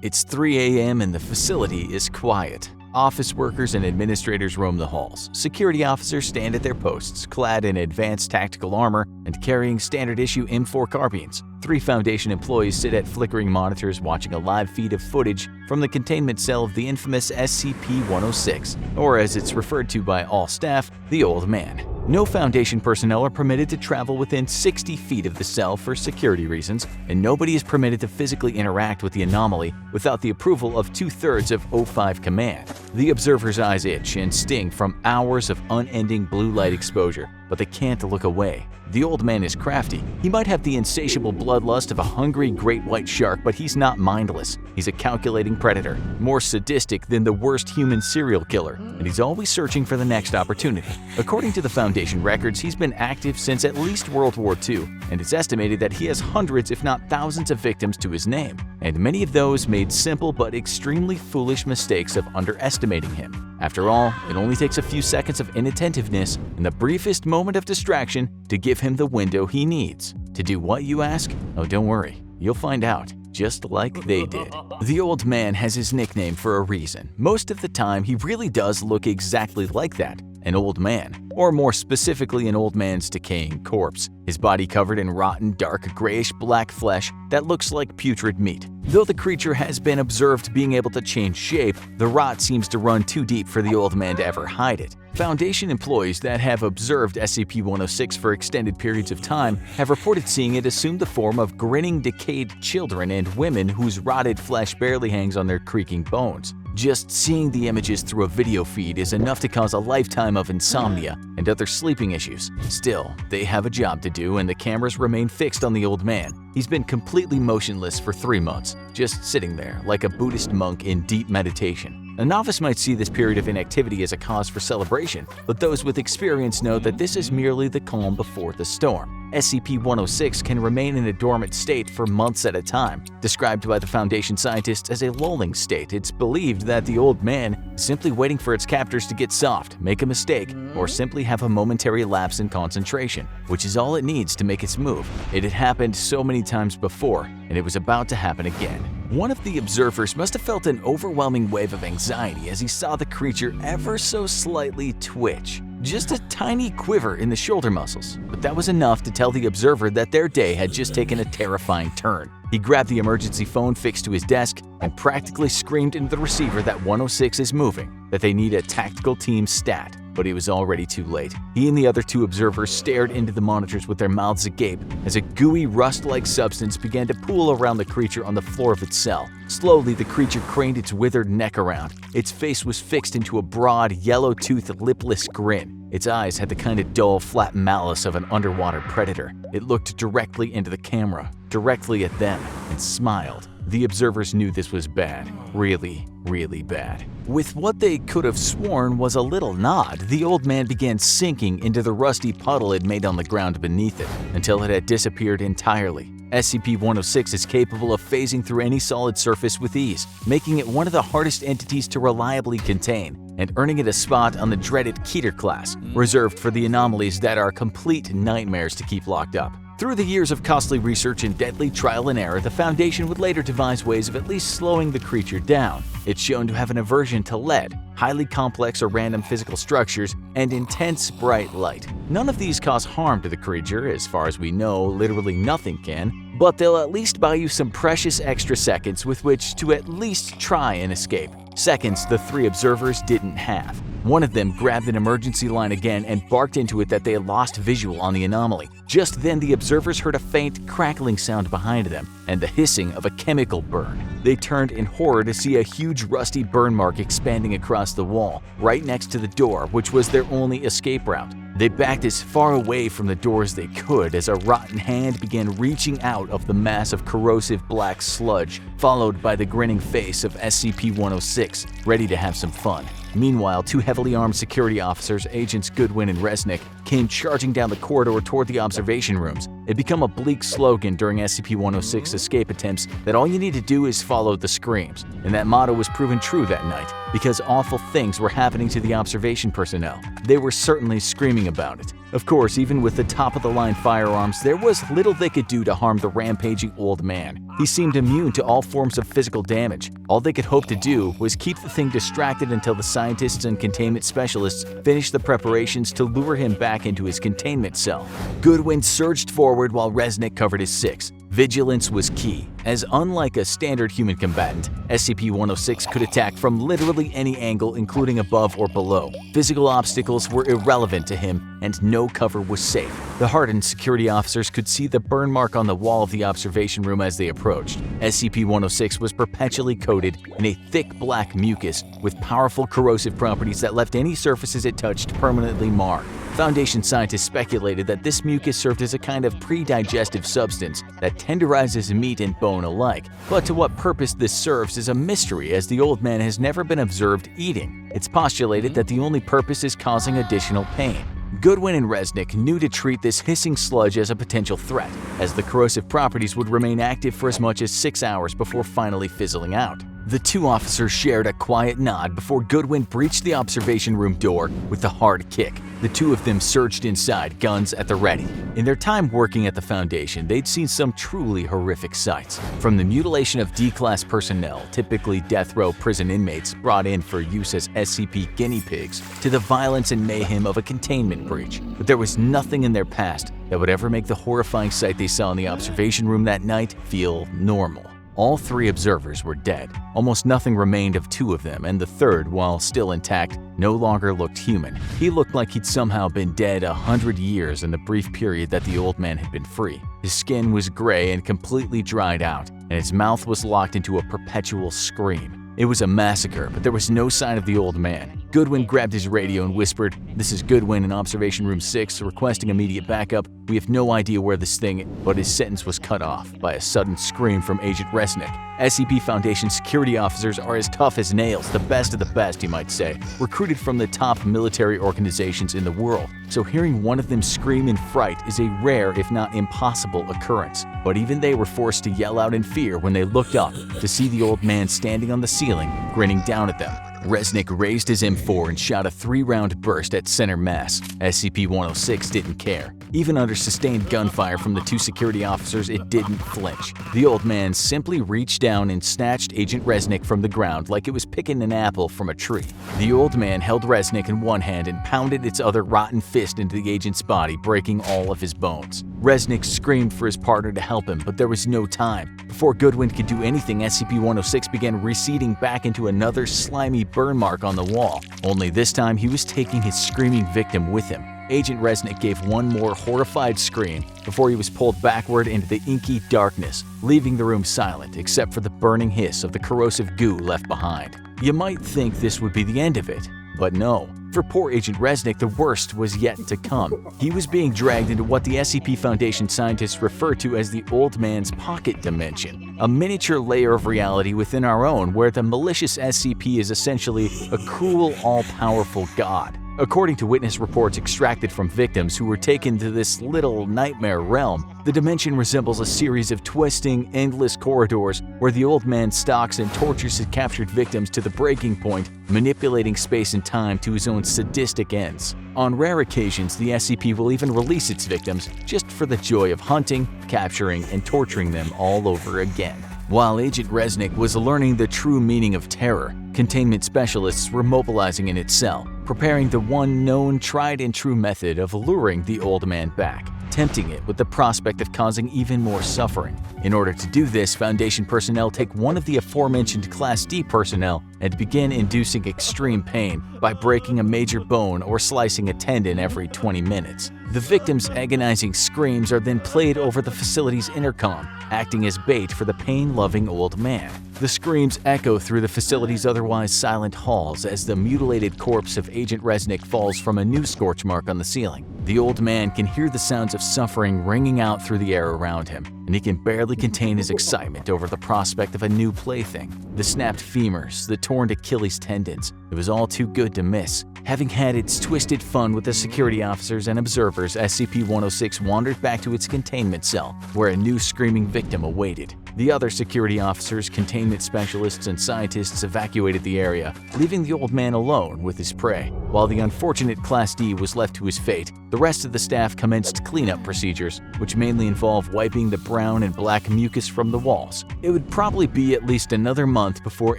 It's 3 a.m. and the facility is quiet. Office workers and administrators roam the halls. Security officers stand at their posts, clad in advanced tactical armor and carrying standard-issue M4 carbines. 3 Foundation employees sit at flickering monitors watching a live feed of footage from the containment cell of the infamous SCP-106, or as it's referred to by all staff, the Old Man. No Foundation personnel are permitted to travel within 60 feet of the cell for security reasons, and nobody is permitted to physically interact with the anomaly without the approval of 2/3 of O5 Command. The observer's eyes itch and sting from hours of unending blue light exposure, but they can't look away. The Old Man is crafty. He might have the insatiable bloodlust of a hungry great white shark, but he's not mindless. He's a calculating predator, more sadistic than the worst human serial killer, and he's always searching for the next opportunity. According to the Foundation records, he's been active since at least World War II, and it's estimated that he has hundreds if not thousands of victims to his name, and many of those made simple but extremely foolish mistakes of underestimating him. After all, it only takes a few seconds of inattentiveness and the briefest moment of distraction to give him the window he needs. To do what, you ask? Oh, don't worry, you'll find out, just like they did. The Old Man has his nickname for a reason. Most of the time, he really does look exactly like that, an old man, or more specifically an old man's decaying corpse, his body covered in rotten, dark, grayish-black flesh that looks like putrid meat. Though the creature has been observed being able to change shape, the rot seems to run too deep for the Old Man to ever hide it. Foundation employees that have observed SCP-106 for extended periods of time have reported seeing it assume the form of grinning, decayed children and women whose rotted flesh barely hangs on their creaking bones. Just seeing the images through a video feed is enough to cause a lifetime of insomnia and other sleeping issues. Still, they have a job to do and the cameras remain fixed on the Old Man. He's been completely motionless for 3 months, just sitting there like a Buddhist monk in deep meditation. A novice might see this period of inactivity as a cause for celebration, but those with experience know that this is merely the calm before the storm. SCP-106 can remain in a dormant state for months at a time. Described by the Foundation scientists as a lulling state, it's believed that the Old Man is simply waiting for its captors to get soft, make a mistake, or simply have a momentary lapse in concentration, which is all it needs to make its move. It had happened so many times before, and it was about to happen again. One of the observers must have felt an overwhelming wave of anxiety as he saw the creature ever so slightly twitch. Just a tiny quiver in the shoulder muscles, but that was enough to tell the observer that their day had just taken a terrifying turn. He grabbed the emergency phone fixed to his desk and practically screamed into the receiver that 106 is moving, that they need a tactical team stat. But it was already too late. He and the other 2 observers stared into the monitors with their mouths agape as a gooey, rust-like substance began to pool around the creature on the floor of its cell. Slowly, the creature craned its withered neck around. Its face was fixed into a broad, yellow-toothed, lipless grin. Its eyes had the kind of dull, flat malice of an underwater predator. It looked directly into the camera, directly at them, and smiled. The observers knew this was bad. Really, really bad. With what they could have sworn was a little nod, the Old Man began sinking into the rusty puddle it made on the ground beneath it, until it had disappeared entirely. SCP-106 is capable of phasing through any solid surface with ease, making it one of the hardest entities to reliably contain, and earning it a spot on the dreaded Keter class, reserved for the anomalies that are complete nightmares to keep locked up. Through the years of costly research and deadly trial and error, the Foundation would later devise ways of at least slowing the creature down. It's shown to have an aversion to lead, highly complex or random physical structures, and intense bright light. None of these cause harm to the creature, as far as we know, literally nothing can, but they'll at least buy you some precious extra seconds with which to at least try and escape. Seconds the 3 observers didn't have. One of them grabbed an emergency line again and barked into it that they had lost visual on the anomaly. Just then, the observers heard a faint, crackling sound behind them and the hissing of a chemical burn. They turned in horror to see a huge rusty burn mark expanding across the wall, right next to the door, which was their only escape route. They backed as far away from the door as they could as a rotten hand began reaching out of the mass of corrosive black sludge, followed by the grinning face of SCP-106, ready to have some fun. Meanwhile, 2 heavily armed security officers, Agents Goodwin and Resnick, came charging down the corridor toward the observation rooms, It became a bleak slogan during SCP-106 escape attempts that all you need to do is follow the screams, and that motto was proven true that night because awful things were happening to the observation personnel. They were certainly screaming about it. Of course, even with the top-of-the-line firearms, there was little they could do to harm the rampaging old man. He seemed immune to all forms of physical damage. All they could hope to do was keep the thing distracted until the scientists and containment specialists finished the preparations to lure him back into his containment cell. Goodwin surged forward while Resnick covered his six. Vigilance was key, as unlike a standard human combatant, SCP-106 could attack from literally any angle, including above or below. Physical obstacles were irrelevant to him, and no cover was safe. The hardened security officers could see the burn mark on the wall of the observation room as they approached. SCP-106 was perpetually coated in a thick black mucus with powerful corrosive properties that left any surfaces it touched permanently marred. Foundation scientists speculated that this mucus served as a kind of pre-digestive substance that tenderizes meat and bone alike, but to what purpose this serves is a mystery, as the old man has never been observed eating. It's postulated that the only purpose is causing additional pain. Goodwin and Resnick knew to treat this hissing sludge as a potential threat, as the corrosive properties would remain active for as much as 6 hours before finally fizzling out. The two officers shared a quiet nod before Goodwin breached the observation room door with a hard kick. The two of them surged inside, guns at the ready. In their time working at the Foundation, they'd seen some truly horrific sights. From the mutilation of D-class personnel, typically death row prison inmates brought in for use as SCP guinea pigs, to the violence and mayhem of a containment breach. But there was nothing in their past that would ever make the horrifying sight they saw in the observation room that night feel normal. All three observers were dead. Almost nothing remained of two of them, and the third, while still intact, no longer looked human. He looked like he'd somehow been dead 100 years in the brief period that the old man had been free. His skin was gray and completely dried out, and his mouth was locked into a perpetual scream. It was a massacre, but there was no sign of the old man. Goodwin grabbed his radio and whispered, "This is Goodwin in Observation Room 6, requesting immediate backup. We have no idea where this thing," but his sentence was cut off by a sudden scream from Agent Resnick. SCP Foundation security officers are as tough as nails, the best of the best, you might say, recruited from the top military organizations in the world. So hearing one of them scream in fright is a rare, if not impossible, occurrence. But even they were forced to yell out in fear when they looked up to see the old man standing on the ceiling, grinning down at them. Resnick raised his M4 and shot a 3-round burst at center mass. SCP-106 didn't care. Even under sustained gunfire from the two security officers, it didn't flinch. The old man simply reached down and snatched Agent Resnick from the ground like it was picking an apple from a tree. The old man held Resnick in one hand and pounded its other rotten fist into the agent's body, breaking all of his bones. Resnick screamed for his partner to help him, but there was no time. Before Goodwin could do anything, SCP-106 began receding back into another slimy burn mark on the wall. Only this time, he was taking his screaming victim with him. Agent Resnick gave one more horrified scream before he was pulled backward into the inky darkness, leaving the room silent except for the burning hiss of the corrosive goo left behind. You might think this would be the end of it, but no. For poor Agent Resnick, the worst was yet to come. He was being dragged into what the SCP Foundation scientists refer to as the Old Man's Pocket Dimension, a miniature layer of reality within our own where the malicious SCP is essentially a cruel, all-powerful god. According to witness reports extracted from victims who were taken to this little nightmare realm, the dimension resembles a series of twisting, endless corridors where the old man stalks and tortures his captured victims to the breaking point, manipulating space and time to his own sadistic ends. On rare occasions, the SCP will even release its victims just for the joy of hunting, capturing, and torturing them all over again. While Agent Resnick was learning the true meaning of terror, containment specialists were mobilizing in its cell, preparing the one known tried and true method of luring the old man back, tempting it with the prospect of causing even more suffering. In order to do this, Foundation personnel take one of the aforementioned Class D personnel and begin inducing extreme pain by breaking a major bone or slicing a tendon every 20 minutes. The victim's agonizing screams are then played over the facility's intercom, acting as bait for the pain-loving old man. The screams echo through the facility's otherwise silent halls as the mutilated corpse of Agent Resnick falls from a new scorch mark on the ceiling. The old man can hear the sounds of suffering ringing out through the air around him, and he can barely contain his excitement over the prospect of a new plaything. The snapped femurs, the torn Achilles tendons, it was all too good to miss. Having had its twisted fun with the security officers and observers, SCP-106 wandered back to its containment cell, where a new screaming victim awaited. The other security officers, containment specialists, and scientists evacuated the area, leaving the old man alone with his prey. While the unfortunate Class D was left to his fate, the rest of the staff commenced cleanup procedures, which mainly involved wiping the brown and black mucus from the walls. It would probably be at least another month before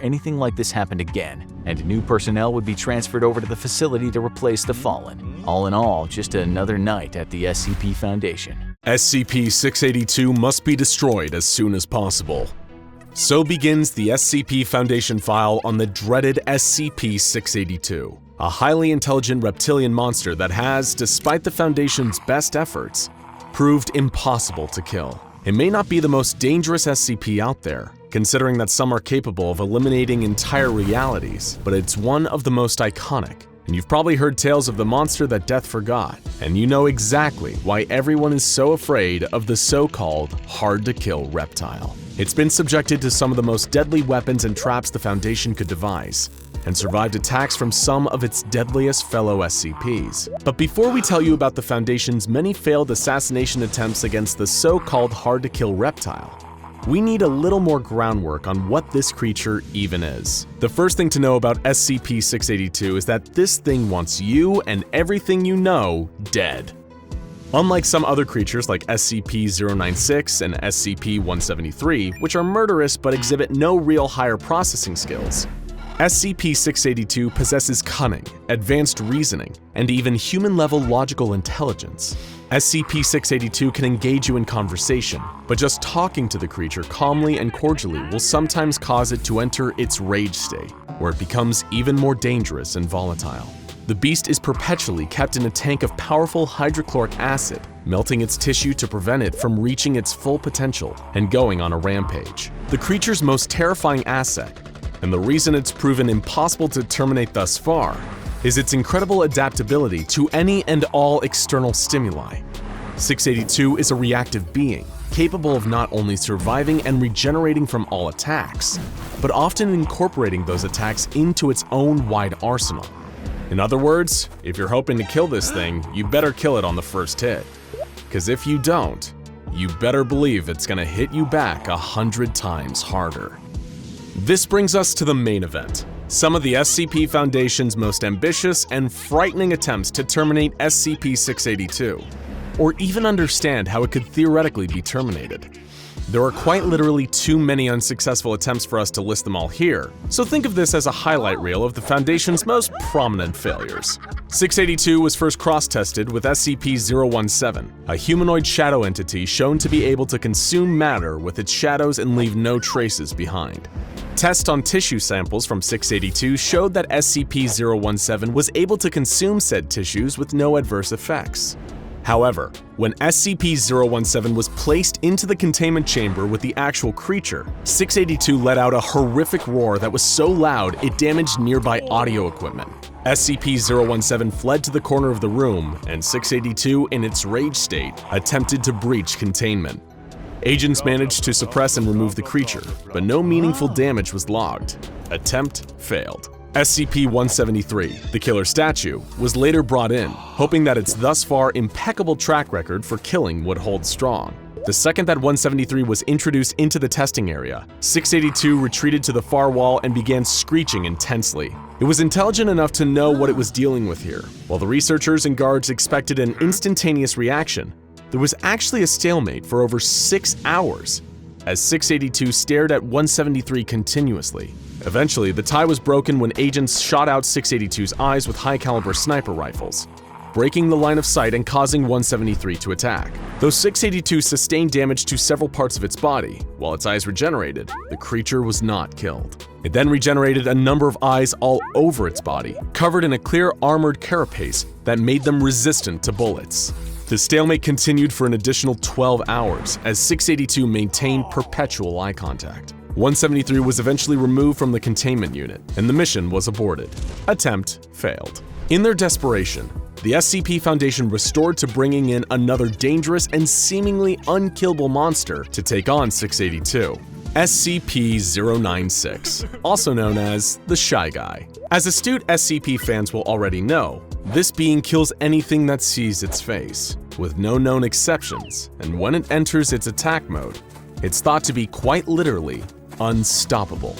anything like this happened again, and new personnel would be transferred over to the facility to replace the fallen. All in all, just another night at the SCP Foundation. SCP-682 must be destroyed as soon as possible. So begins the SCP Foundation file on the dreaded SCP-682, a highly intelligent reptilian monster that has, despite the Foundation's best efforts, proved impossible to kill. It may not be the most dangerous SCP out there, considering that some are capable of eliminating entire realities, but it's one of the most iconic. And you've probably heard tales of the monster that death forgot, and you know exactly why everyone is so afraid of the so-called hard-to-kill reptile. It's been subjected to some of the most deadly weapons and traps the Foundation could devise, and survived attacks from some of its deadliest fellow SCPs. But before we tell you about the Foundation's many failed assassination attempts against the so-called hard-to-kill reptile, we need a little more groundwork on what this creature even is. The first thing to know about SCP-682 is that this thing wants you and everything you know dead. Unlike some other creatures like SCP-096 and SCP-173, which are murderous but exhibit no real higher processing skills, SCP-682 possesses cunning, advanced reasoning, and even human-level logical intelligence. SCP-682 can engage you in conversation, but just talking to the creature calmly and cordially will sometimes cause it to enter its rage state, where it becomes even more dangerous and volatile. The beast is perpetually kept in a tank of powerful hydrochloric acid, melting its tissue to prevent it from reaching its full potential and going on a rampage. The creature's most terrifying asset, and the reason it's proven impossible to terminate thus far, is its incredible adaptability to any and all external stimuli. 682 is a reactive being, capable of not only surviving and regenerating from all attacks, but often incorporating those attacks into its own wide arsenal. In other words, if you're hoping to kill this thing, you better kill it on the first hit. Because if you don't, you better believe it's gonna hit you back 100 times harder. This brings us to the main event. Some of the SCP Foundation's most ambitious and frightening attempts to terminate SCP-682, or even understand how it could theoretically be terminated. There are quite literally too many unsuccessful attempts for us to list them all here, so think of this as a highlight reel of the Foundation's most prominent failures. 682 was first cross-tested with SCP-017, a humanoid shadow entity shown to be able to consume matter with its shadows and leave no traces behind. Tests on tissue samples from 682 showed that SCP-017 was able to consume said tissues with no adverse effects. However, when SCP-017 was placed into the containment chamber with the actual creature, 682 let out a horrific roar that was so loud it damaged nearby audio equipment. SCP-017 fled to the corner of the room, and 682, in its rage state, attempted to breach containment. Agents managed to suppress and remove the creature, but no meaningful damage was logged. Attempt failed. SCP-173, the killer statue, was later brought in, hoping that its thus far impeccable track record for killing would hold strong. The second that 173 was introduced into the testing area, 682 retreated to the far wall and began screeching intensely. It was intelligent enough to know what it was dealing with here. While the researchers and guards expected an instantaneous reaction, there was actually a stalemate for over 6 hours, as 682 stared at 173 continuously. Eventually, the tie was broken when agents shot out 682's eyes with high-caliber sniper rifles, breaking the line of sight and causing 173 to attack. Though 682 sustained damage to several parts of its body, while its eyes regenerated, the creature was not killed. It then regenerated a number of eyes all over its body, covered in a clear armored carapace that made them resistant to bullets. The stalemate continued for an additional 12 hours as 682 maintained perpetual eye contact. 173 was eventually removed from the containment unit, and the mission was aborted. Attempt failed. In their desperation, the SCP Foundation restored to bringing in another dangerous and seemingly unkillable monster to take on 682. SCP-096, also known as the Shy Guy. As astute SCP fans will already know, this being kills anything that sees its face, with no known exceptions, and when it enters its attack mode, it's thought to be quite literally unstoppable.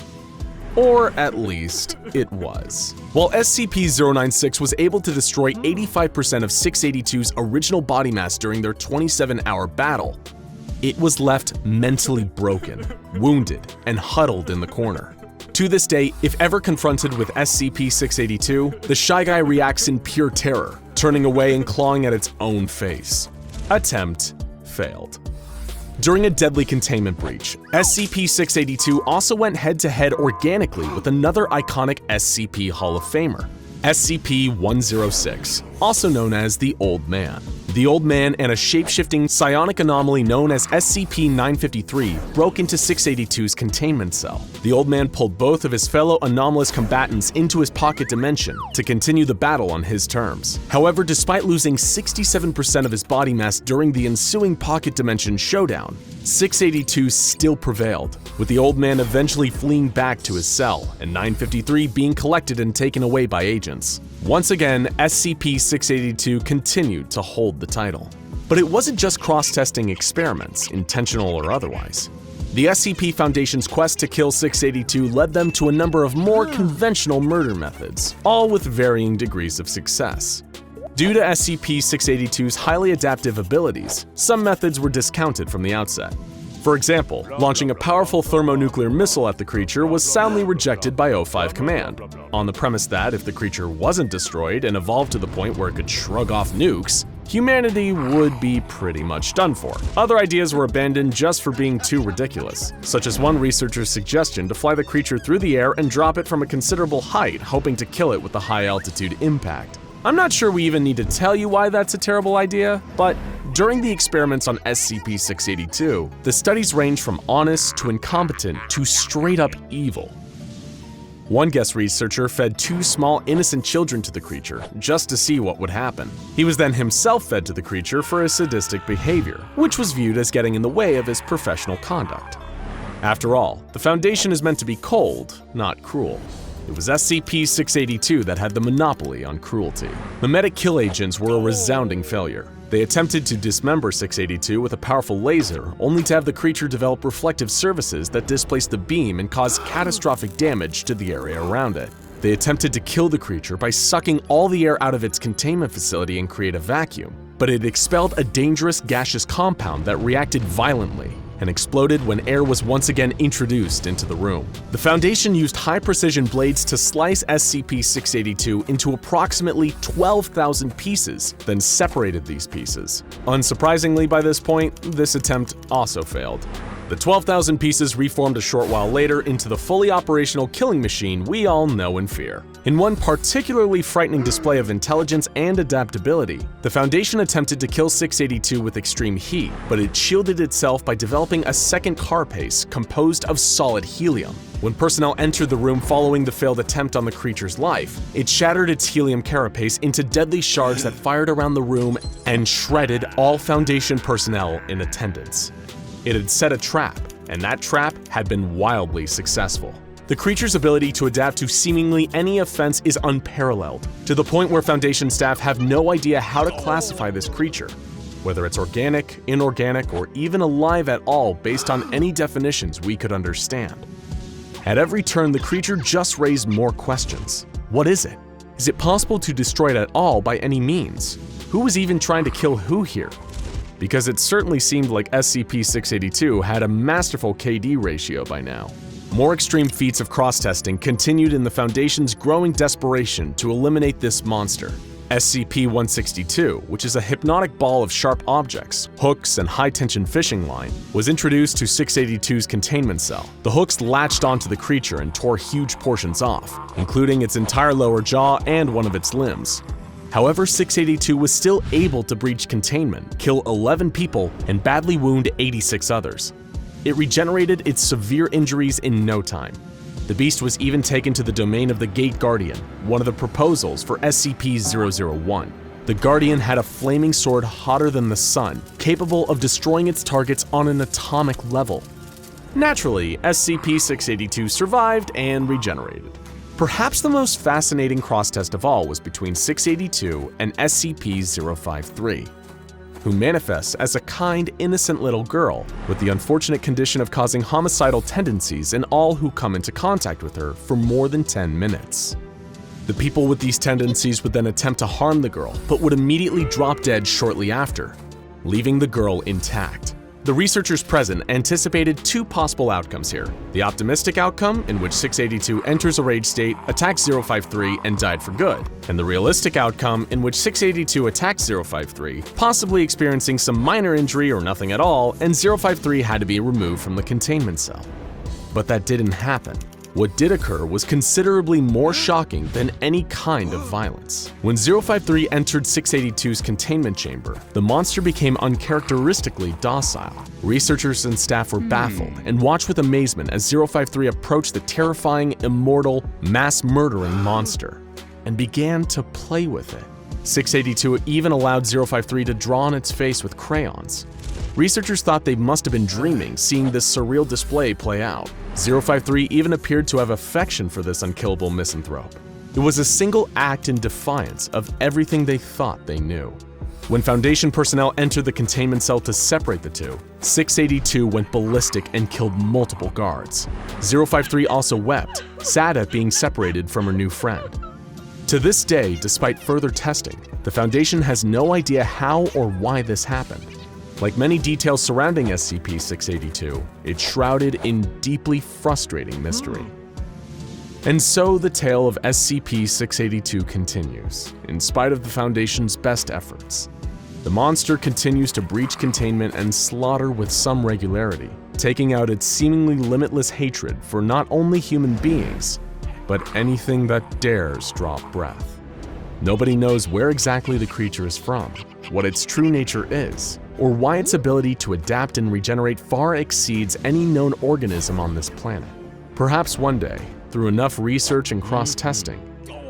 Or at least, it was. While SCP-096 was able to destroy 85% of 682's original body mass during their 27-hour battle, it was left mentally broken, wounded, and huddled in the corner. To this day, if ever confronted with SCP-682, the Shy Guy reacts in pure terror, turning away and clawing at its own face. Attempt failed. During a deadly containment breach, SCP-682 also went head-to-head organically with another iconic SCP Hall of Famer, SCP-106, also known as the Old Man. The Old Man and a shape-shifting psionic anomaly known as SCP-953 broke into 682's containment cell. The Old Man pulled both of his fellow anomalous combatants into his pocket dimension to continue the battle on his terms. However, despite losing 67% of his body mass during the ensuing pocket dimension showdown, 682 still prevailed, with the Old Man eventually fleeing back to his cell and 953 being collected and taken away by agents. Once again, SCP-682 continued to hold the title. But it wasn't just cross-testing experiments, intentional or otherwise. The SCP Foundation's quest to kill 682 led them to a number of more conventional murder methods, all with varying degrees of success. Due to SCP-682's highly adaptive abilities, some methods were discounted from the outset. For example, launching a powerful thermonuclear missile at the creature was soundly rejected by O5 Command, on the premise that if the creature wasn't destroyed and evolved to the point where it could shrug off nukes, humanity would be pretty much done for. Other ideas were abandoned just for being too ridiculous, such as one researcher's suggestion to fly the creature through the air and drop it from a considerable height, hoping to kill it with the high-altitude impact. I'm not sure we even need to tell you why that's a terrible idea, but during the experiments on SCP-682, the studies range from honest to incompetent to straight-up evil. One guest researcher fed 2 small innocent children to the creature just to see what would happen. He was then himself fed to the creature for his sadistic behavior, which was viewed as getting in the way of his professional conduct. After all, the Foundation is meant to be cold, not cruel. It was SCP-682 that had the monopoly on cruelty. Memetic kill agents were a resounding failure. They attempted to dismember 682 with a powerful laser, only to have the creature develop reflective surfaces that displaced the beam and caused catastrophic damage to the area around it. They attempted to kill the creature by sucking all the air out of its containment facility and create a vacuum, but it expelled a dangerous gaseous compound that reacted violently and exploded when air was once again introduced into the room. The Foundation used high-precision blades to slice SCP-682 into approximately 12,000 pieces, then separated these pieces. Unsurprisingly, by this point, this attempt also failed. The 12,000 pieces reformed a short while later into the fully operational killing machine we all know and fear. In one particularly frightening display of intelligence and adaptability, the Foundation attempted to kill 682 with extreme heat, but it shielded itself by developing a second carapace composed of solid helium. When personnel entered the room following the failed attempt on the creature's life, it shattered its helium carapace into deadly shards that fired around the room and shredded all Foundation personnel in attendance. It had set a trap, and that trap had been wildly successful. The creature's ability to adapt to seemingly any offense is unparalleled, to the point where Foundation staff have no idea how to classify this creature, whether it's organic, inorganic, or even alive at all based on any definitions we could understand. At every turn, the creature just raised more questions. What is it? Is it possible to destroy it at all by any means? Who was even trying to kill who here? Because it certainly seemed like SCP-682 had a masterful KD ratio by now. More extreme feats of cross-testing continued in the Foundation's growing desperation to eliminate this monster. SCP-162, which is a hypnotic ball of sharp objects, hooks, and high-tension fishing line, was introduced to 682's containment cell. The hooks latched onto the creature and tore huge portions off, including its entire lower jaw and one of its limbs. However, 682 was still able to breach containment, kill 11 people, and badly wound 86 others. It regenerated its severe injuries in no time. The beast was even taken to the domain of the Gate Guardian, one of the proposals for SCP-001. The Guardian had a flaming sword hotter than the sun, capable of destroying its targets on an atomic level. Naturally, SCP-682 survived and regenerated. Perhaps the most fascinating cross-test of all was between 682 and SCP-053, who manifests as a kind, innocent little girl with the unfortunate condition of causing homicidal tendencies in all who come into contact with her for more than 10 minutes. The people with these tendencies would then attempt to harm the girl, but would immediately drop dead shortly after, leaving the girl intact. The researchers present anticipated two possible outcomes here: the optimistic outcome, in which 682 enters a rage state, attacks 053, and died for good, and the realistic outcome, in which 682 attacks 053, possibly experiencing some minor injury or nothing at all, and 053 had to be removed from the containment cell. But that didn't happen. What did occur was considerably more shocking than any kind of violence. When 053 entered 682's containment chamber, the monster became uncharacteristically docile. Researchers and staff were baffled and watched with amazement as 053 approached the terrifying, immortal, mass-murdering monster and began to play with it. 682 even allowed 053 to draw on its face with crayons. Researchers thought they must have been dreaming seeing this surreal display play out. 053 even appeared to have affection for this unkillable misanthrope. It was a single act in defiance of everything they thought they knew. When Foundation personnel entered the containment cell to separate the two, 682 went ballistic and killed multiple guards. 053 also wept, sad at being separated from her new friend. To this day, despite further testing, the Foundation has no idea how or why this happened. Like many details surrounding SCP-682, it's shrouded in deeply frustrating mystery. And so the tale of SCP-682 continues, in spite of the Foundation's best efforts. The monster continues to breach containment and slaughter with some regularity, taking out its seemingly limitless hatred for not only human beings, but anything that dares draw breath. Nobody knows where exactly the creature is from, what its true nature is, or why its ability to adapt and regenerate far exceeds any known organism on this planet. Perhaps one day, through enough research and cross-testing,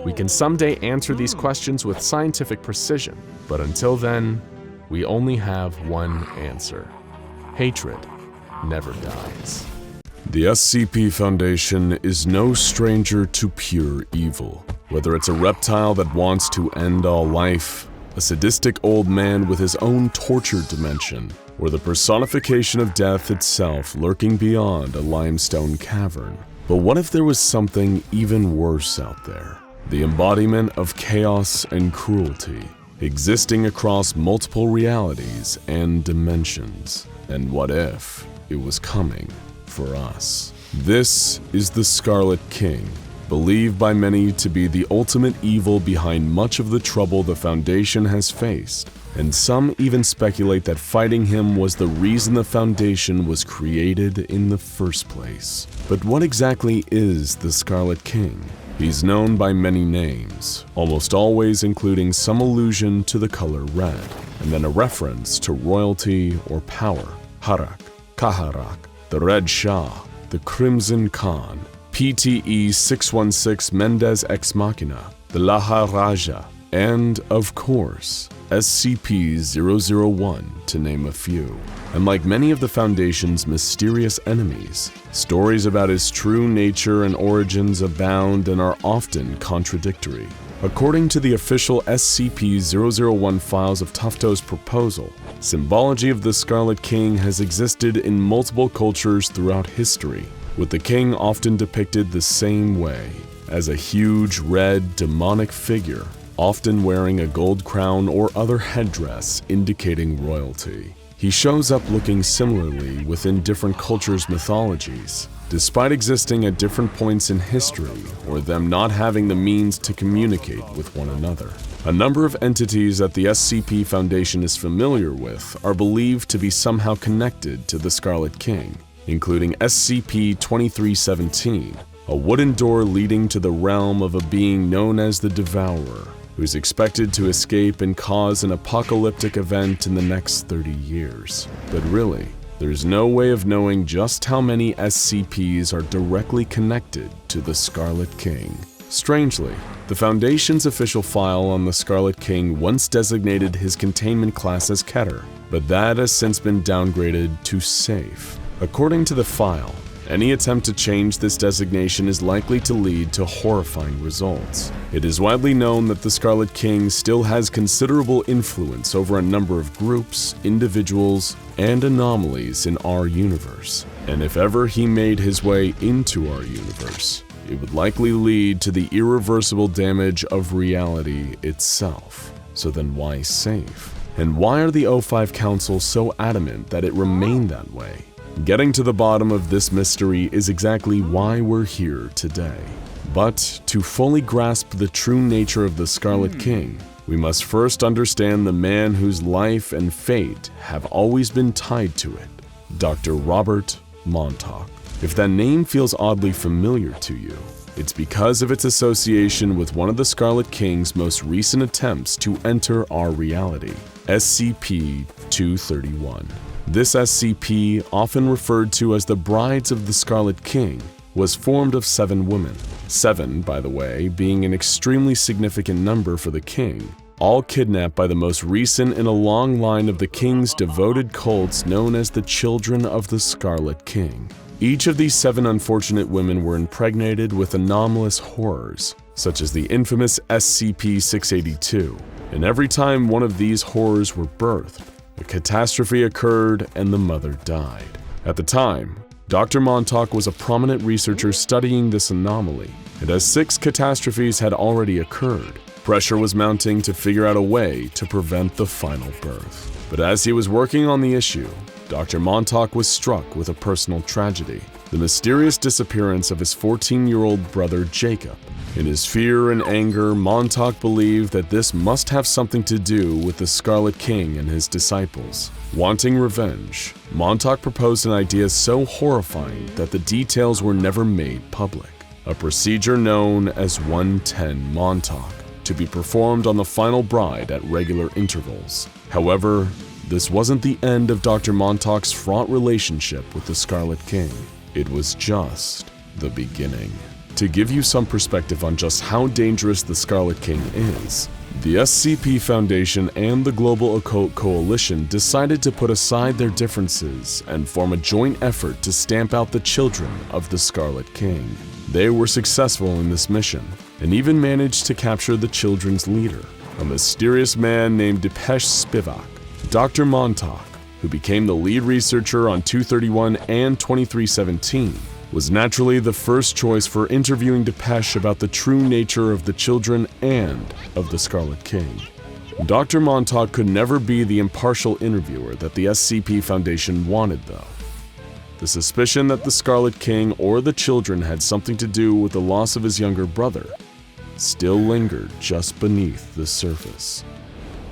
we can someday answer these questions with scientific precision. But until then, we only have one answer: hatred never dies. The SCP Foundation is no stranger to pure evil. Whether it's a reptile that wants to end all life, a sadistic old man with his own torture dimension, or the personification of death itself lurking beyond a limestone cavern. But what if there was something even worse out there? The embodiment of chaos and cruelty, existing across multiple realities and dimensions. And what if it was coming for us? This is the Scarlet King, believed by many to be the ultimate evil behind much of the trouble the Foundation has faced, and some even speculate that fighting him was the reason the Foundation was created in the first place. But what exactly is the Scarlet King? He's known by many names, almost always including some allusion to the color red, and then a reference to royalty or power: Harak, Kaharak, the Red Shah, the Crimson Khan, PTE 616 Mendez Ex Machina, the Laha Raja, and, of course, SCP-001, to name a few. And like many of the Foundation's mysterious enemies, stories about his true nature and origins abound and are often contradictory. According to the official SCP-001 files of Tufto's proposal, symbology of the Scarlet King has existed in multiple cultures throughout history, with the king often depicted the same way, as a huge red demonic figure, often wearing a gold crown or other headdress indicating royalty. He shows up looking similarly within different cultures' mythologies, despite existing at different points in history or them not having the means to communicate with one another. A number of entities that the SCP Foundation is familiar with are believed to be somehow connected to the Scarlet King, including SCP-2317, a wooden door leading to the realm of a being known as the Devourer, who's expected to escape and cause an apocalyptic event in the next 30 years. But really, there's no way of knowing just how many SCPs are directly connected to the Scarlet King. Strangely, the Foundation's official file on the Scarlet King once designated his containment class as Keter, but that has since been downgraded to Safe. According to the file, any attempt to change this designation is likely to lead to horrifying results. It is widely known that the Scarlet King still has considerable influence over a number of groups, individuals, and anomalies in our universe. And if ever he made his way into our universe, it would likely lead to the irreversible damage of reality itself. So then why Safe? And why are the O5 Council so adamant that it remain that way? Getting to the bottom of this mystery is exactly why we're here today. But to fully grasp the true nature of the Scarlet King, we must first understand the man whose life and fate have always been tied to it, Dr. Robert Montauk. If that name feels oddly familiar to you, it's because of its association with one of the Scarlet King's most recent attempts to enter our reality, SCP-231. This SCP, often referred to as the Brides of the Scarlet King, was formed of 7 women. 7, by the way, being an extremely significant number for the King, all kidnapped by the most recent in a long line of the King's devoted cults known as the Children of the Scarlet King. Each of these 7 unfortunate women were impregnated with anomalous horrors, such as the infamous SCP-682, and every time one of these horrors were birthed, a catastrophe occurred and the mother died. At the time, Dr. Montauk was a prominent researcher studying this anomaly, and as 6 catastrophes had already occurred, pressure was mounting to figure out a way to prevent the final birth. But as he was working on the issue, Dr. Montauk was struck with a personal tragedy, the mysterious disappearance of his 14-year-old brother Jacob. In his fear and anger, Montauk believed that this must have something to do with the Scarlet King and his disciples. Wanting revenge, Montauk proposed an idea so horrifying that the details were never made public. A procedure known as 110 Montauk, to be performed on the final bride at regular intervals. However, this wasn't the end of Dr. Montauk's fraught relationship with the Scarlet King. It was just the beginning. To give you some perspective on just how dangerous the Scarlet King is, the SCP Foundation and the Global Occult Coalition decided to put aside their differences and form a joint effort to stamp out the children of the Scarlet King. They were successful in this mission, and even managed to capture the children's leader, a mysterious man named Depeche Spivak. Dr. Montauk, who became the lead researcher on 231 and 2317, was naturally the first choice for interviewing Depeche about the true nature of the children and of the Scarlet King. Dr. Montauk could never be the impartial interviewer that the SCP Foundation wanted, though. The suspicion that the Scarlet King or the children had something to do with the loss of his younger brother still lingered just beneath the surface.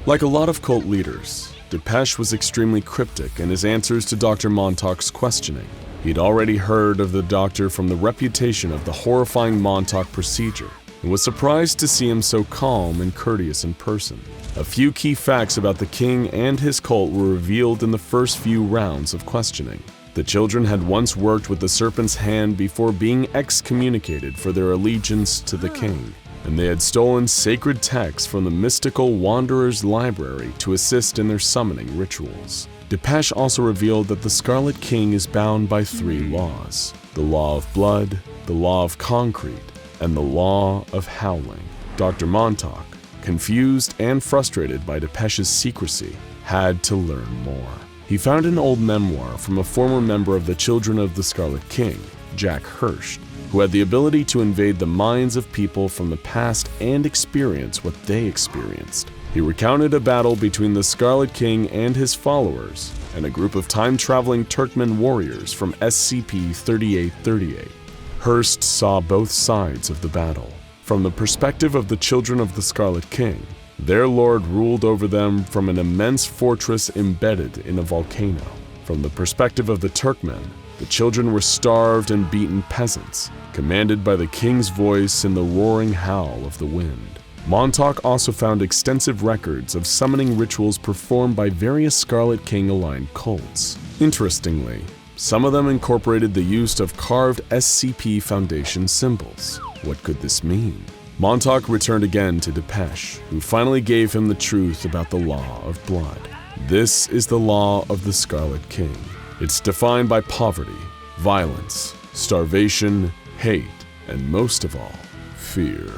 Like a lot of cult leaders, Depeche was extremely cryptic in his answers to Dr. Montauk's questioning. He'd already heard of the doctor from the reputation of the horrifying Montauk procedure, and was surprised to see him so calm and courteous in person. A few key facts about the king and his cult were revealed in the first few rounds of questioning. The children had once worked with the Serpent's Hand before being excommunicated for their allegiance to the king, and they had stolen sacred texts from the mystical Wanderer's Library to assist in their summoning rituals. Depeche also revealed that the Scarlet King is bound by 3 laws: the law of blood, the law of concrete, and the law of howling. Dr. Montauk, confused and frustrated by Depeche's secrecy, had to learn more. He found an old memoir from a former member of the Children of the Scarlet King, Jack Hirsch, who had the ability to invade the minds of people from the past and experience what they experienced. He recounted a battle between the Scarlet King and his followers, and a group of time-traveling Turkmen warriors from SCP-3838. Hurst saw both sides of the battle. From the perspective of the Children of the Scarlet King, their lord ruled over them from an immense fortress embedded in a volcano. From the perspective of the Turkmen, the children were starved and beaten peasants, commanded by the king's voice in the roaring howl of the wind. Montauk also found extensive records of summoning rituals performed by various Scarlet King-aligned cults. Interestingly, some of them incorporated the use of carved SCP Foundation symbols. What could this mean? Montauk returned again to Depeche, who finally gave him the truth about the Law of Blood. This is the Law of the Scarlet King. It's defined by poverty, violence, starvation, hate, and most of all, fear.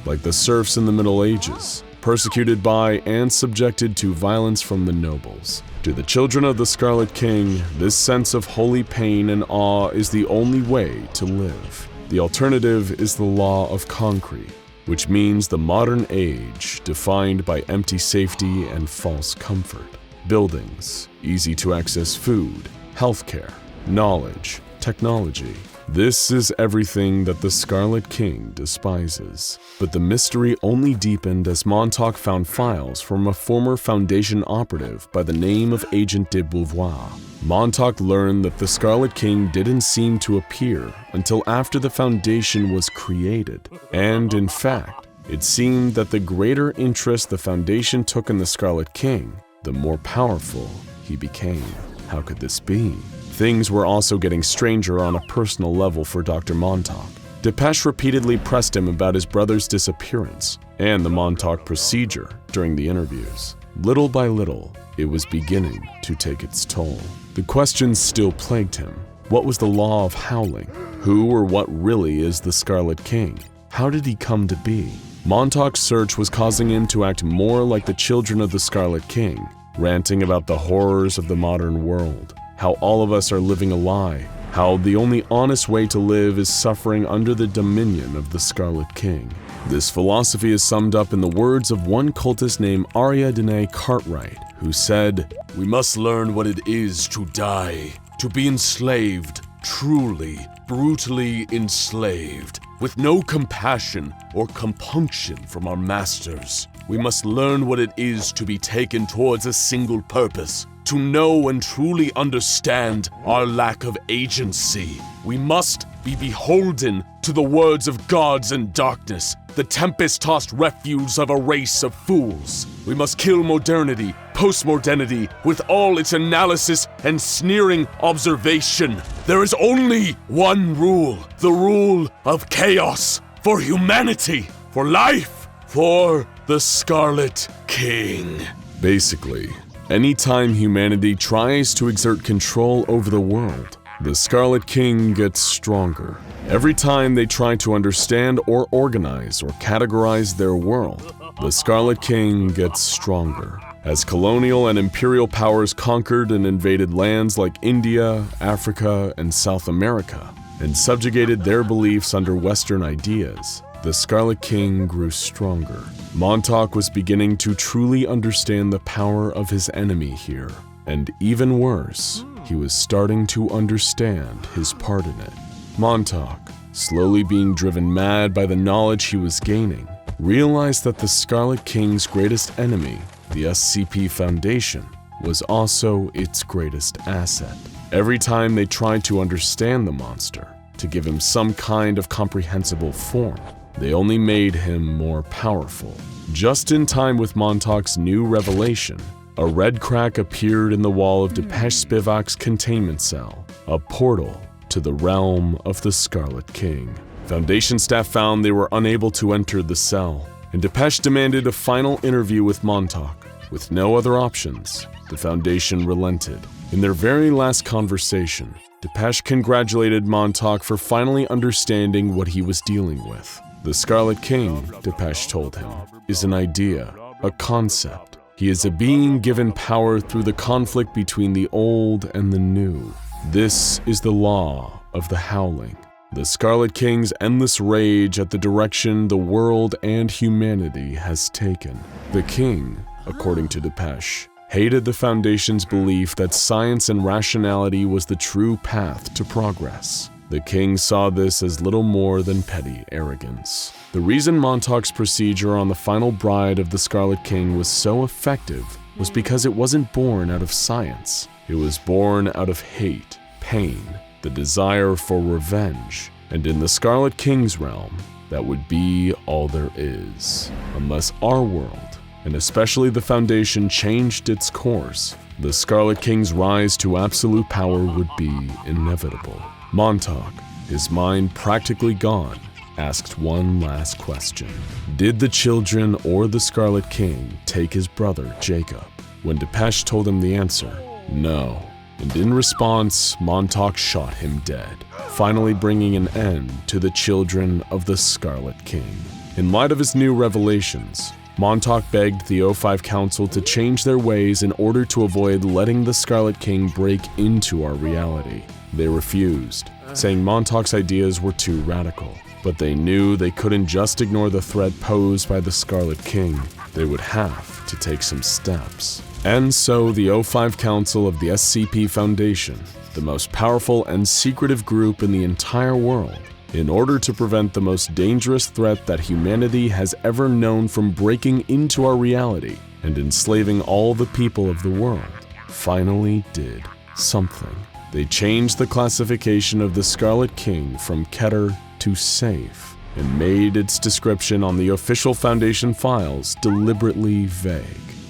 Like the serfs in the Middle Ages, persecuted by and subjected to violence from the nobles. To the children of the Scarlet King, this sense of holy pain and awe is the only way to live. The alternative is the law of concrete, which means the modern age defined by empty safety and false comfort. Buildings, easy to access food, healthcare, knowledge, technology. This is everything that the Scarlet King despises. But the mystery only deepened as Montauk found files from a former Foundation operative by the name of Agent de Beauvoir. Montauk learned that the Scarlet King didn't seem to appear until after the Foundation was created. And in fact, it seemed that the greater interest the Foundation took in the Scarlet King, the more powerful he became. How could this be? Things were also getting stranger on a personal level for Dr. Montauk. Depeche repeatedly pressed him about his brother's disappearance and the Montauk procedure during the interviews. Little by little, it was beginning to take its toll. The questions still plagued him. What was the law of howling? Who or what really is the Scarlet King? How did he come to be? Montauk's search was causing him to act more like the children of the Scarlet King, ranting about the horrors of the modern world. How all of us are living a lie, how the only honest way to live is suffering under the dominion of the Scarlet King. This philosophy is summed up in the words of one cultist named Ariadne Cartwright, who said, "We must learn what it is to die, to be enslaved, truly, brutally enslaved, with no compassion or compunction from our masters. We must learn what it is to be taken towards a single purpose, to know and truly understand our lack of agency. We must be beholden to the words of gods and darkness, the tempest-tossed refuse of a race of fools. We must kill modernity, postmodernity, with all its analysis and sneering observation. There is only one rule, the rule of chaos, for humanity, for life, for the Scarlet King." Basically, anytime humanity tries to exert control over the world, the Scarlet King gets stronger. Every time they try to understand or organize or categorize their world, the Scarlet King gets stronger. As colonial and imperial powers conquered and invaded lands like India, Africa, and South America, and subjugated their beliefs under Western ideas, the Scarlet King grew stronger. Montauk was beginning to truly understand the power of his enemy here, and even worse, he was starting to understand his part in it. Montauk, slowly being driven mad by the knowledge he was gaining, realized that the Scarlet King's greatest enemy, the SCP Foundation, was also its greatest asset. Every time they tried to understand the monster, to give him some kind of comprehensible form, they only made him more powerful. Just in time with Montauk's new revelation, a red crack appeared in the wall of Depeche Spivak's containment cell, a portal to the realm of the Scarlet King. Foundation staff found they were unable to enter the cell, and Depeche demanded a final interview with Montauk. With no other options, the Foundation relented. In their very last conversation, Depeche congratulated Montauk for finally understanding what he was dealing with. The Scarlet King, Depeche told him, is an idea, a concept. He is a being given power through the conflict between the old and the new. This is the law of the howling. The Scarlet King's endless rage at the direction the world and humanity has taken. The king, according to Depeche, hated the Foundation's belief that science and rationality was the true path to progress. The king saw this as little more than petty arrogance. The reason Montauk's procedure on the final bride of the Scarlet King was so effective was because it wasn't born out of science. It was born out of hate, pain, the desire for revenge, and in the Scarlet King's realm, that would be all there is. Unless our world, and especially the Foundation, changed its course, The Scarlet King's rise to absolute power would be inevitable. Montauk, his mind practically gone, asked one last question. Did the children or the Scarlet King take his brother, Jacob? When Depeche told him the answer, no. And in response, Montauk shot him dead, finally bringing an end to the children of the Scarlet King. In light of his new revelations, Montauk begged the O5 Council to change their ways in order to avoid letting the Scarlet King break into our reality. They refused, saying Montauk's ideas were too radical. But they knew they couldn't just ignore the threat posed by the Scarlet King. They would have to take some steps. And so the O5 Council of the SCP Foundation, the most powerful and secretive group in the entire world, in order to prevent the most dangerous threat that humanity has ever known from breaking into our reality and enslaving all the people of the world, finally did something. They changed the classification of the Scarlet King from Keter to safe, and made its description on the official Foundation files deliberately vague.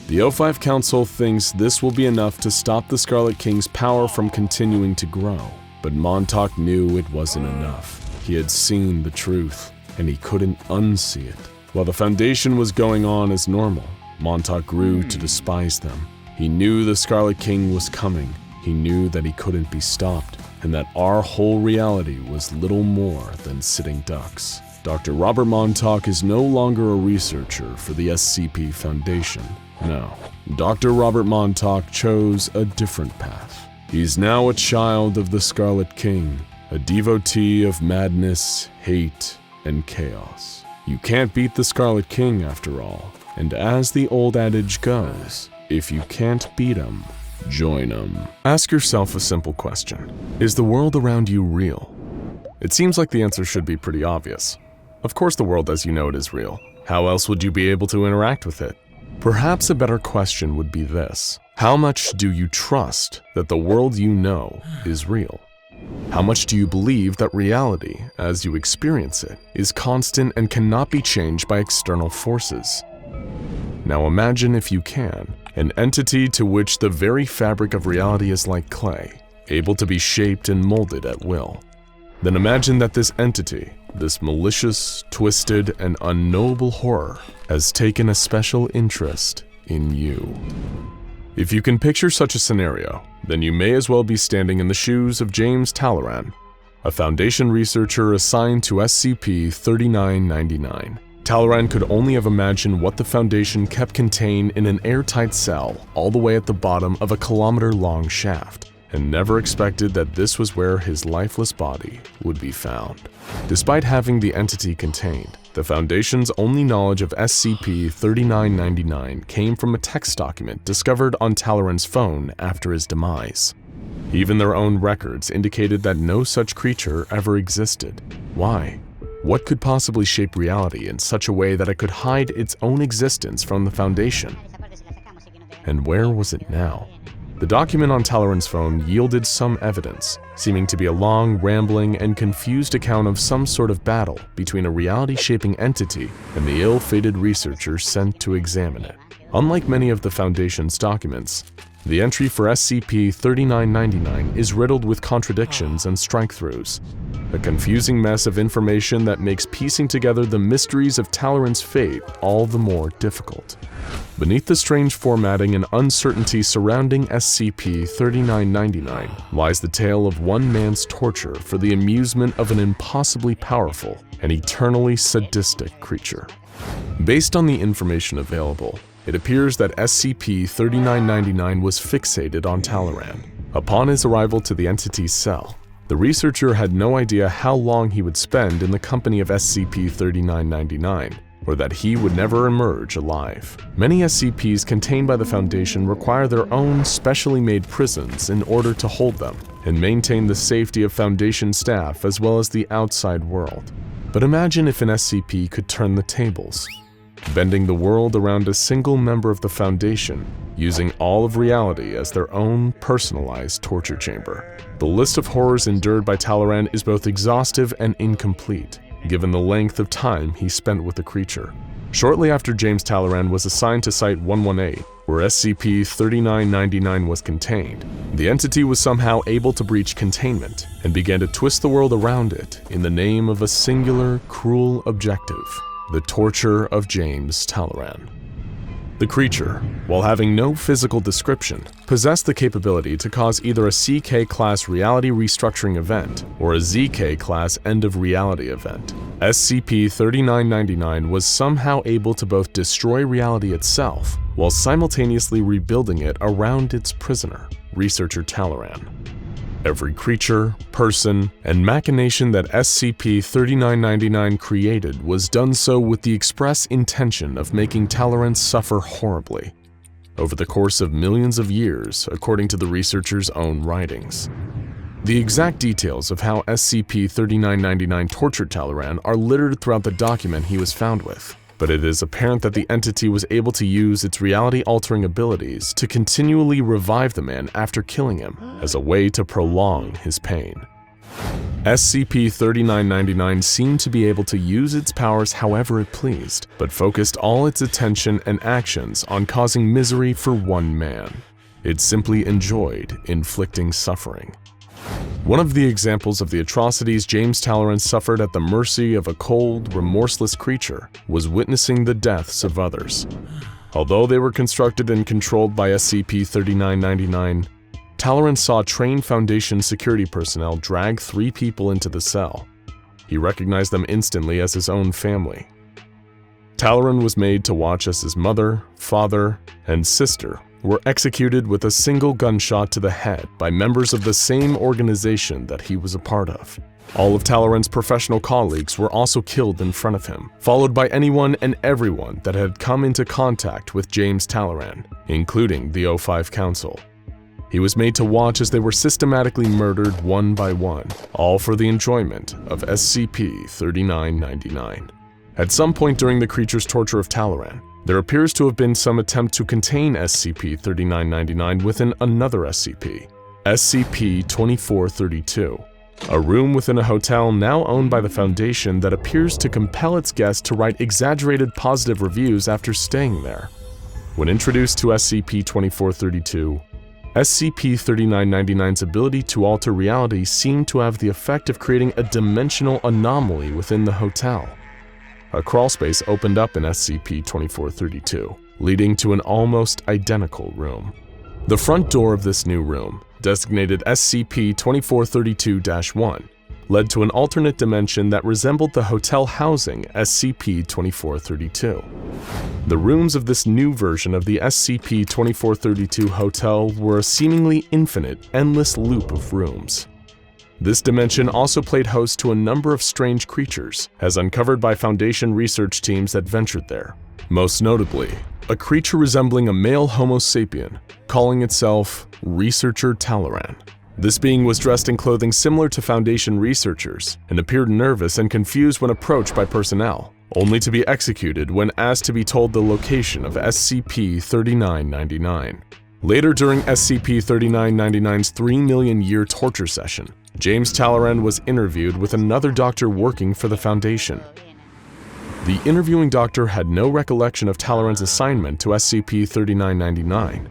The O5 Council thinks this will be enough to stop the Scarlet King's power from continuing to grow, but Montauk knew it wasn't enough. He had seen the truth, and he couldn't unsee it. While the Foundation was going on as normal, Montauk grew to despise them. He knew the Scarlet King was coming. He knew that he couldn't be stopped, and that our whole reality was little more than sitting ducks. Dr. Robert Montauk is no longer a researcher for the SCP Foundation. No, Dr. Robert Montauk chose a different path. He's now a child of the Scarlet King, a devotee of madness, hate, and chaos. You can't beat the Scarlet King after all, and as the old adage goes, if you can't beat him, join him. Ask yourself a simple question. Is the world around you real? It seems like the answer should be pretty obvious. Of course the world as you know it is real. How else would you be able to interact with it? Perhaps a better question would be this. How much do you trust that the world you know is real? How much do you believe that reality, as you experience it, is constant and cannot be changed by external forces? Now imagine, if you can, an entity to which the very fabric of reality is like clay, able to be shaped and molded at will. Then imagine that this entity, this malicious, twisted, and unknowable horror, has taken a special interest in you. If you can picture such a scenario, then you may as well be standing in the shoes of James Talleyrand, a Foundation researcher assigned to SCP-3999. Talleyrand could only have imagined what the Foundation kept contained in an airtight cell all the way at the bottom of a kilometer-long shaft, and never expected that this was where his lifeless body would be found. Despite having the entity contained, the Foundation's only knowledge of SCP-3999 came from a text document discovered on Talleyrand's phone after his demise. Even their own records indicated that no such creature ever existed. Why? What could possibly shape reality in such a way that it could hide its own existence from the Foundation? And where was it now? The document on Talleyrand's phone yielded some evidence, seeming to be a long, rambling, and confused account of some sort of battle between a reality-shaping entity and the ill-fated researcher sent to examine it. Unlike many of the Foundation's documents, the entry for SCP-3999 is riddled with contradictions and strike-throughs, a confusing mess of information that makes piecing together the mysteries of Talleyrand's fate all the more difficult. Beneath the strange formatting and uncertainty surrounding SCP-3999 lies the tale of one man's torture for the amusement of an impossibly powerful and eternally sadistic creature. Based on the information available, it appears that SCP-3999 was fixated on Talleyrand. Upon his arrival to the entity's cell, the researcher had no idea how long he would spend in the company of SCP-3999, or that he would never emerge alive. Many SCPs contained by the Foundation require their own specially made prisons in order to hold them and maintain the safety of Foundation staff as well as the outside world. But imagine if an SCP could turn the tables, bending the world around a single member of the Foundation, using all of reality as their own personalized torture chamber. The list of horrors endured by Talleyrand is both exhaustive and incomplete, given the length of time he spent with the creature. Shortly after James Talleyrand was assigned to Site-118, where SCP-3999 was contained, the entity was somehow able to breach containment and began to twist the world around it in the name of a singular, cruel objective: the torture of James Talleyrand. The creature, while having no physical description, possessed the capability to cause either a CK-class reality restructuring event or a ZK-class end-of-reality event. SCP-3999 was somehow able to both destroy reality itself while simultaneously rebuilding it around its prisoner, Researcher Talleyrand. Every creature, person, and machination that SCP-3999 created was done so with the express intention of making Talleyrand suffer horribly over the course of millions of years, according to the researcher's own writings. The exact details of how SCP-3999 tortured Talleyrand are littered throughout the document he was found with, but it is apparent that the entity was able to use its reality-altering abilities to continually revive the man after killing him as a way to prolong his pain. SCP-3999 seemed to be able to use its powers however it pleased, but focused all its attention and actions on causing misery for one man. It simply enjoyed inflicting suffering. One of the examples of the atrocities James Talleyrand suffered at the mercy of a cold, remorseless creature was witnessing the deaths of others. Although they were constructed and controlled by SCP-3999, Talleyrand saw trained Foundation security personnel drag 3 people into the cell. He recognized them instantly as his own family. Talleyrand was made to watch as his mother, father, and sister were executed with a single gunshot to the head by members of the same organization that he was a part of. All of Talleyrand's professional colleagues were also killed in front of him, followed by anyone and everyone that had come into contact with James Talleyrand, including the O5 Council. He was made to watch as they were systematically murdered one by one, all for the enjoyment of SCP-3999. At some point during the creature's torture of Talleyrand, there appears to have been some attempt to contain SCP-3999 within another SCP, SCP-2432, a room within a hotel now owned by the Foundation that appears to compel its guests to write exaggerated positive reviews after staying there. When introduced to SCP-2432, SCP-3999's ability to alter reality seemed to have the effect of creating a dimensional anomaly within the hotel. A crawlspace opened up in SCP-2432, leading to an almost identical room. The front door of this new room, designated SCP-2432-1, led to an alternate dimension that resembled the hotel housing SCP-2432. The rooms of this new version of the SCP-2432 hotel were a seemingly infinite, endless loop of rooms. This dimension also played host to a number of strange creatures, as uncovered by Foundation research teams that ventured there. Most notably, a creature resembling a male Homo sapien, calling itself Researcher Talleyrand. This being was dressed in clothing similar to Foundation researchers, and appeared nervous and confused when approached by personnel, only to be executed when asked to be told the location of SCP-3999. Later during SCP-3999's 3 million year torture session, James Talleyrand was interviewed with another doctor working for the Foundation. The interviewing doctor had no recollection of Talleyrand's assignment to SCP-3999,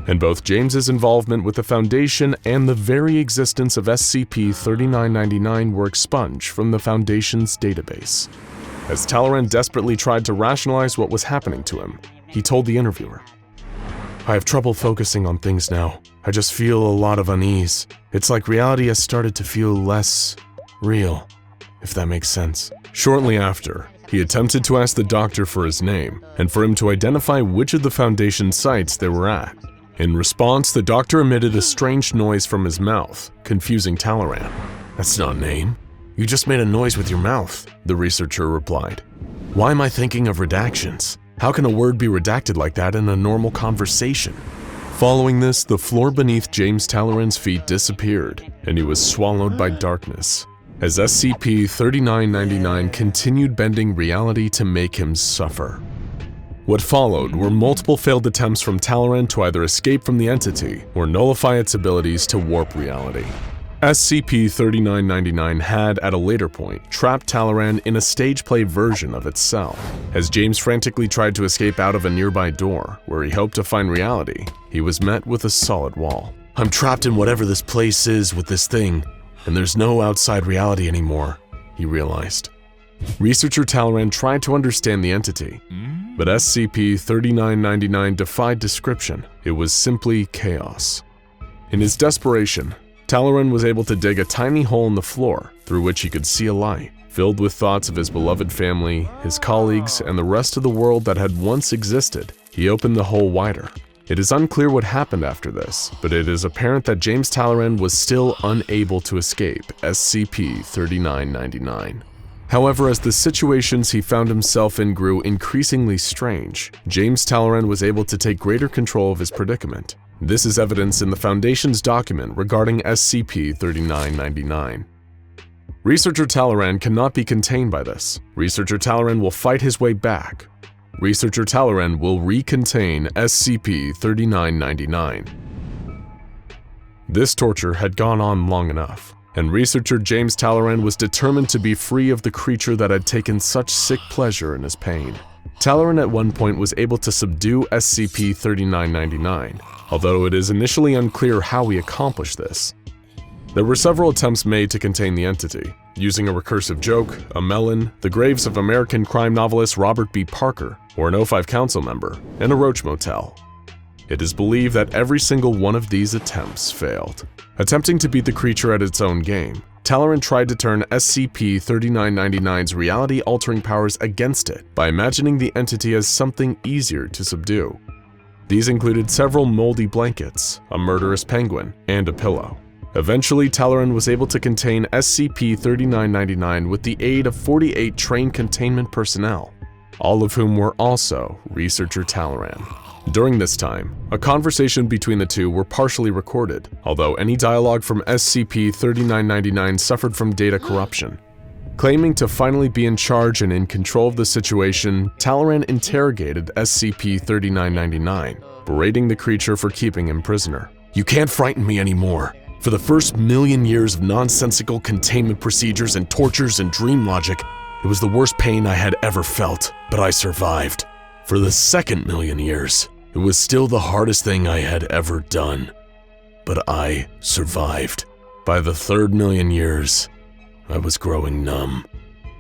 and both James's involvement with the Foundation and the very existence of SCP-3999 were expunged from the Foundation's database. As Talleyrand desperately tried to rationalize what was happening to him, he told the interviewer, "I have trouble focusing on things now. I just feel a lot of unease. It's like reality has started to feel less real, if that makes sense." Shortly after, he attempted to ask the doctor for his name and for him to identify which of the Foundation sites they were at. In response, the doctor emitted a strange noise from his mouth, confusing Talleyrand. "That's not a name. You just made a noise with your mouth," the researcher replied. "Why am I thinking of redactions? How can a word be redacted like that in a normal conversation?" Following this, the floor beneath James Talleyrand's feet disappeared, and he was swallowed by darkness, as SCP-3999 continued bending reality to make him suffer. What followed were multiple failed attempts from Talleyrand to either escape from the entity or nullify its abilities to warp reality. SCP-3999 had, at a later point, trapped Talleyrand in a stage play version of its cell. As James frantically tried to escape out of a nearby door, where he hoped to find reality, he was met with a solid wall. "I'm trapped in whatever this place is with this thing, and there's no outside reality anymore," he realized. Researcher Talleyrand tried to understand the entity, but SCP-3999 defied description. It was simply chaos. In his desperation, Talleyrand was able to dig a tiny hole in the floor through which he could see a light. Filled with thoughts of his beloved family, his colleagues, and the rest of the world that had once existed, he opened the hole wider. It is unclear what happened after this, but it is apparent that James Talleyrand was still unable to escape SCP-3999. However, as the situations he found himself in grew increasingly strange, James Talleyrand was able to take greater control of his predicament. This is evidenced in the Foundation's document regarding SCP-3999. Researcher Talleyrand cannot be contained by this. Researcher Talleyrand will fight his way back. Researcher Talleyrand will recontain SCP-3999. This torture had gone on long enough, and researcher James Talleyrand was determined to be free of the creature that had taken such sick pleasure in his pain. Talleyrand at one point was able to subdue SCP-3999, although it is initially unclear how he accomplished this. There were several attempts made to contain the entity, using a recursive joke, a melon, the graves of American crime novelist Robert B. Parker, or an O5 council member, and a roach motel. It is believed that every single one of these attempts failed. Attempting to beat the creature at its own game, Talleyrand tried to turn SCP-3999's reality-altering powers against it by imagining the entity as something easier to subdue. These included several moldy blankets, a murderous penguin, and a pillow. Eventually, Talleyrand was able to contain SCP-3999 with the aid of 48 trained containment personnel, all of whom were also researcher Talleyrand. During this time, a conversation between the two were partially recorded, although any dialogue from SCP-3999 suffered from data corruption. Claiming to finally be in charge and in control of the situation, Talleyrand interrogated SCP-3999, berating the creature for keeping him prisoner. "You can't frighten me anymore. For the first million years of nonsensical containment procedures and tortures and dream logic, it was the worst pain I had ever felt, but I survived. For the second million years, it was still the hardest thing I had ever done, but I survived. By the third million years, I was growing numb."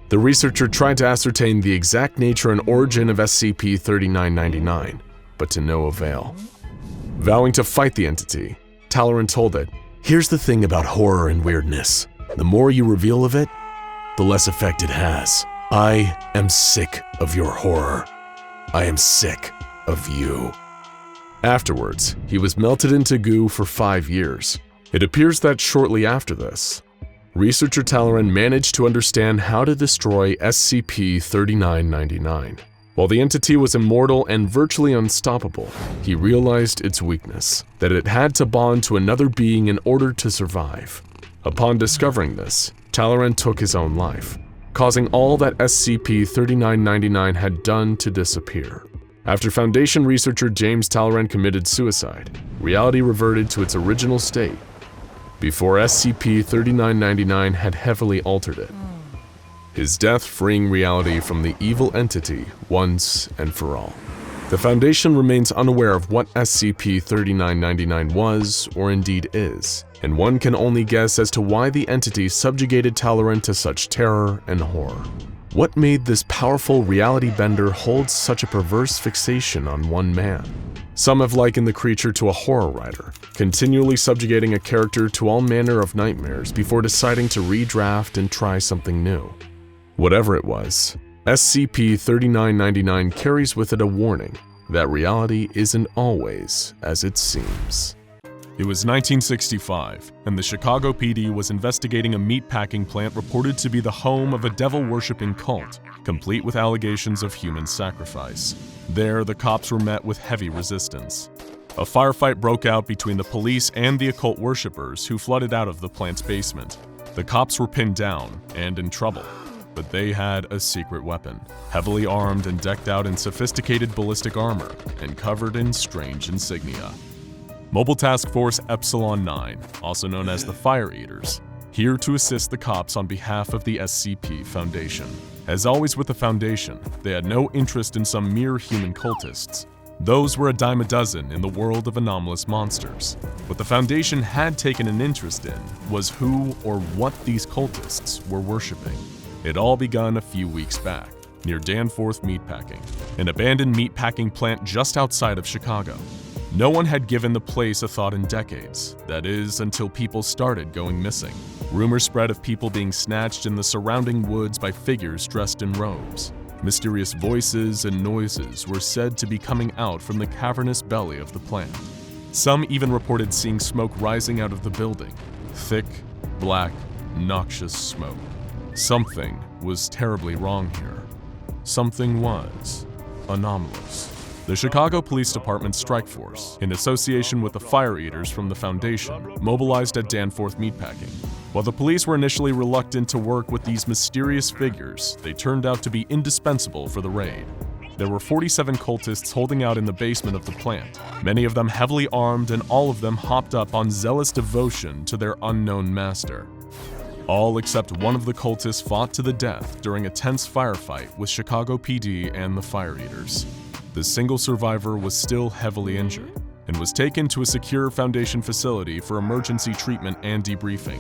The researcher tried to ascertain the exact nature and origin of SCP-3999, but to no avail. Vowing to fight the entity, Talleyrand told it, "Here's the thing about horror and weirdness. The more you reveal of it, the less effect it has. I am sick of your horror. I am sick of you." Afterwards, he was melted into goo for 5 years. It appears that shortly after this, researcher Talleyrand managed to understand how to destroy SCP-3999. While the entity was immortal and virtually unstoppable, he realized its weakness, that it had to bond to another being in order to survive. Upon discovering this, Talleyrand took his own life, causing all that SCP-3999 had done to disappear. After Foundation researcher James Talleyrand committed suicide, reality reverted to its original state, before SCP-3999 had heavily altered it. His death freeing reality from the evil entity once and for all. The Foundation remains unaware of what SCP-3999 was, or indeed is, and one can only guess as to why the entity subjugated Talleyrand to such terror and horror. What made this powerful reality bender hold such a perverse fixation on one man? Some have likened the creature to a horror writer, continually subjugating a character to all manner of nightmares before deciding to redraft and try something new. Whatever it was, SCP-3999 carries with it a warning that reality isn't always as it seems. It was 1965, and the Chicago PD was investigating a meatpacking plant reported to be the home of a devil-worshipping cult, complete with allegations of human sacrifice. There, the cops were met with heavy resistance. A firefight broke out between the police and the occult worshippers who flooded out of the plant's basement. The cops were pinned down and in trouble, but they had a secret weapon, heavily armed and decked out in sophisticated ballistic armor and covered in strange insignia. Mobile Task Force Epsilon 9, also known as the Fire Eaters, here to assist the cops on behalf of the SCP Foundation. As always with the Foundation, they had no interest in some mere human cultists. Those were a dime a dozen in the world of anomalous monsters. What the Foundation had taken an interest in was who or what these cultists were worshipping. It all begun a few weeks back, near Danforth Meatpacking, an abandoned meatpacking plant just outside of Chicago. No one had given the place a thought in decades, that is, until people started going missing. Rumors spread of people being snatched in the surrounding woods by figures dressed in robes. Mysterious voices and noises were said to be coming out from the cavernous belly of the plant. Some even reported seeing smoke rising out of the building. Thick, black, noxious smoke. Something was terribly wrong here. Something was anomalous. The Chicago Police Department Strike Force, in association with the Fire Eaters from the Foundation, mobilized at Danforth Meatpacking. While the police were initially reluctant to work with these mysterious figures, they turned out to be indispensable for the raid. There were 47 cultists holding out in the basement of the plant, many of them heavily armed and all of them hopped up on zealous devotion to their unknown master. All except one of the cultists fought to the death during a tense firefight with Chicago PD and the Fire Eaters. The single survivor was still heavily injured and was taken to a secure Foundation facility for emergency treatment and debriefing.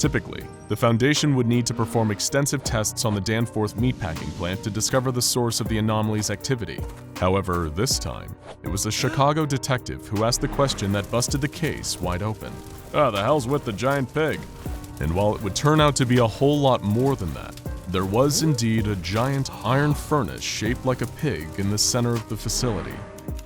Typically, the Foundation would need to perform extensive tests on the Danforth meatpacking plant to discover the source of the anomaly's activity. However, this time, it was a Chicago detective who asked the question that busted the case wide open. The hell's with the giant pig? And while it would turn out to be a whole lot more than that, there was indeed a giant iron furnace shaped like a pig in the center of the facility.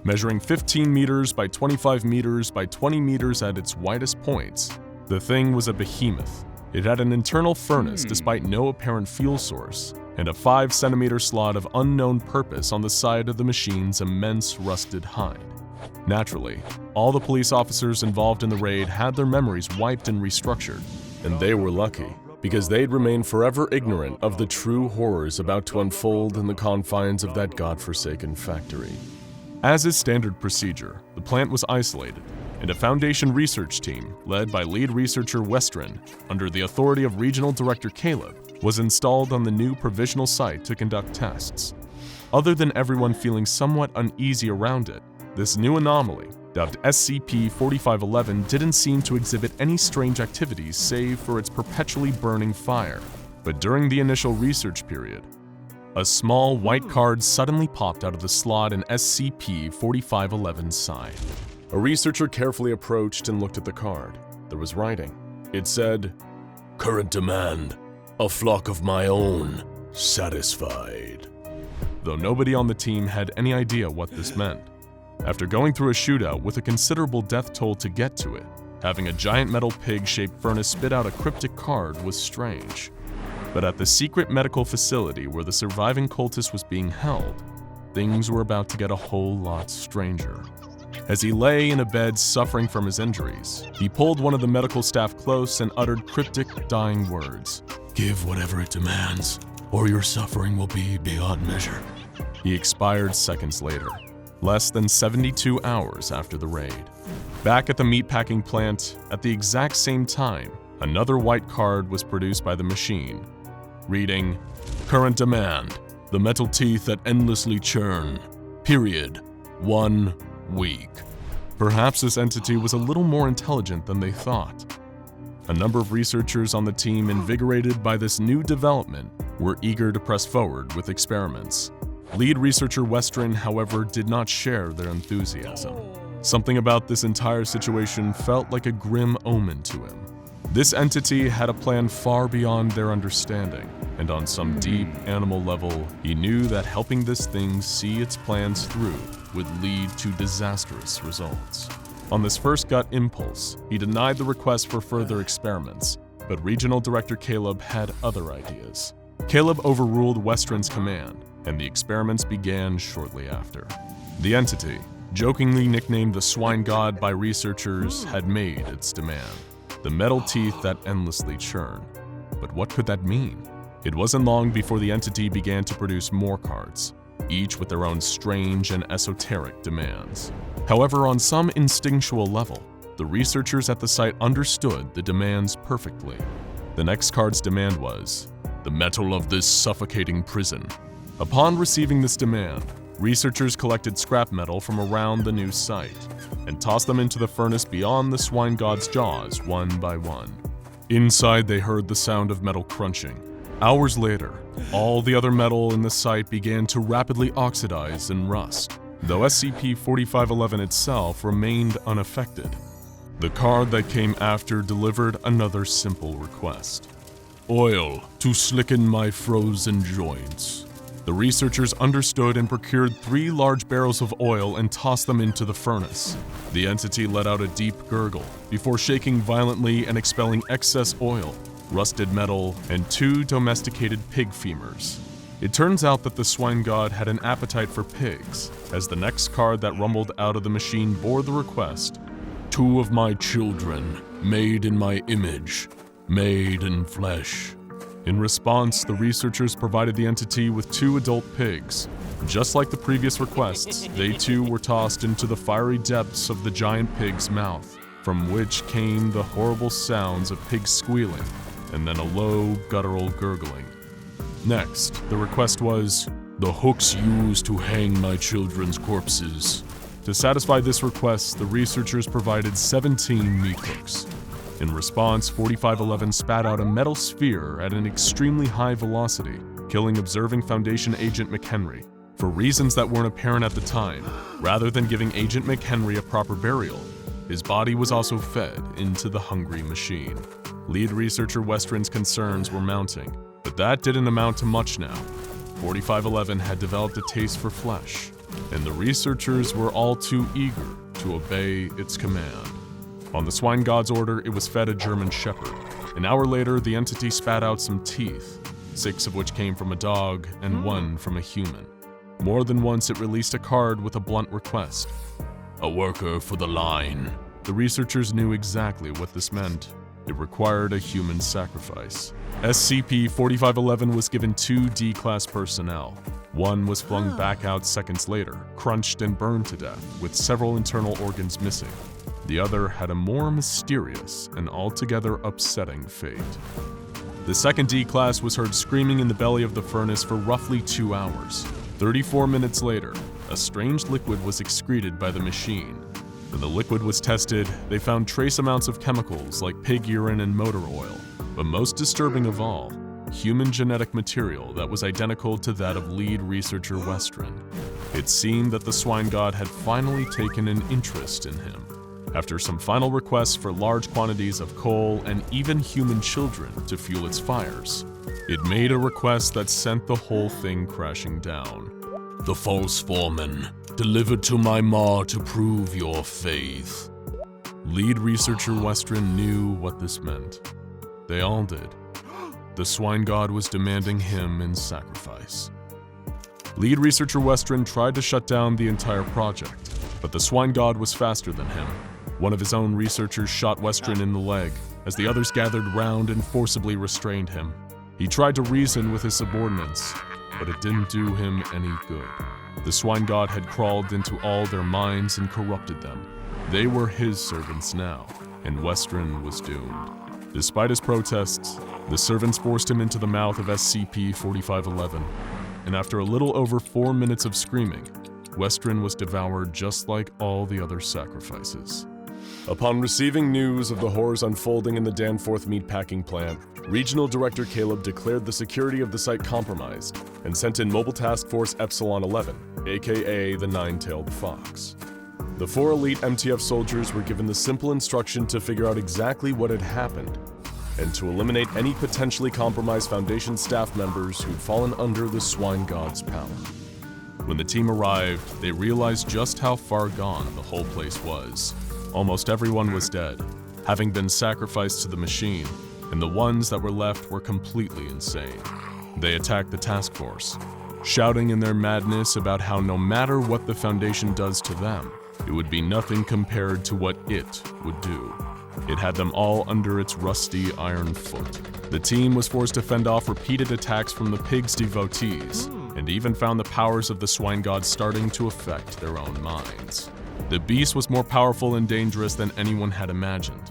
Measuring 15 meters by 25 meters by 20 meters at its widest points, the thing was a behemoth. It had an internal furnace despite no apparent fuel source, and a 5-centimeter slot of unknown purpose on the side of the machine's immense rusted hide. Naturally, all the police officers involved in the raid had their memories wiped and restructured, and they were lucky, because they'd remain forever ignorant of the true horrors about to unfold in the confines of that godforsaken factory. As is standard procedure, the plant was isolated, and a Foundation research team, led by lead researcher Westrin, under the authority of Regional Director Caleb, was installed on the new provisional site to conduct tests. Other than everyone feeling somewhat uneasy around it, this new anomaly, dubbed SCP-4511, didn't seem to exhibit any strange activities save for its perpetually burning fire. But during the initial research period, a small white card suddenly popped out of the slot in SCP-4511's side. A researcher carefully approached and looked at the card. There was writing. It said, "Current demand, a flock of my own, satisfied." Though nobody on the team had any idea what this meant. After going through a shootout with a considerable death toll to get to it, having a giant metal pig-shaped furnace spit out a cryptic card was strange. But at the secret medical facility where the surviving cultist was being held, things were about to get a whole lot stranger. As he lay in a bed suffering from his injuries, he pulled one of the medical staff close and uttered cryptic, dying words. "Give whatever it demands, or your suffering will be beyond measure." He expired seconds later, less than 72 hours after the raid. Back at the meatpacking plant, at the exact same time, another white card was produced by the machine, reading, "Current demand, the metal teeth that endlessly churn. Period. 1 week." Perhaps this entity was a little more intelligent than they thought. A number of researchers on the team, invigorated by this new development, were eager to press forward with experiments. Lead researcher Westrin, however, did not share their enthusiasm. Something about this entire situation felt like a grim omen to him. This entity had a plan far beyond their understanding, and on some deep animal level, he knew that helping this thing see its plans through would lead to disastrous results. On this first gut impulse, he denied the request for further experiments, but Regional Director Caleb had other ideas. Caleb overruled Westrin's command, and the experiments began shortly after. The entity, jokingly nicknamed the Swine God by researchers, had made its demand. The metal teeth that endlessly churn. But what could that mean? It wasn't long before the entity began to produce more cards. each with their own strange and esoteric demands. However, on some instinctual level, the researchers at the site understood the demands perfectly. The next card's demand was, "The metal of this suffocating prison." Upon receiving this demand, researchers collected scrap metal from around the new site and tossed them into the furnace beyond the swine god's jaws one by one. Inside, they heard the sound of metal crunching. Hours later, all the other metal in the site began to rapidly oxidize and rust, though SCP-4511 itself remained unaffected. The card that came after delivered another simple request. "Oil to slicken my frozen joints." The researchers understood and procured 3 large barrels of oil and tossed them into the furnace. The entity let out a deep gurgle before shaking violently and expelling excess oil, rusted metal, and 2 domesticated pig femurs. It turns out that the swine god had an appetite for pigs, as the next card that rumbled out of the machine bore the request, "2 of my children, made in my image, made in flesh." In response, the researchers provided the entity with 2 adult pigs. Just like the previous requests, they too were tossed into the fiery depths of the giant pig's mouth, from which came the horrible sounds of pigs squealing, and then a low, guttural gurgling. Next, the request was, "The hooks used to hang my children's corpses." To satisfy this request, the researchers provided 17 meat hooks. In response, 4511 spat out a metal sphere at an extremely high velocity, killing observing Foundation Agent McHenry. For reasons that weren't apparent at the time, rather than giving Agent McHenry a proper burial, his body was also fed into the hungry machine. Lead researcher Westron's concerns were mounting, but that didn't amount to much now. 4511 had developed a taste for flesh, and the researchers were all too eager to obey its command. On the swine god's order, it was fed a German shepherd. An hour later, the entity spat out some teeth, 6 of which came from a dog and 1 from a human. More than once, it released a card with a blunt request. "A worker for the line." The researchers knew exactly what this meant. It required a human sacrifice. SCP-4511 was given 2 D-Class personnel. 1 was flung back out seconds later, crunched and burned to death, with several internal organs missing. The other had a more mysterious and altogether upsetting fate. The second D-Class was heard screaming in the belly of the furnace for roughly 2 hours. 34 minutes later, a strange liquid was excreted by the machine. When the liquid was tested, they found trace amounts of chemicals like pig urine and motor oil, but most disturbing of all, human genetic material that was identical to that of lead researcher Westron. It seemed that the swine god had finally taken an interest in him. After some final requests for large quantities of coal and even human children to fuel its fires, it made a request that sent the whole thing crashing down. "The false foreman, delivered to my maw to prove your faith." Lead researcher Westron knew what this meant. They all did. The swine god was demanding him in sacrifice. Lead researcher Westron tried to shut down the entire project, but the swine god was faster than him. One of his own researchers shot Westron in the leg, as the others gathered round and forcibly restrained him. He tried to reason with his subordinates, but it didn't do him any good. The swine god had crawled into all their minds and corrupted them. They were his servants now, and Westron was doomed. Despite his protests, the servants forced him into the mouth of SCP-4511, and after a little over 4 minutes of screaming, Westron was devoured just like all the other sacrifices. Upon receiving news of the horrors unfolding in the Danforth meatpacking plant, Regional Director Caleb declared the security of the site compromised and sent in Mobile Task Force Epsilon 11, aka the Nine-Tailed Fox. The 4 elite MTF soldiers were given the simple instruction to figure out exactly what had happened and to eliminate any potentially compromised Foundation staff members who'd fallen under the swine god's power. When the team arrived, they realized just how far gone the whole place was. Almost everyone was dead, having been sacrificed to the machine, and the ones that were left were completely insane. They attacked the task force, shouting in their madness about how no matter what the Foundation does to them, it would be nothing compared to what it would do. It had them all under its rusty iron foot. The team was forced to fend off repeated attacks from the pigs' devotees, and even found the powers of the swine god starting to affect their own minds. The beast was more powerful and dangerous than anyone had imagined.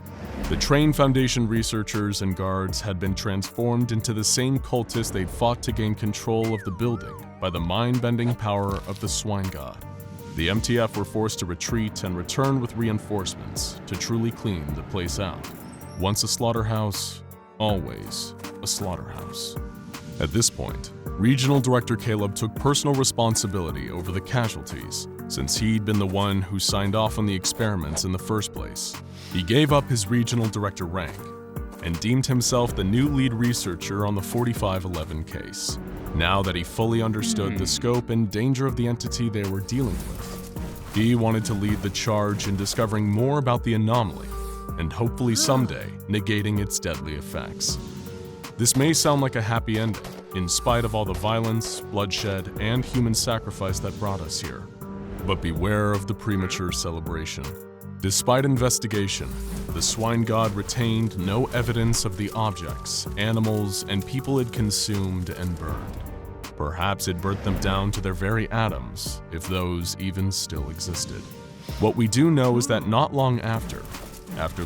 The trained Foundation researchers and guards had been transformed into the same cultists they'd fought to gain control of the building by the mind-bending power of the swine god. The MTF were forced to retreat and return with reinforcements to truly clean the place out. Once a slaughterhouse, always a slaughterhouse. At this point, Regional Director Caleb took personal responsibility over the casualties, since he'd been the one who signed off on the experiments in the first place. He gave up his Regional Director rank and deemed himself the new lead researcher on the 4511 case, now that he fully understood the scope and danger of the entity they were dealing with. He wanted to lead the charge in discovering more about the anomaly and hopefully someday negating its deadly effects. This may sound like a happy ending, in spite of all the violence, bloodshed, and human sacrifice that brought us here. But beware of the premature celebration. Despite investigation, the swine god retained no evidence of the objects, animals, and people it consumed and burned. Perhaps it burnt them down to their very atoms, if those even still existed. What we do know is that not long after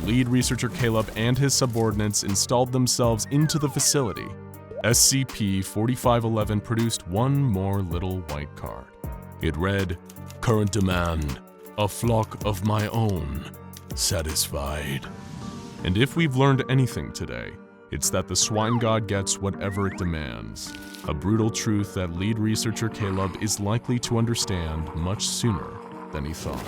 lead researcher Caleb and his subordinates installed themselves into the facility, SCP-4511 produced one more little white card. It read, "Current demand, a flock of my own, satisfied." And if we've learned anything today, it's that the swine god gets whatever it demands, a brutal truth that lead researcher Caleb is likely to understand much sooner than he thought.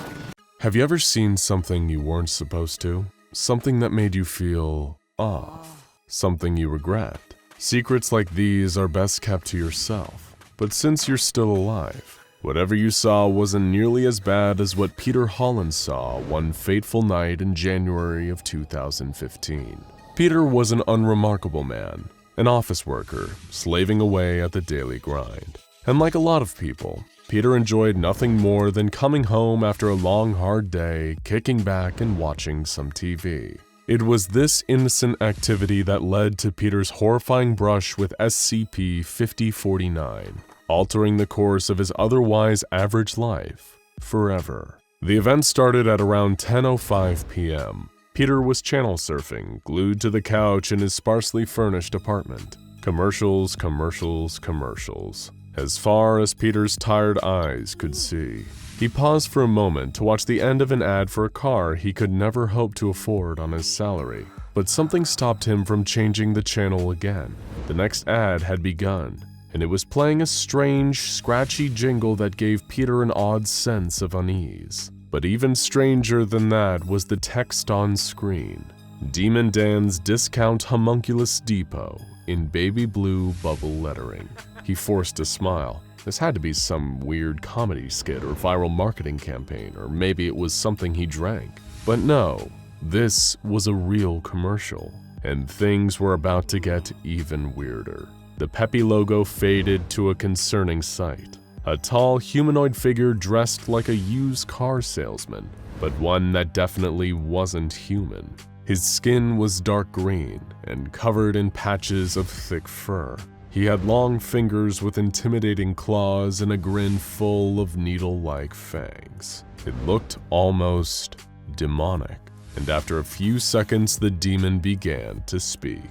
Have you ever seen something you weren't supposed to? Something that made you feel off? Something you regret? Secrets like these are best kept to yourself. But since you're still alive, whatever you saw wasn't nearly as bad as what Peter Holland saw one fateful night in January of 2015. Peter was an unremarkable man, an office worker, slaving away at the daily grind. And like a lot of people, Peter enjoyed nothing more than coming home after a long, hard day, kicking back and watching some TV. It was this innocent activity that led to Peter's horrifying brush with SCP-5049, altering the course of his otherwise average life forever. The event started at around 10:05 p.m. Peter was channel surfing, glued to the couch in his sparsely furnished apartment. Commercials, commercials, commercials. As far as Peter's tired eyes could see. He paused for a moment to watch the end of an ad for a car he could never hope to afford on his salary. But something stopped him from changing the channel again. The next ad had begun, and it was playing a strange, scratchy jingle that gave Peter an odd sense of unease. But even stranger than that was the text on screen. Demon Dan's Discount Homunculus Depot in baby blue bubble lettering. He forced a smile. This had to be some weird comedy skit or viral marketing campaign, or maybe it was something he drank. But no, this was a real commercial, and things were about to get even weirder. The peppy logo faded to a concerning sight. A tall humanoid figure dressed like a used car salesman, but one that definitely wasn't human. His skin was dark green and covered in patches of thick fur. He had long fingers with intimidating claws and a grin full of needle-like fangs. It looked almost demonic, and after a few seconds, the demon began to speak.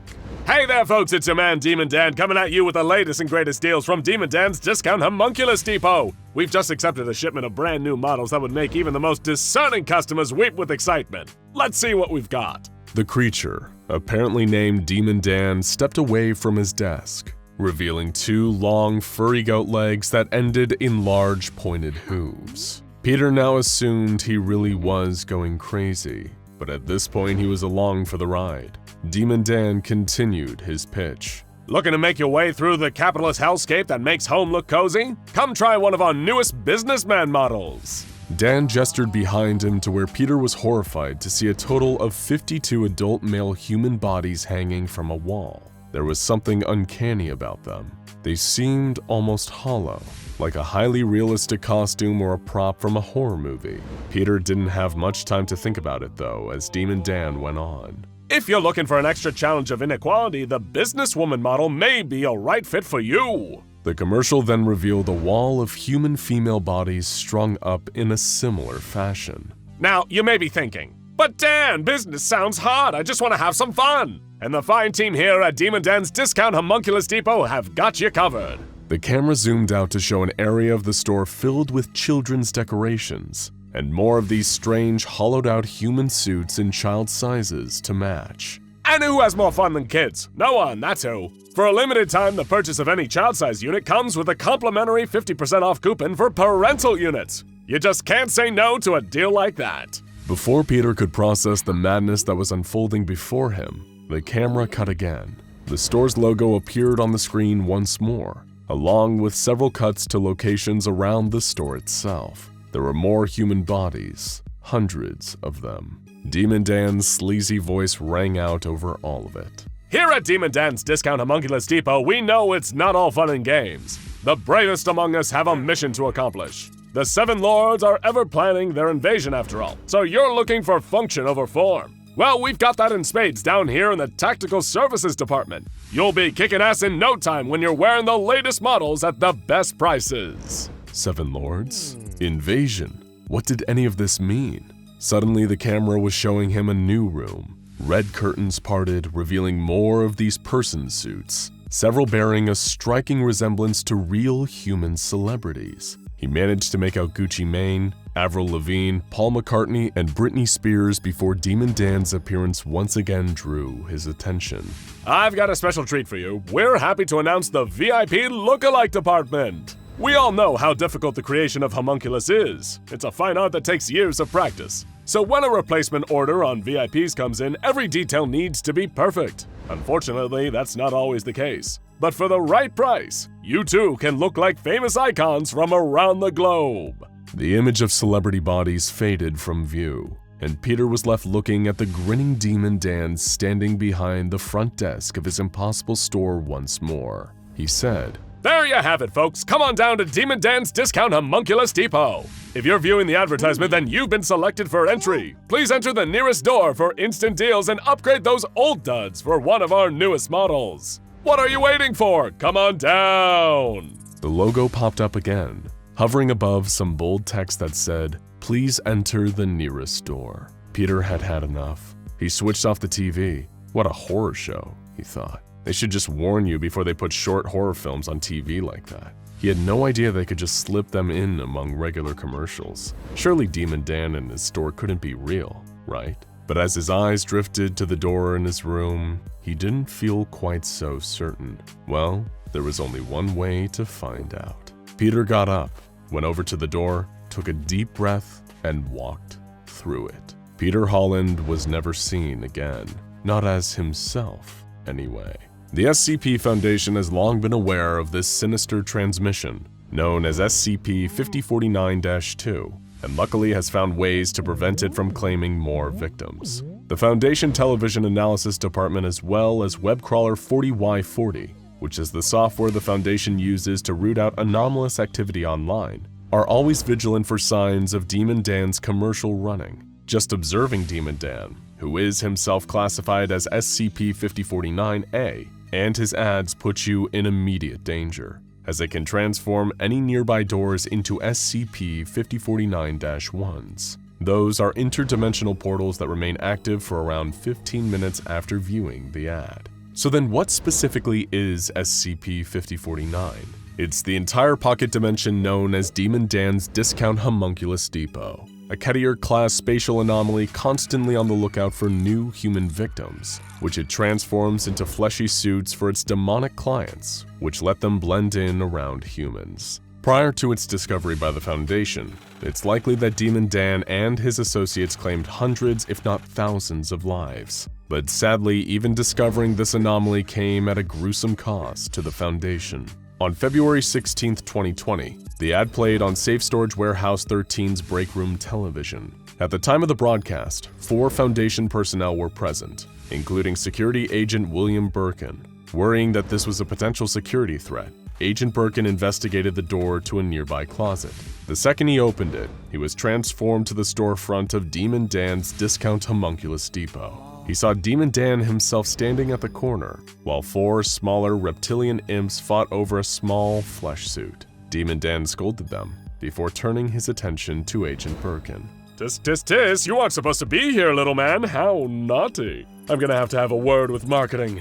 Hey there, folks, it's your man, Demon Dan, coming at you with the latest and greatest deals from Demon Dan's Discount Homunculus Depot. We've just accepted a shipment of brand new models that would make even the most discerning customers weep with excitement. Let's see what we've got. The creature, apparently named Demon Dan, stepped away from his desk, revealing two long, furry goat legs that ended in large, pointed hooves. Peter now assumed he really was going crazy, but at this point he was along for the ride. Demon Dan continued his pitch. Looking to make your way through the capitalist hellscape that makes home look cozy? Come try one of our newest businessman models. Dan gestured behind him to where Peter was horrified to see a total of 52 adult male human bodies hanging from a wall. There was something uncanny about them. They seemed almost hollow, like a highly realistic costume or a prop from a horror movie. Peter didn't have much time to think about it though, as Demon Dan went on. If you're looking for an extra challenge of inequality, the businesswoman model may be a right fit for you. The commercial then revealed a wall of human female bodies strung up in a similar fashion. Now, you may be thinking, but Dan, business sounds hard, I just want to have some fun. And the fine team here at Demon Dan's Discount Homunculus Depot have got you covered. The camera zoomed out to show an area of the store filled with children's decorations, and more of these strange, hollowed-out human suits in child sizes to match. And who has more fun than kids? No one, that's who. For a limited time, the purchase of any child-size unit comes with a complimentary 50% off coupon for parental units. You just can't say no to a deal like that. Before Peter could process the madness that was unfolding before him, the camera cut again. The store's logo appeared on the screen once more, along with several cuts to locations around the store itself. There were more human bodies, hundreds of them. Demon Dan's sleazy voice rang out over all of it. Here at Demon Dan's Discount Homunculus Depot, we know it's not all fun and games. The bravest among us have a mission to accomplish. The Seven Lords are ever planning their invasion after all, so you're looking for function over form. Well, we've got that in spades down here in the Tactical Services Department. You'll be kicking ass in no time when you're wearing the latest models at the best prices. Seven Lords? Invasion? What did any of this mean? Suddenly, the camera was showing him a new room. Red curtains parted, revealing more of these person suits, several bearing a striking resemblance to real human celebrities. He managed to make out Gucci Mane, Avril Lavigne, Paul McCartney, and Britney Spears before Demon Dan's appearance once again drew his attention. I've got a special treat for you. We're happy to announce the VIP Lookalike Department. We all know how difficult the creation of homunculus is. It's a fine art that takes years of practice. So when a replacement order on VIPs comes in, every detail needs to be perfect. Unfortunately, that's not always the case. But for the right price, you too can look like famous icons from around the globe. The image of celebrity bodies faded from view, and Peter was left looking at the grinning Demon Dan standing behind the front desk of his impossible store once more. He said, "There you have it, folks. Come on down to Demon Dan's Discount Homunculus Depot. If you're viewing the advertisement, then you've been selected for entry. Please enter the nearest door for instant deals and upgrade those old duds for one of our newest models. What are you waiting for? Come on down." The logo popped up again, hovering above some bold text that said, "Please enter the nearest door." Peter had had enough. He switched off the TV. What a horror show, he thought. They should just warn you before they put short horror films on TV like that. He had no idea they could just slip them in among regular commercials. Surely Demon Dan and his store couldn't be real, right? But as his eyes drifted to the door in his room, he didn't feel quite so certain. Well, there was only one way to find out. Peter got up, went over to the door, took a deep breath, and walked through it. Peter Holland was never seen again. Not as himself, anyway. The SCP Foundation has long been aware of this sinister transmission, known as SCP-5049-2, and luckily has found ways to prevent it from claiming more victims. The Foundation Television Analysis Department, as well as webcrawler 40Y40, which is the software the Foundation uses to root out anomalous activity online, are always vigilant for signs of Demon Dan's commercial running. Just observing Demon Dan, who is himself classified as SCP-5049-A, and his ads put you in immediate danger, as they can transform any nearby doors into SCP-5049-1s. Those are interdimensional portals that remain active for around 15 minutes after viewing the ad. So then what specifically is SCP-5049? It's the entire pocket dimension known as Demon Dan's Discount Homunculus Depot, a Kettier-class spatial anomaly constantly on the lookout for new human victims, which it transforms into fleshy suits for its demonic clients, which let them blend in around humans. Prior to its discovery by the Foundation, it's likely that Demon Dan and his associates claimed hundreds, if not thousands, of lives. But sadly, even discovering this anomaly came at a gruesome cost to the Foundation. On February 16, 2020, the ad played on Safe Storage Warehouse 13's break room television. At the time of the broadcast, 4 Foundation personnel were present, including Security Agent William Birkin. Worrying that this was a potential security threat, Agent Birkin investigated the door to a nearby closet. The second he opened it, he was transformed to the storefront of Demon Dan's Discount Homunculus Depot. he saw Demon Dan himself standing at the corner, while 4 smaller reptilian imps fought over a small flesh suit. Demon Dan scolded them, before turning his attention to Agent Birkin. Tis, you aren't supposed to be here, little man. How naughty. I'm gonna have to have a word with marketing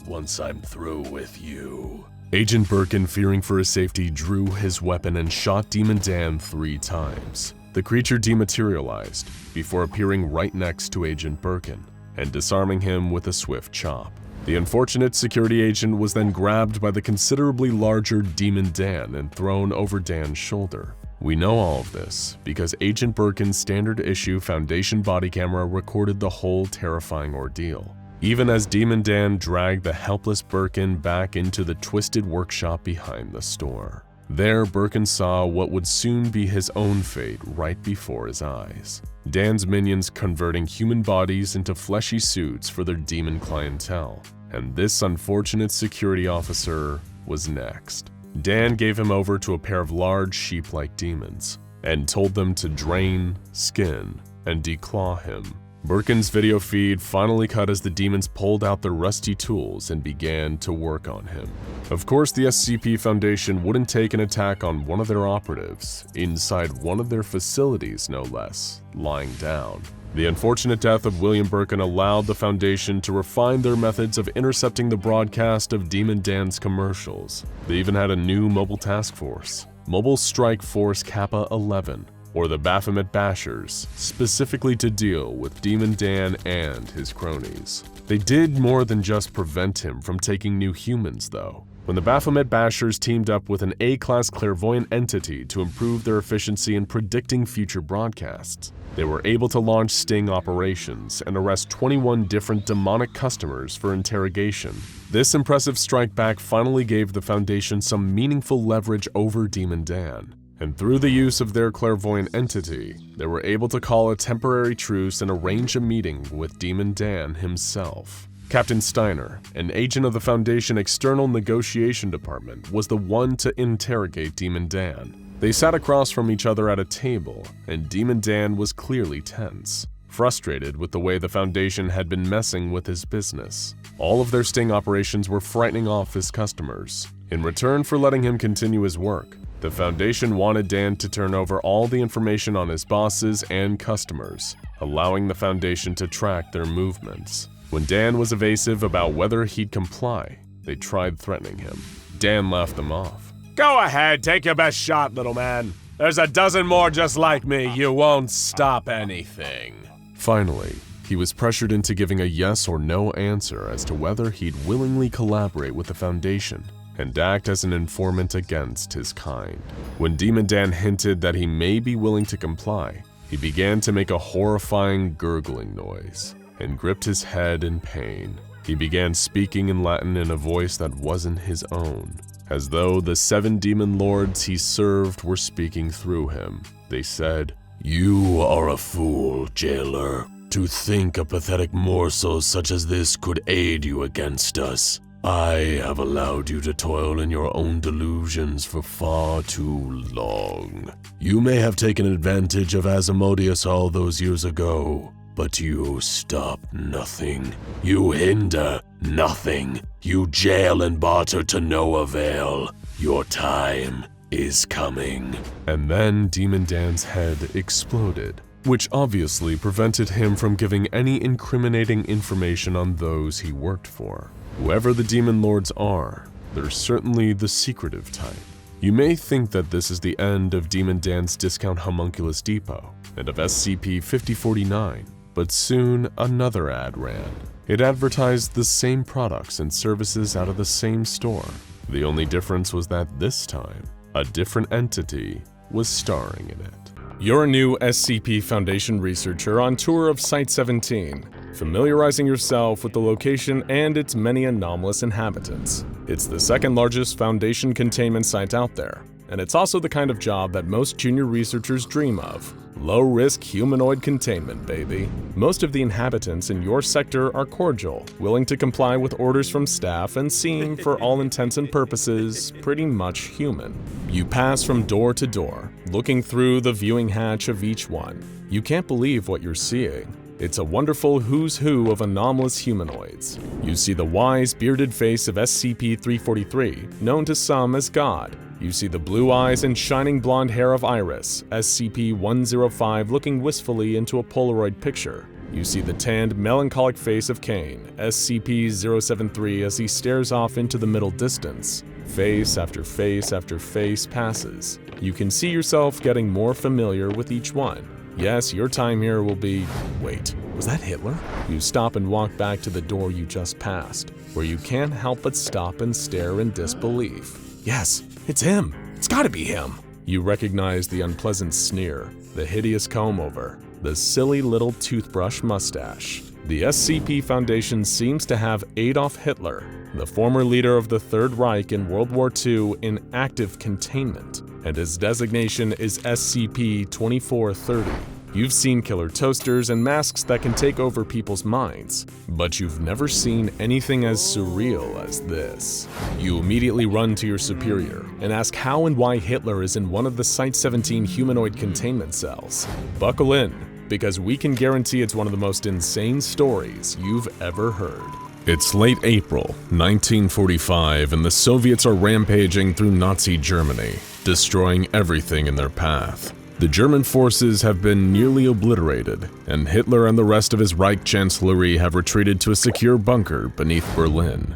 once I'm through with you. Agent Birkin, fearing for his safety, drew his weapon and shot Demon Dan 3 times. The creature dematerialized, before appearing right next to Agent Birkin and disarming him with a swift chop. The unfortunate security agent was then grabbed by the considerably larger Demon Dan and thrown over Dan's shoulder. We know all of this because Agent Birkin's standard issue Foundation body camera recorded the whole terrifying ordeal, even as Demon Dan dragged the helpless Birkin back into the twisted workshop behind the store. There, Birkin saw what would soon be his own fate right before his eyes. Dan's minions converting human bodies into fleshy suits for their demon clientele, and this unfortunate security officer was next. Dan gave him over to a pair of large sheep-like demons and told them to drain, skin, and declaw him. Birkin's video feed finally cut as the demons pulled out their rusty tools and began to work on him. Of course, the SCP Foundation wouldn't take an attack on one of their operatives, inside one of their facilities no less, lying down. The unfortunate death of William Birkin allowed the Foundation to refine their methods of intercepting the broadcast of Demon Dan's commercials. They even had a new mobile task force, Mobile Strike Force Kappa 11, or the Baphomet Bashers, specifically to deal with Demon Dan and his cronies. They did more than just prevent him from taking new humans, though. When the Baphomet Bashers teamed up with an A-class clairvoyant entity to improve their efficiency in predicting future broadcasts, they were able to launch sting operations and arrest 21 different demonic customers for interrogation. This impressive strike back finally gave the Foundation some meaningful leverage over Demon Dan, and through the use of their clairvoyant entity, they were able to call a temporary truce and arrange a meeting with Demon Dan himself. Captain Steiner, an agent of the Foundation External Negotiation Department, was the one to interrogate Demon Dan. They sat across from each other at a table, and Demon Dan was clearly tense, frustrated with the way the Foundation had been messing with his business. All of their sting operations were frightening off his customers. In return for letting him continue his work, the Foundation wanted Dan to turn over all the information on his bosses and customers, allowing the Foundation to track their movements. When Dan was evasive about whether he'd comply, they tried threatening him. Dan laughed them off. Go ahead, take your best shot, little man. There's a dozen more just like me. You won't stop anything. Finally, he was pressured into giving a yes or no answer as to whether he'd willingly collaborate with the Foundation and act as an informant against his kind. When Demon Dan hinted that he may be willing to comply, he began to make a horrifying gurgling noise and gripped his head in pain. He began speaking in Latin in a voice that wasn't his own, as though the 7 demon lords he served were speaking through him. They said, "You are a fool, jailer, to think a pathetic morsel such as this could aid you against us. I have allowed you to toil in your own delusions for far too long. You may have taken advantage of Asmodeus all those years ago, but you stop nothing. You hinder nothing. You jail and barter to no avail. Your time is coming." And then Demon Dan's head exploded, which obviously prevented him from giving any incriminating information on those he worked for. Whoever the Demon Lords are, they're certainly the secretive type. You may think that this is the end of Demon Dan's Discount Homunculus Depot and of SCP-5049, but soon another ad ran. It advertised the same products and services out of the same store. The only difference was that this time, a different entity was starring in it. You're a new SCP Foundation researcher on tour of Site-17, familiarizing yourself with the location and its many anomalous inhabitants. It's the second largest Foundation containment site out there, and it's also the kind of job that most junior researchers dream of. Low-risk humanoid containment, baby. Most of the inhabitants in your sector are cordial, willing to comply with orders from staff, and seem, for all intents and purposes, pretty much human. You pass from door to door, looking through the viewing hatch of each one. You can't believe what you're seeing. It's a wonderful who's who of anomalous humanoids. You see the wise, bearded face of SCP-343, known to some as God. You see the blue eyes and shining blonde hair of Iris, SCP-105 looking wistfully into a Polaroid picture. You see the tanned, melancholic face of Kane, SCP-073, as he stares off into the middle distance. Face after face after face passes. You can see yourself getting more familiar with each one. Yes, your time here will be… Wait, was that Hitler? You stop and walk back to the door you just passed, where you can't help but stop and stare in disbelief. Yes, it's him! It's gotta be him! You recognize the unpleasant sneer, the hideous comb-over, the silly little toothbrush mustache. The SCP Foundation seems to have Adolf Hitler, the former leader of the Third Reich in World War II, in active containment, and his designation is SCP-2430. You've seen killer toasters and masks that can take over people's minds, but you've never seen anything as surreal as this. You immediately run to your superior and ask how and why Hitler is in one of the Site-17 humanoid containment cells. Buckle in, because we can guarantee it's one of the most insane stories you've ever heard. It's late April, 1945, and the Soviets are rampaging through Nazi Germany, destroying everything in their path. The German forces have been nearly obliterated, and Hitler and the rest of his Reich Chancellery have retreated to a secure bunker beneath Berlin.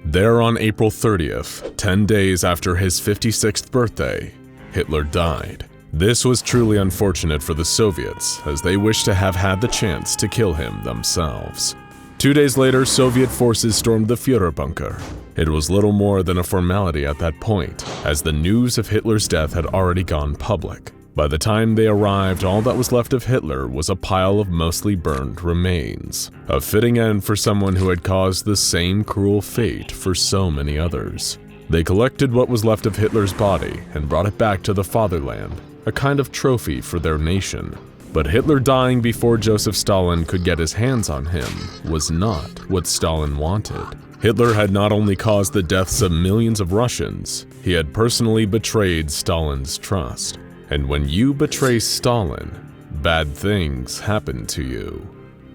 There on April 30th, 10 days after his 56th birthday, Hitler died. This was truly unfortunate for the Soviets, as they wished to have had the chance to kill him themselves. 2 days later, Soviet forces stormed the Führer bunker. It was little more than a formality at that point, as the news of Hitler's death had already gone public. By the time they arrived, all that was left of Hitler was a pile of mostly burned remains. A fitting end for someone who had caused the same cruel fate for so many others. They collected what was left of Hitler's body and brought it back to the fatherland, a kind of trophy for their nation. But Hitler dying before Joseph Stalin could get his hands on him was not what Stalin wanted. Hitler had not only caused the deaths of millions of Russians, he had personally betrayed Stalin's trust. And when you betray Stalin, bad things happen to you.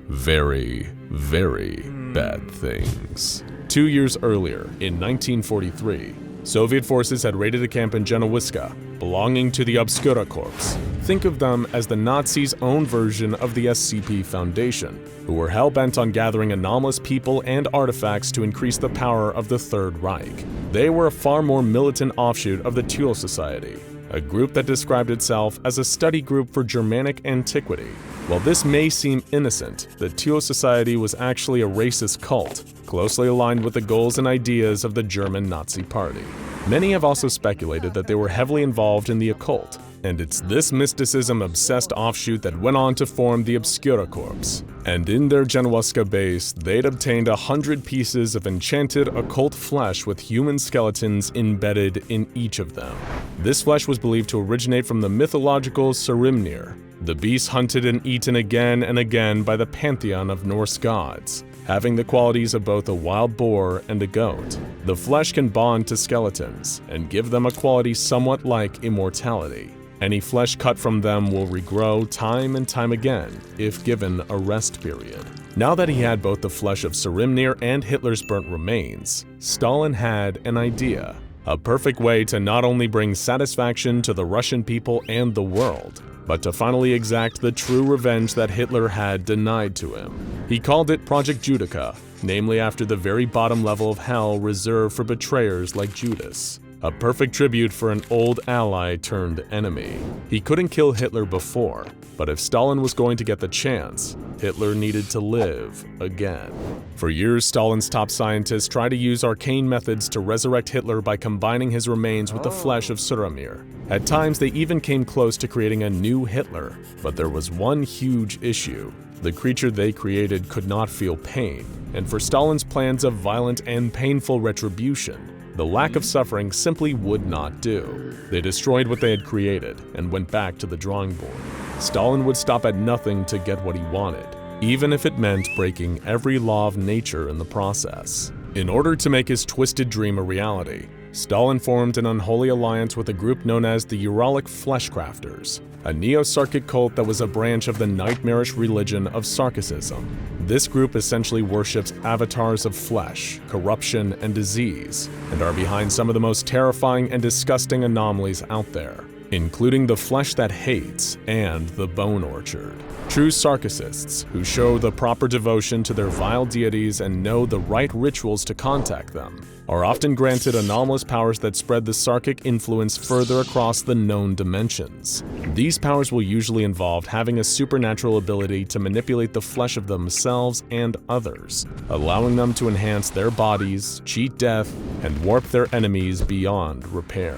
Very, very bad things. 2 years earlier, in 1943, Soviet forces had raided a camp in Genowiska, belonging to the Obscura Corps. Think of them as the Nazis' own version of the SCP Foundation, who were hell-bent on gathering anomalous people and artifacts to increase the power of the Third Reich. They were a far more militant offshoot of the Thule Society, a group that described itself as a study group for Germanic antiquity. While this may seem innocent, the Thule Society was actually a racist cult, closely aligned with the goals and ideas of the German Nazi Party. Many have also speculated that they were heavily involved in the occult, and it's this mysticism-obsessed offshoot that went on to form the Obscura Corps. And in their Genowiska base, they'd obtained 100 pieces of enchanted occult flesh with human skeletons embedded in each of them. This flesh was believed to originate from the mythological Sarimnir, the beast hunted and eaten again and again by the pantheon of Norse gods, having the qualities of both a wild boar and a goat. The flesh can bond to skeletons and give them a quality somewhat like immortality. Any flesh cut from them will regrow time and time again if given a rest period. Now that he had both the flesh of Sarimnir and Hitler's burnt remains, Stalin had an idea. A perfect way to not only bring satisfaction to the Russian people and the world, but to finally exact the true revenge that Hitler had denied to him. He called it Project Judica, namely after the very bottom level of hell reserved for betrayers like Judas. A perfect tribute for an old ally turned enemy. He couldn't kill Hitler before, but if Stalin was going to get the chance, Hitler needed to live again. For years, Stalin's top scientists tried to use arcane methods to resurrect Hitler by combining his remains with the flesh of Sarimnir. At times, they even came close to creating a new Hitler, but there was one huge issue. The creature they created could not feel pain, and for Stalin's plans of violent and painful retribution, the lack of suffering simply would not do. They destroyed what they had created and went back to the drawing board. Stalin would stop at nothing to get what he wanted, even if it meant breaking every law of nature in the process. In order to make his twisted dream a reality, Stalin formed an unholy alliance with a group known as the Uralic Fleshcrafters, a neo-Sarkic cult that was a branch of the nightmarish religion of Sarkicism. This group essentially worships avatars of flesh, corruption, and disease, and are behind some of the most terrifying and disgusting anomalies out there, including the flesh that hates and the bone orchard. True Sarkicists, who show the proper devotion to their vile deities and know the right rituals to contact them, are often granted anomalous powers that spread the Sarkic influence further across the known dimensions. These powers will usually involve having a supernatural ability to manipulate the flesh of themselves and others, allowing them to enhance their bodies, cheat death, and warp their enemies beyond repair.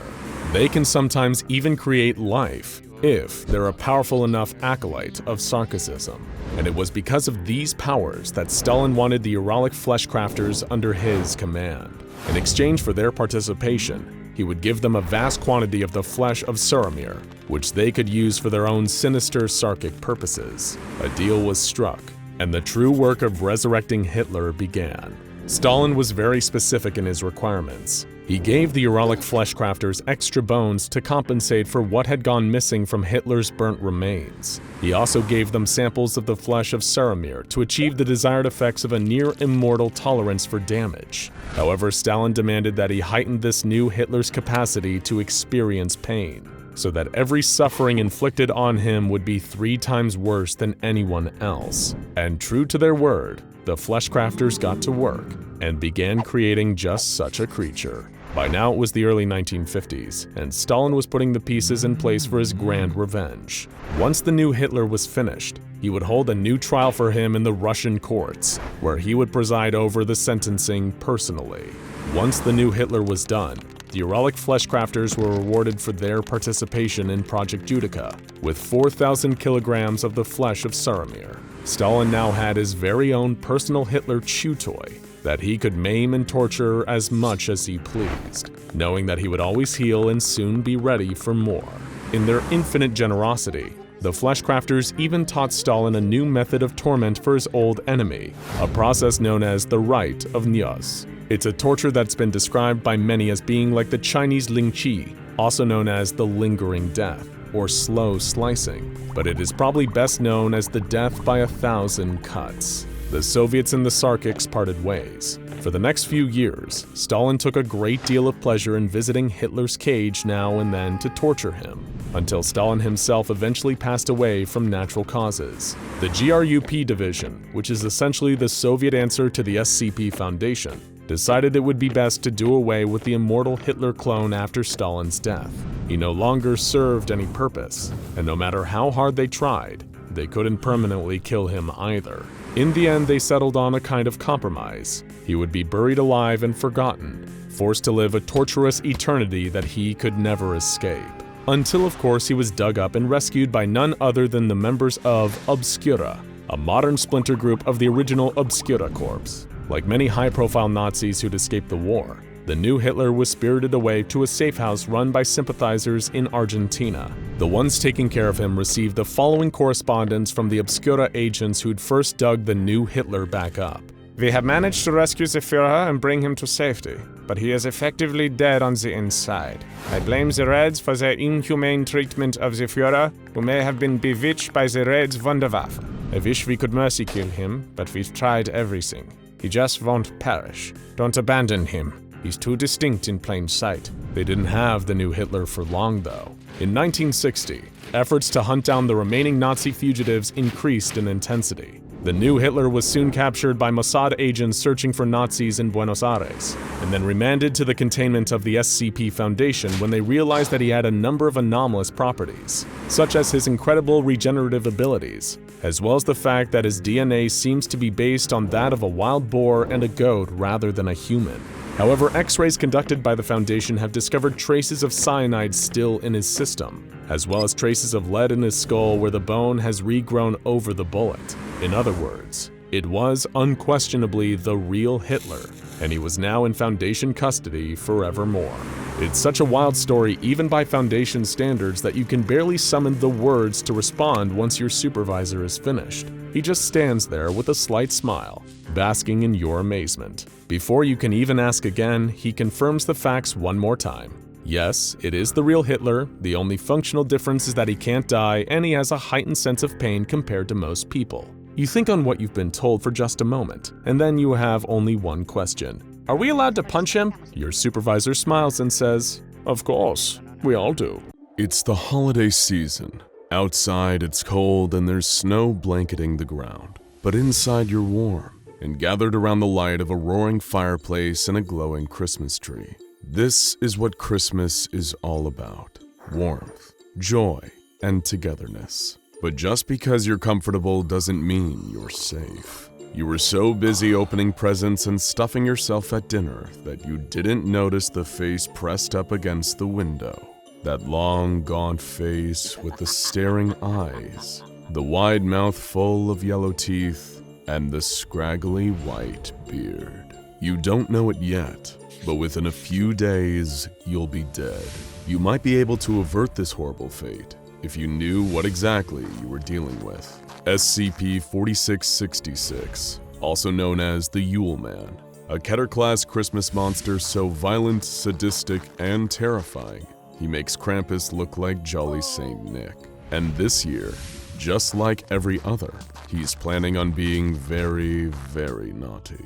They can sometimes even create life, if they're a powerful enough acolyte of Sarkicism. And it was because of these powers that Stalin wanted the Uralic Fleshcrafters under his command. In exchange for their participation, he would give them a vast quantity of the flesh of Suramir, which they could use for their own sinister Sarkic purposes. A deal was struck, and the true work of resurrecting Hitler began. Stalin was very specific in his requirements. He gave the Uralic Fleshcrafters extra bones to compensate for what had gone missing from Hitler's burnt remains. He also gave them samples of the flesh of Suramir to achieve the desired effects of a near-immortal tolerance for damage. However, Stalin demanded that he heighten this new Hitler's capacity to experience pain, so that every suffering inflicted on him would be 3 times worse than anyone else. And true to their word, the Fleshcrafters got to work and began creating just such a creature. By now it was the early 1950s, and Stalin was putting the pieces in place for his grand revenge. Once the new Hitler was finished, he would hold a new trial for him in the Russian courts, where he would preside over the sentencing personally. Once the new Hitler was done, the Uralic Fleshcrafters were rewarded for their participation in Project Judica, with 4,000 kilograms of the flesh of Suramir. Stalin now had his very own personal Hitler chew toy that he could maim and torture as much as he pleased, knowing that he would always heal and soon be ready for more. In their infinite generosity, the Fleshcrafters even taught Stalin a new method of torment for his old enemy, a process known as the Rite of Nyos. It's a torture that's been described by many as being like the Chinese Ling Chi, also known as the lingering death, or slow slicing, but it is probably best known as the death by 1,000 cuts. The Soviets and the Sarkics parted ways. For the next few years, Stalin took a great deal of pleasure in visiting Hitler's cage now and then to torture him, until Stalin himself eventually passed away from natural causes. The GRUP division, which is essentially the Soviet answer to the SCP Foundation, decided it would be best to do away with the immortal Hitler clone after Stalin's death. He no longer served any purpose, and no matter how hard they tried, they couldn't permanently kill him either. In the end, they settled on a kind of compromise. He would be buried alive and forgotten, forced to live a torturous eternity that he could never escape. Until, of course, he was dug up and rescued by none other than the members of Obscura, a modern splinter group of the original Obscura Corps. Like many high-profile Nazis who'd escaped the war, the new Hitler was spirited away to a safe house run by sympathizers in Argentina. The ones taking care of him received the following correspondence from the Obscura agents who'd first dug the new Hitler back up. We have managed to rescue the Führer and bring him to safety, but he is effectively dead on the inside. I blame the Reds for their inhumane treatment of the Führer, who may have been bewitched by the Reds' Wunderwaffe. I wish we could mercy kill him, but we've tried everything. He just won't perish. Don't abandon him. He's too distinct in plain sight. They didn't have the new Hitler for long, though. In 1960, efforts to hunt down the remaining Nazi fugitives increased in intensity. The new Hitler was soon captured by Mossad agents searching for Nazis in Buenos Aires, and then remanded to the containment of the SCP Foundation when they realized that he had a number of anomalous properties, such as his incredible regenerative abilities, as well as the fact that his DNA seems to be based on that of a wild boar and a goat rather than a human. However, X-rays conducted by the Foundation have discovered traces of cyanide still in his system, as well as traces of lead in his skull where the bone has regrown over the bullet. In other words, it was unquestionably the real Hitler, and he was now in Foundation custody forevermore. It's such a wild story even by Foundation standards that you can barely summon the words to respond once your supervisor is finished. He just stands there with a slight smile, basking in your amazement. Before you can even ask again, he confirms the facts one more time. Yes, it is the real Hitler. The only functional difference is that he can't die and he has a heightened sense of pain compared to most people. You think on what you've been told for just a moment, and then you have only one question. Are we allowed to punch him? Your supervisor smiles and says, "Of course, we all do." It's the holiday season. Outside it's cold and there's snow blanketing the ground. But inside you're warm and gathered around the light of a roaring fireplace and a glowing Christmas tree. This is what Christmas is all about. Warmth, joy, and togetherness. But just because you're comfortable doesn't mean you're safe. You were so busy opening presents and stuffing yourself at dinner that you didn't notice the face pressed up against the window. That long, gaunt face with the staring eyes, the wide mouth full of yellow teeth, and the scraggly white beard. You don't know it yet, but within a few days, you'll be dead. You might be able to avert this horrible fate if you knew what exactly you were dealing with. SCP-4666, also known as the Yule Man, a Keter-class Christmas monster so violent, sadistic, and terrifying, he makes Krampus look like Jolly Saint Nick. And this year, just like every other, he's planning on being very, very naughty.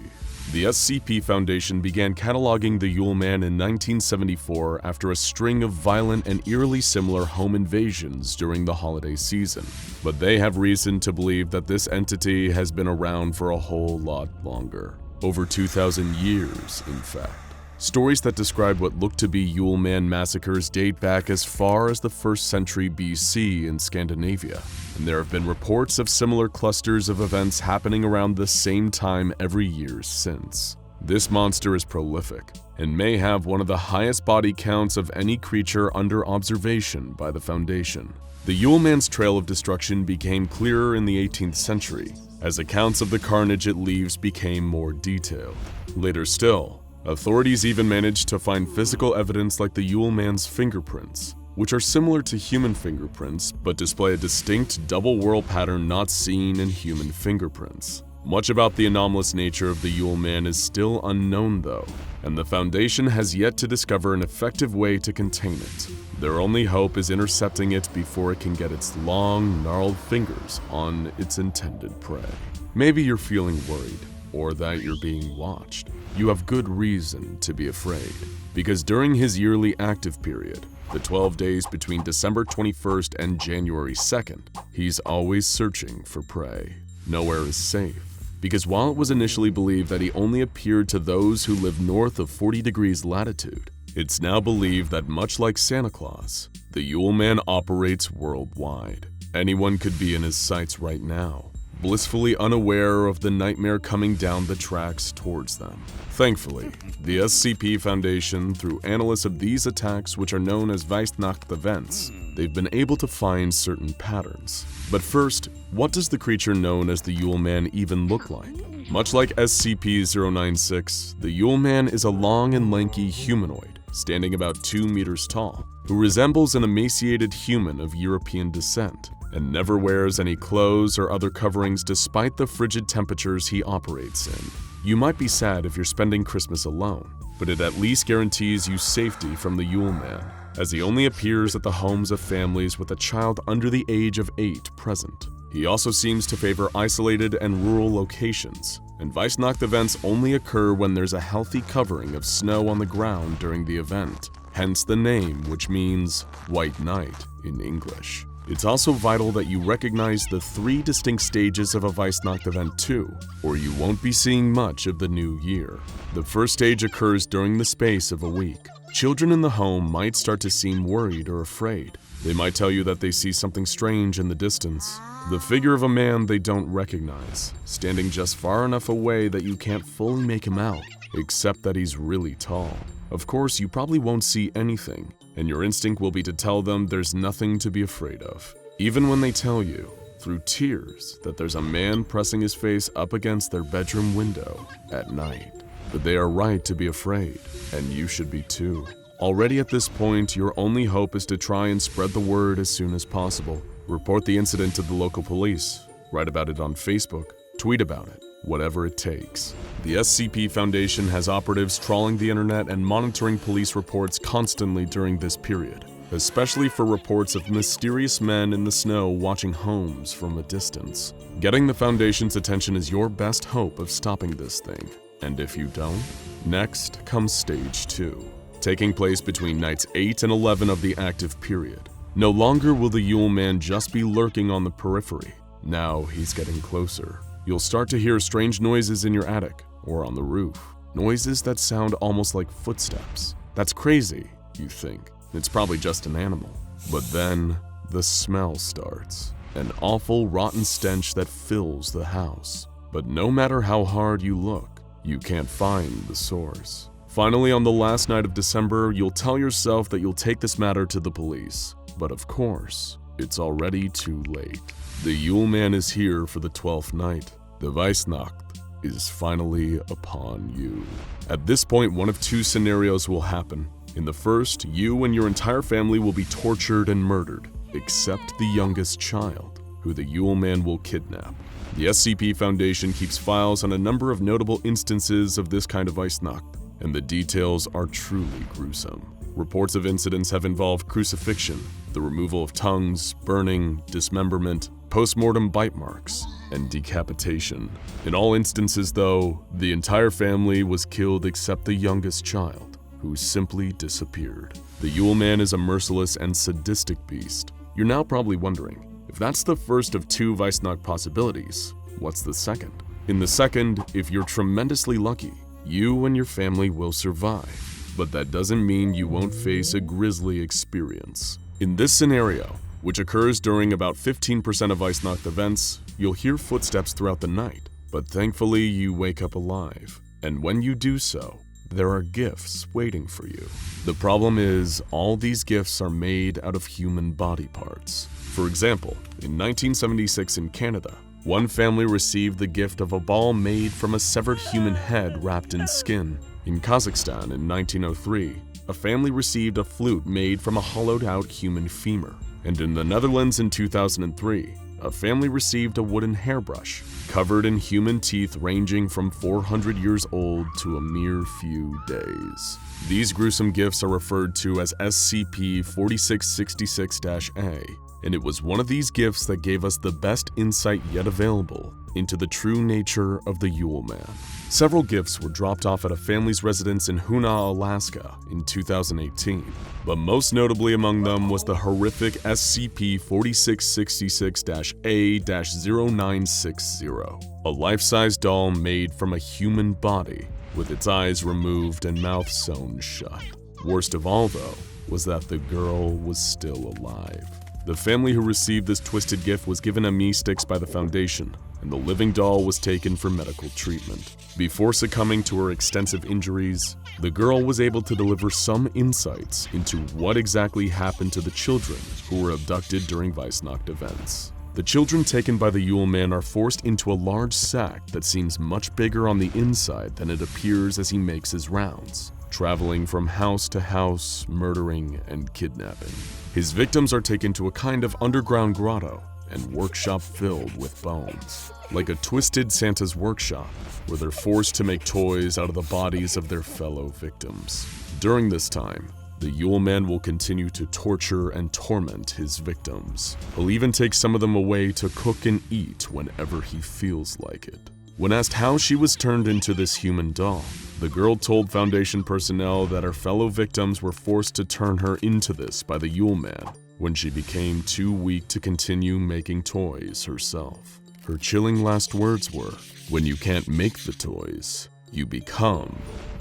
The SCP Foundation began cataloging the Yule Man in 1974 after a string of violent and eerily similar home invasions during the holiday season. But they have reason to believe that this entity has been around for a whole lot longer. Over 2,000 years, in fact. Stories that describe what look to be Yule Man massacres date back as far as the 1st century BC in Scandinavia, and there have been reports of similar clusters of events happening around the same time every year since. This monster is prolific, and may have one of the highest body counts of any creature under observation by the Foundation. The Yule Man's trail of destruction became clearer in the 18th century, as accounts of the carnage it leaves became more detailed. Later still, authorities even managed to find physical evidence like the Yule Man's fingerprints, which are similar to human fingerprints but display a distinct double whorl pattern not seen in human fingerprints. Much about the anomalous nature of the Yule Man is still unknown though, and the Foundation has yet to discover an effective way to contain it. Their only hope is intercepting it before it can get its long, gnarled fingers on its intended prey. Maybe you're feeling worried, or that you're being watched. You have good reason to be afraid, because during his yearly active period, the 12 days between December 21st and January 2nd, he's always searching for prey. Nowhere is safe, because while it was initially believed that he only appeared to those who live north of 40 degrees latitude, it's now believed that much like Santa Claus, the Yule Man operates worldwide. Anyone could be in his sights right now, blissfully unaware of the nightmare coming down the tracks towards them. Thankfully, the SCP Foundation, through analysis of these attacks which are known as Weihnacht events, they've been able to find certain patterns. But first, what does the creature known as the Yule Man even look like? Much like SCP-096, the Yule Man is a long and lanky humanoid, standing about 2 meters tall, who resembles an emaciated human of European descent, and never wears any clothes or other coverings despite the frigid temperatures he operates in. You might be sad if you're spending Christmas alone, but it at least guarantees you safety from the Yule Man, as he only appears at the homes of families with a child under the age of 8 present. He also seems to favor isolated and rural locations, and Weihnacht events only occur when there's a healthy covering of snow on the ground during the event, hence the name, which means White Night in English. It's also vital that you recognize the 3 distinct stages of a Weihnacht event too, or you won't be seeing much of the new year. The first stage occurs during the space of a week. Children in the home might start to seem worried or afraid. They might tell you that they see something strange in the distance. The figure of a man they don't recognize, standing just far enough away that you can't fully make him out, except that he's really tall. Of course, you probably won't see anything, and your instinct will be to tell them there's nothing to be afraid of. Even when they tell you, through tears, that there's a man pressing his face up against their bedroom window at night. But they are right to be afraid, and you should be too. Already at this point, your only hope is to try and spread the word as soon as possible. Report the incident to the local police. Write about it on Facebook, tweet about it, whatever it takes. The SCP Foundation has operatives trawling the internet and monitoring police reports constantly during this period, especially for reports of mysterious men in the snow watching homes from a distance. Getting the Foundation's attention is your best hope of stopping this thing. And if you don't, next comes Stage 2, taking place between nights 8 and 11 of the active period. No longer will the Yule Man just be lurking on the periphery. Now he's getting closer. You'll start to hear strange noises in your attic or on the roof. Noises that sound almost like footsteps. That's crazy, you think. It's probably just an animal. But then, the smell starts. An awful rotten stench that fills the house. But no matter how hard you look, you can't find the source. Finally, on the last night of December, you'll tell yourself that you'll take this matter to the police. But of course, it's already too late. The Yule Man is here for the 12th night. The Weissnacht is finally upon you. At this point, one of two scenarios will happen. In the first, you and your entire family will be tortured and murdered, except the youngest child, who the Yule Man will kidnap. The SCP Foundation keeps files on a number of notable instances of this kind of Weissnacht, and the details are truly gruesome. Reports of incidents have involved crucifixion, the removal of tongues, burning, dismemberment, post-mortem bite marks, and decapitation. In all instances, though, the entire family was killed except the youngest child, who simply disappeared. The Yule Man is a merciless and sadistic beast. You're now probably wondering, if that's the first of two Weissnacht possibilities, what's the second? In the second, if you're tremendously lucky, you and your family will survive. But that doesn't mean you won't face a grisly experience. In this scenario, which occurs during about 15% of Weissnacht events, you'll hear footsteps throughout the night, but thankfully you wake up alive. And when you do so, there are gifts waiting for you. The problem is, all these gifts are made out of human body parts. For example, in 1976 in Canada, one family received the gift of a ball made from a severed human head wrapped in skin. In Kazakhstan in 1903, a family received a flute made from a hollowed-out human femur. And in the Netherlands in 2003, a family received a wooden hairbrush covered in human teeth ranging from 400 years old to a mere few days. These gruesome gifts are referred to as SCP-4666-A, and it was one of these gifts that gave us the best insight yet available into the true nature of the Yule Man. Several gifts were dropped off at a family's residence in Hoonah, Alaska in 2018, but most notably among them was the horrific SCP-4666-A-0960, a life-size doll made from a human body with its eyes removed and mouth sewn shut. Worst of all, though, was that the girl was still alive. The family who received this twisted gift was given ME sticks by the Foundation, and the living doll was taken for medical treatment. Before succumbing to her extensive injuries, the girl was able to deliver some insights into what exactly happened to the children who were abducted during Weissnacht events. The children taken by the Yule Man are forced into a large sack that seems much bigger on the inside than it appears as he makes his rounds, traveling from house to house, murdering and kidnapping. His victims are taken to a kind of underground grotto and workshop filled with bones, like a twisted Santa's workshop, where they're forced to make toys out of the bodies of their fellow victims. During this time, the Yule Man will continue to torture and torment his victims. He'll even take some of them away to cook and eat whenever he feels like it. When asked how she was turned into this human doll, the girl told Foundation personnel that her fellow victims were forced to turn her into this by the Yule Man when she became too weak to continue making toys herself. Her chilling last words were, "When you can't make the toys, you become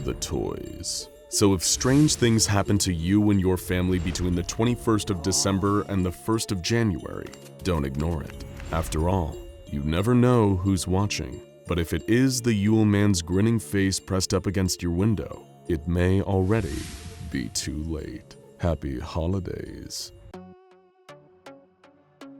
the toys." So if strange things happen to you and your family between the 21st of December and the 1st of January, don't ignore it. After all, you never know who's watching. But if it is the Yule Man's grinning face pressed up against your window, it may already be too late. Happy holidays.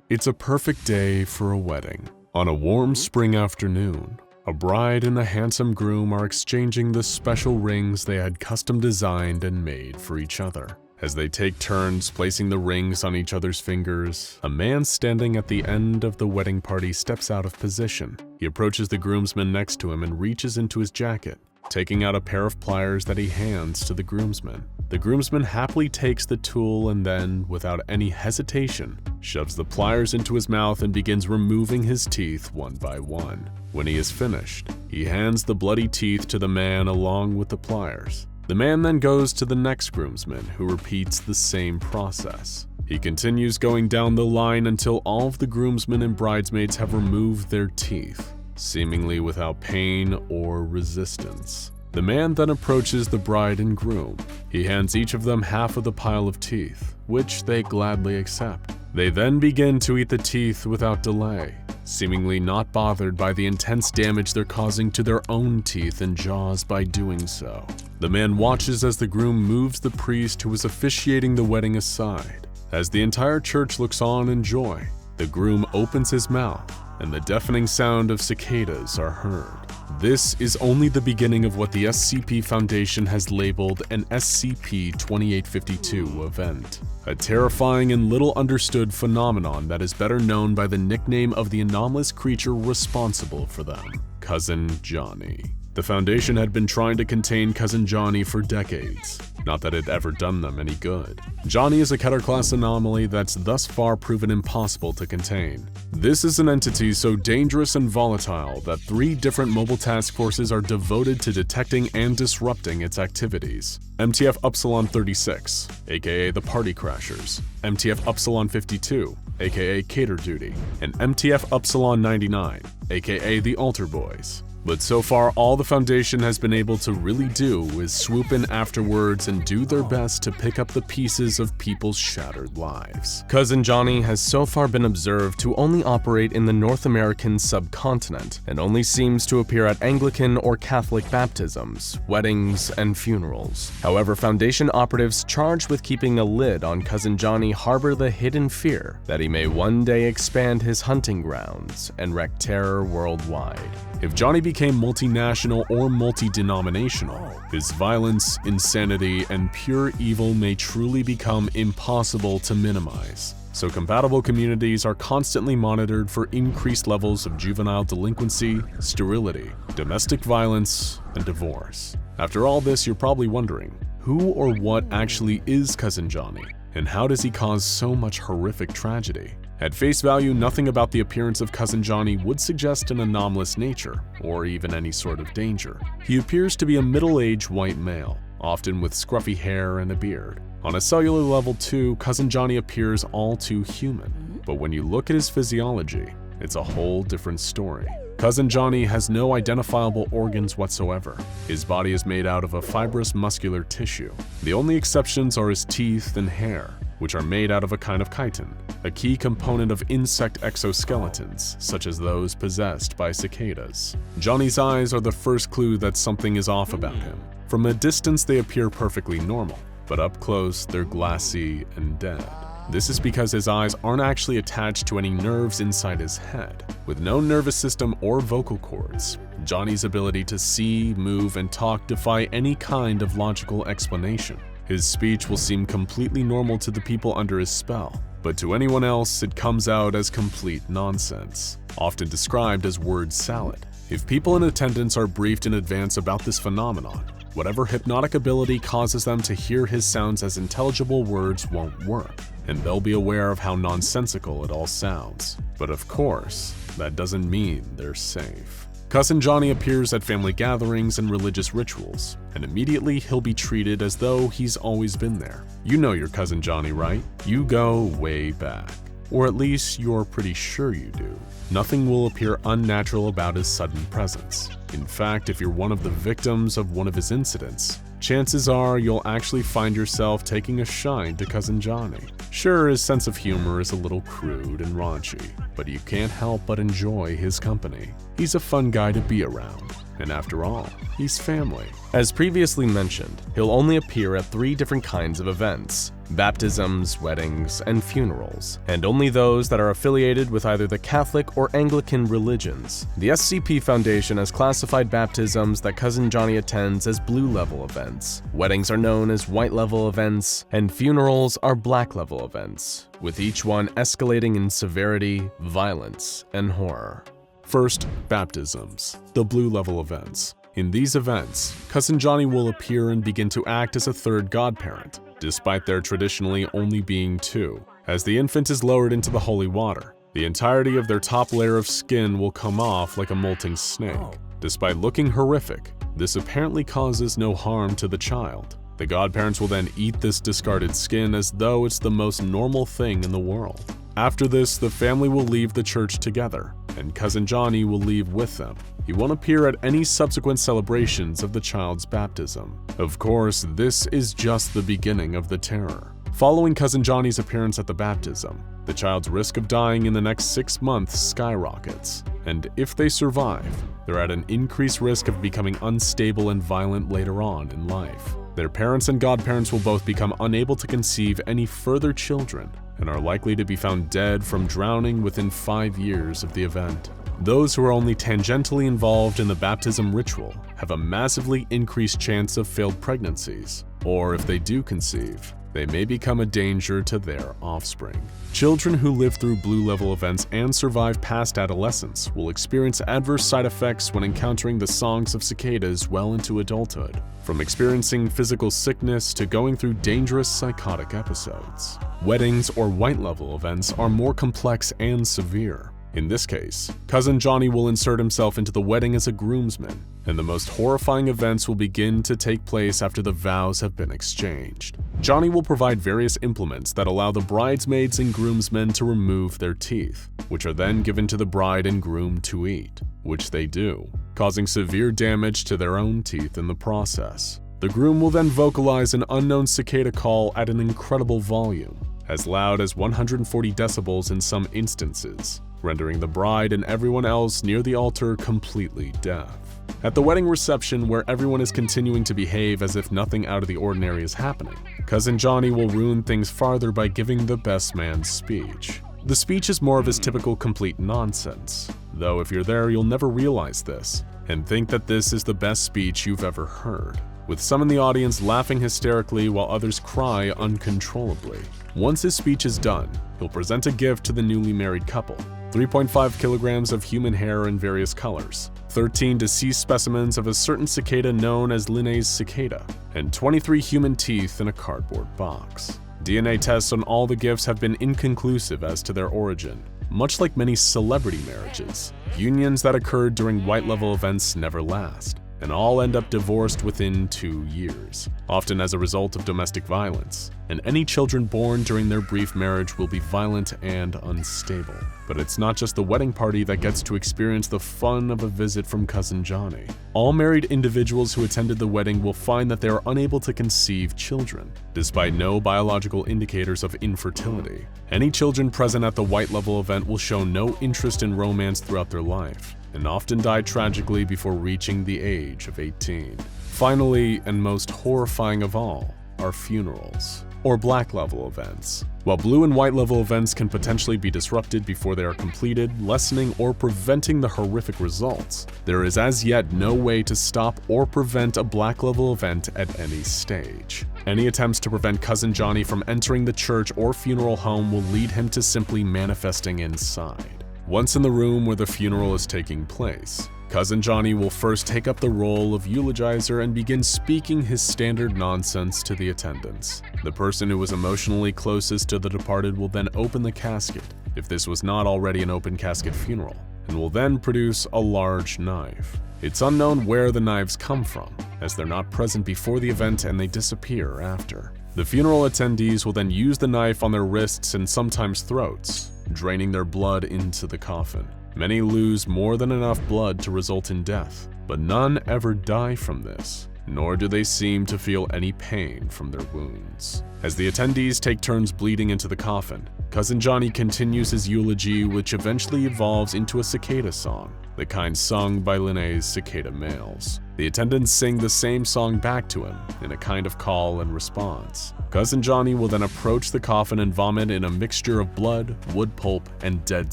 It's a perfect day for a wedding. On a warm spring afternoon, a bride and a handsome groom are exchanging the special rings they had custom designed and made for each other. As they take turns placing the rings on each other's fingers, a man standing at the end of the wedding party steps out of position. He approaches the groomsman next to him and reaches into his jacket, taking out a pair of pliers that he hands to the groomsman. The groomsman happily takes the tool and then, without any hesitation, shoves the pliers into his mouth and begins removing his teeth one by one. When he is finished, he hands the bloody teeth to the man along with the pliers. The man then goes to the next groomsman, who repeats the same process. He continues going down the line until all of the groomsmen and bridesmaids have removed their teeth, seemingly without pain or resistance. The man then approaches the bride and groom. He hands each of them half of the pile of teeth, which they gladly accept. They then begin to eat the teeth without delay, seemingly not bothered by the intense damage they're causing to their own teeth and jaws by doing so. The man watches as the groom moves the priest who is officiating the wedding aside. As the entire church looks on in joy, the groom opens his mouth, and the deafening sound of cicadas are heard. This is only the beginning of what the SCP Foundation has labeled an SCP-2852 event, a terrifying and little understood phenomenon that is better known by the nickname of the anomalous creature responsible for them, Cousin Johnny. The Foundation had been trying to contain Cousin Johnny for decades, not that it ever done them any good. Johnny is a Keter-class anomaly that's thus far proven impossible to contain. This is an entity so dangerous and volatile that 3 different mobile task forces are devoted to detecting and disrupting its activities. MTF Upsilon 36, aka the Party Crashers, MTF Upsilon 52, aka Cater Duty, and MTF Upsilon 99, aka the Altar Boys. But so far, all the Foundation has been able to really do is swoop in afterwards and do their best to pick up the pieces of people's shattered lives. Cousin Johnny has so far been observed to only operate in the North American subcontinent, and only seems to appear at Anglican or Catholic baptisms, weddings, and funerals. However, Foundation operatives charged with keeping a lid on Cousin Johnny harbor the hidden fear that he may one day expand his hunting grounds and wreak terror worldwide. If Johnny became multinational or multi-denominational, his violence, insanity, and pure evil may truly become impossible to minimize. So compatible communities are constantly monitored for increased levels of juvenile delinquency, sterility, domestic violence, and divorce. After all this, you're probably wondering, who or what actually is Cousin Johnny, and how does he cause so much horrific tragedy? At face value, nothing about the appearance of Cousin Johnny would suggest an anomalous nature, or even any sort of danger. He appears to be a middle-aged white male, often with scruffy hair and a beard. On a cellular level too, Cousin Johnny appears all too human, but when you look at his physiology, it's a whole different story. Cousin Johnny has no identifiable organs whatsoever. His body is made out of a fibrous muscular tissue. The only exceptions are his teeth and hair, which are made out of a kind of chitin, a key component of insect exoskeletons, such as those possessed by cicadas. Johnny's eyes are the first clue that something is off about him. From a distance they appear perfectly normal, but up close they're glassy and dead. This is because his eyes aren't actually attached to any nerves inside his head. With no nervous system or vocal cords, Johnny's ability to see, move, and talk defy any kind of logical explanation. His speech will seem completely normal to the people under his spell, but to anyone else it comes out as complete nonsense, often described as word salad. If people in attendance are briefed in advance about this phenomenon, whatever hypnotic ability causes them to hear his sounds as intelligible words won't work, and they'll be aware of how nonsensical it all sounds. But of course, that doesn't mean they're safe. Cousin Johnny appears at family gatherings and religious rituals, and immediately he'll be treated as though he's always been there. You know your Cousin Johnny, right? You go way back. Or at least you're pretty sure you do. Nothing will appear unnatural about his sudden presence. In fact, if you're one of the victims of one of his incidents, chances are you'll actually find yourself taking a shine to Cousin Johnny. Sure, his sense of humor is a little crude and raunchy, but you can't help but enjoy his company. He's a fun guy to be around, and after all, he's family. As previously mentioned, he'll only appear at 3 different kinds of events: baptisms, weddings, and funerals, and only those that are affiliated with either the Catholic or Anglican religions. The SCP Foundation has classified baptisms that Cousin Johnny attends as blue-level events, weddings are known as white-level events, and funerals are black-level events, with each one escalating in severity, violence, and horror. First, baptisms, the blue-level events. In these events, Cousin Johnny will appear and begin to act as a third godparent, despite there traditionally only being 2. As the infant is lowered into the holy water, the entirety of their top layer of skin will come off like a molting snake. Despite looking horrific, this apparently causes no harm to the child. The godparents will then eat this discarded skin as though it's the most normal thing in the world. After this, the family will leave the church together, and Cousin Johnny will leave with them. He won't appear at any subsequent celebrations of the child's baptism. Of course, this is just the beginning of the terror. Following Cousin Johnny's appearance at the baptism, the child's risk of dying in the next 6 months skyrockets, and if they survive, they're at an increased risk of becoming unstable and violent later on in life. Their parents and godparents will both become unable to conceive any further children and are likely to be found dead from drowning within 5 years of the event. Those who are only tangentially involved in the baptism ritual have a massively increased chance of failed pregnancies, or if they do conceive, they may become a danger to their offspring. Children who live through blue-level events and survive past adolescence will experience adverse side effects when encountering the songs of cicadas well into adulthood, from experiencing physical sickness to going through dangerous psychotic episodes. Weddings or white-level events are more complex and severe. In this case, Cousin Johnny will insert himself into the wedding as a groomsman, and the most horrifying events will begin to take place after the vows have been exchanged. Johnny will provide various implements that allow the bridesmaids and groomsmen to remove their teeth, which are then given to the bride and groom to eat, which they do, causing severe damage to their own teeth in the process. The groom will then vocalize an unknown cicada call at an incredible volume, as loud as 140 decibels in some instances, rendering the bride and everyone else near the altar completely deaf. At the wedding reception, where everyone is continuing to behave as if nothing out of the ordinary is happening, Cousin Johnny will ruin things farther by giving the best man's speech. The speech is more of his typical complete nonsense, though if you're there you'll never realize this, and think that this is the best speech you've ever heard, with some in the audience laughing hysterically while others cry uncontrollably. Once his speech is done, he'll present a gift to the newly married couple: 3.5 kilograms of human hair in various colors, 13 deceased specimens of a certain cicada known as Linnaeus cicada, and 23 human teeth in a cardboard box. DNA tests on all the gifts have been inconclusive as to their origin. Much like many celebrity marriages, unions that occurred during white-level events never last, and all end up divorced within 2 years, often as a result of domestic violence, and any children born during their brief marriage will be violent and unstable. But it's not just the wedding party that gets to experience the fun of a visit from Cousin Johnny. All married individuals who attended the wedding will find that they are unable to conceive children, despite no biological indicators of infertility. Any children present at the white-level event will show no interest in romance throughout their life, and often die tragically before reaching the age of 18. Finally, and most horrifying of all, are funerals, or black-level events. While blue and white-level events can potentially be disrupted before they are completed, lessening or preventing the horrific results, there is as yet no way to stop or prevent a black-level event at any stage. Any attempts to prevent Cousin Johnny from entering the church or funeral home will lead him to simply manifesting inside. Once in the room where the funeral is taking place, Cousin Johnny will first take up the role of eulogizer and begin speaking his standard nonsense to the attendants. The person who was emotionally closest to the departed will then open the casket, if this was not already an open casket funeral, and will then produce a large knife. It's unknown where the knives come from, as they're not present before the event and they disappear after. The funeral attendees will then use the knife on their wrists and sometimes throats, draining their blood into the coffin. Many lose more than enough blood to result in death, but none ever die from this, nor do they seem to feel any pain from their wounds. As the attendees take turns bleeding into the coffin, Cousin Johnny continues his eulogy, which eventually evolves into a cicada song, the kind sung by Linnea's cicada males. The attendants sing the same song back to him in a kind of call and response. Cousin Johnny will then approach the coffin and vomit in a mixture of blood, wood pulp, and dead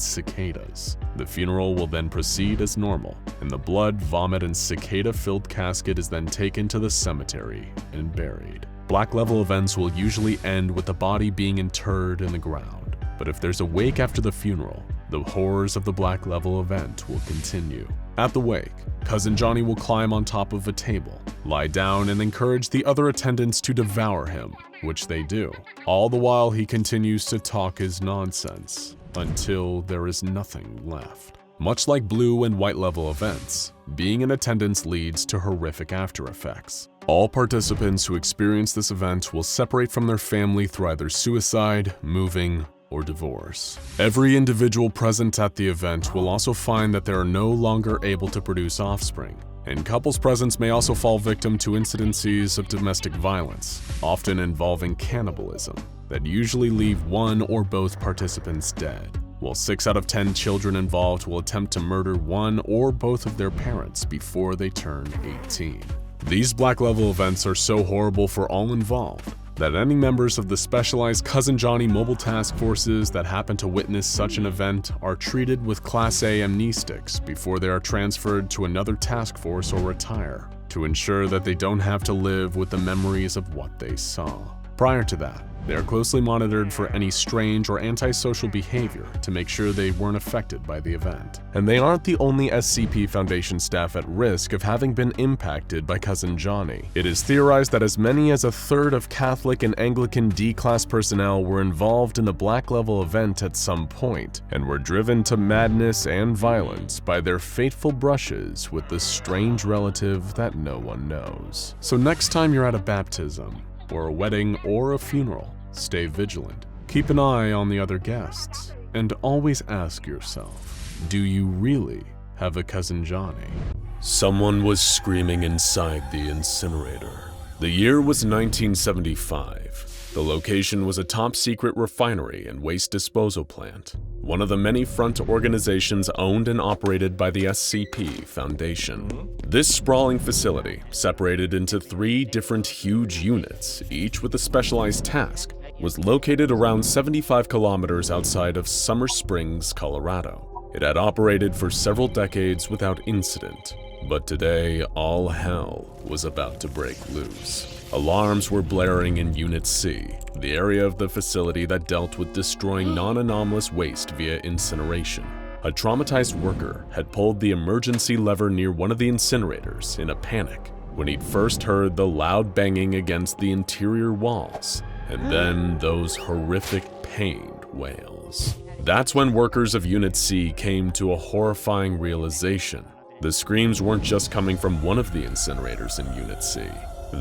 cicadas. The funeral will then proceed as normal, and the blood, vomit, and cicada-filled casket is then taken to the cemetery and buried. Black level events will usually end with the body being interred in the ground, but if there's a wake after the funeral, the horrors of the black level event will continue. At the wake, Cousin Johnny will climb on top of a table, lie down, and encourage the other attendants to devour him, which they do. All the while he continues to talk his nonsense, until there is nothing left. Much like blue and white level events, being in attendance leads to horrific after effects. All participants who experience this event will separate from their family through either suicide, moving, or divorce. Every individual present at the event will also find that they are no longer able to produce offspring, and couples present may also fall victim to incidences of domestic violence, often involving cannibalism, that usually leave one or both participants dead, while 6 out of 10 children involved will attempt to murder one or both of their parents before they turn 18. These black level events are so horrible for all involved that any members of the specialized Cousin Johnny mobile task forces that happen to witness such an event are treated with Class A amnestics before they are transferred to another task force or retire, to ensure that they don't have to live with the memories of what they saw. Prior to that, they are closely monitored for any strange or antisocial behavior to make sure they weren't affected by the event. And they aren't the only SCP Foundation staff at risk of having been impacted by Cousin Johnny. It is theorized that as many as a third of Catholic and Anglican D-Class personnel were involved in the Black Level event at some point, and were driven to madness and violence by their fateful brushes with the strange relative that no one knows. So next time you're at a baptism, or a wedding, or a funeral, stay vigilant. Keep an eye on the other guests, and always ask yourself, do you really have a Cousin Johnny? Someone was screaming inside the incinerator. The year was 1975. The location was a top-secret refinery and waste disposal plant, one of the many front organizations owned and operated by the SCP Foundation. This sprawling facility, separated into 3 different huge units, each with a specialized task, was located around 75 kilometers outside of Summer Springs, Colorado. It had operated for several decades without incident, but today all hell was about to break loose. Alarms were blaring in Unit C, the area of the facility that dealt with destroying non-anomalous waste via incineration. A traumatized worker had pulled the emergency lever near one of the incinerators in a panic when he'd first heard the loud banging against the interior walls, and then those horrific pained wails. That's when workers of Unit C came to a horrifying realization. The screams weren't just coming from one of the incinerators in Unit C.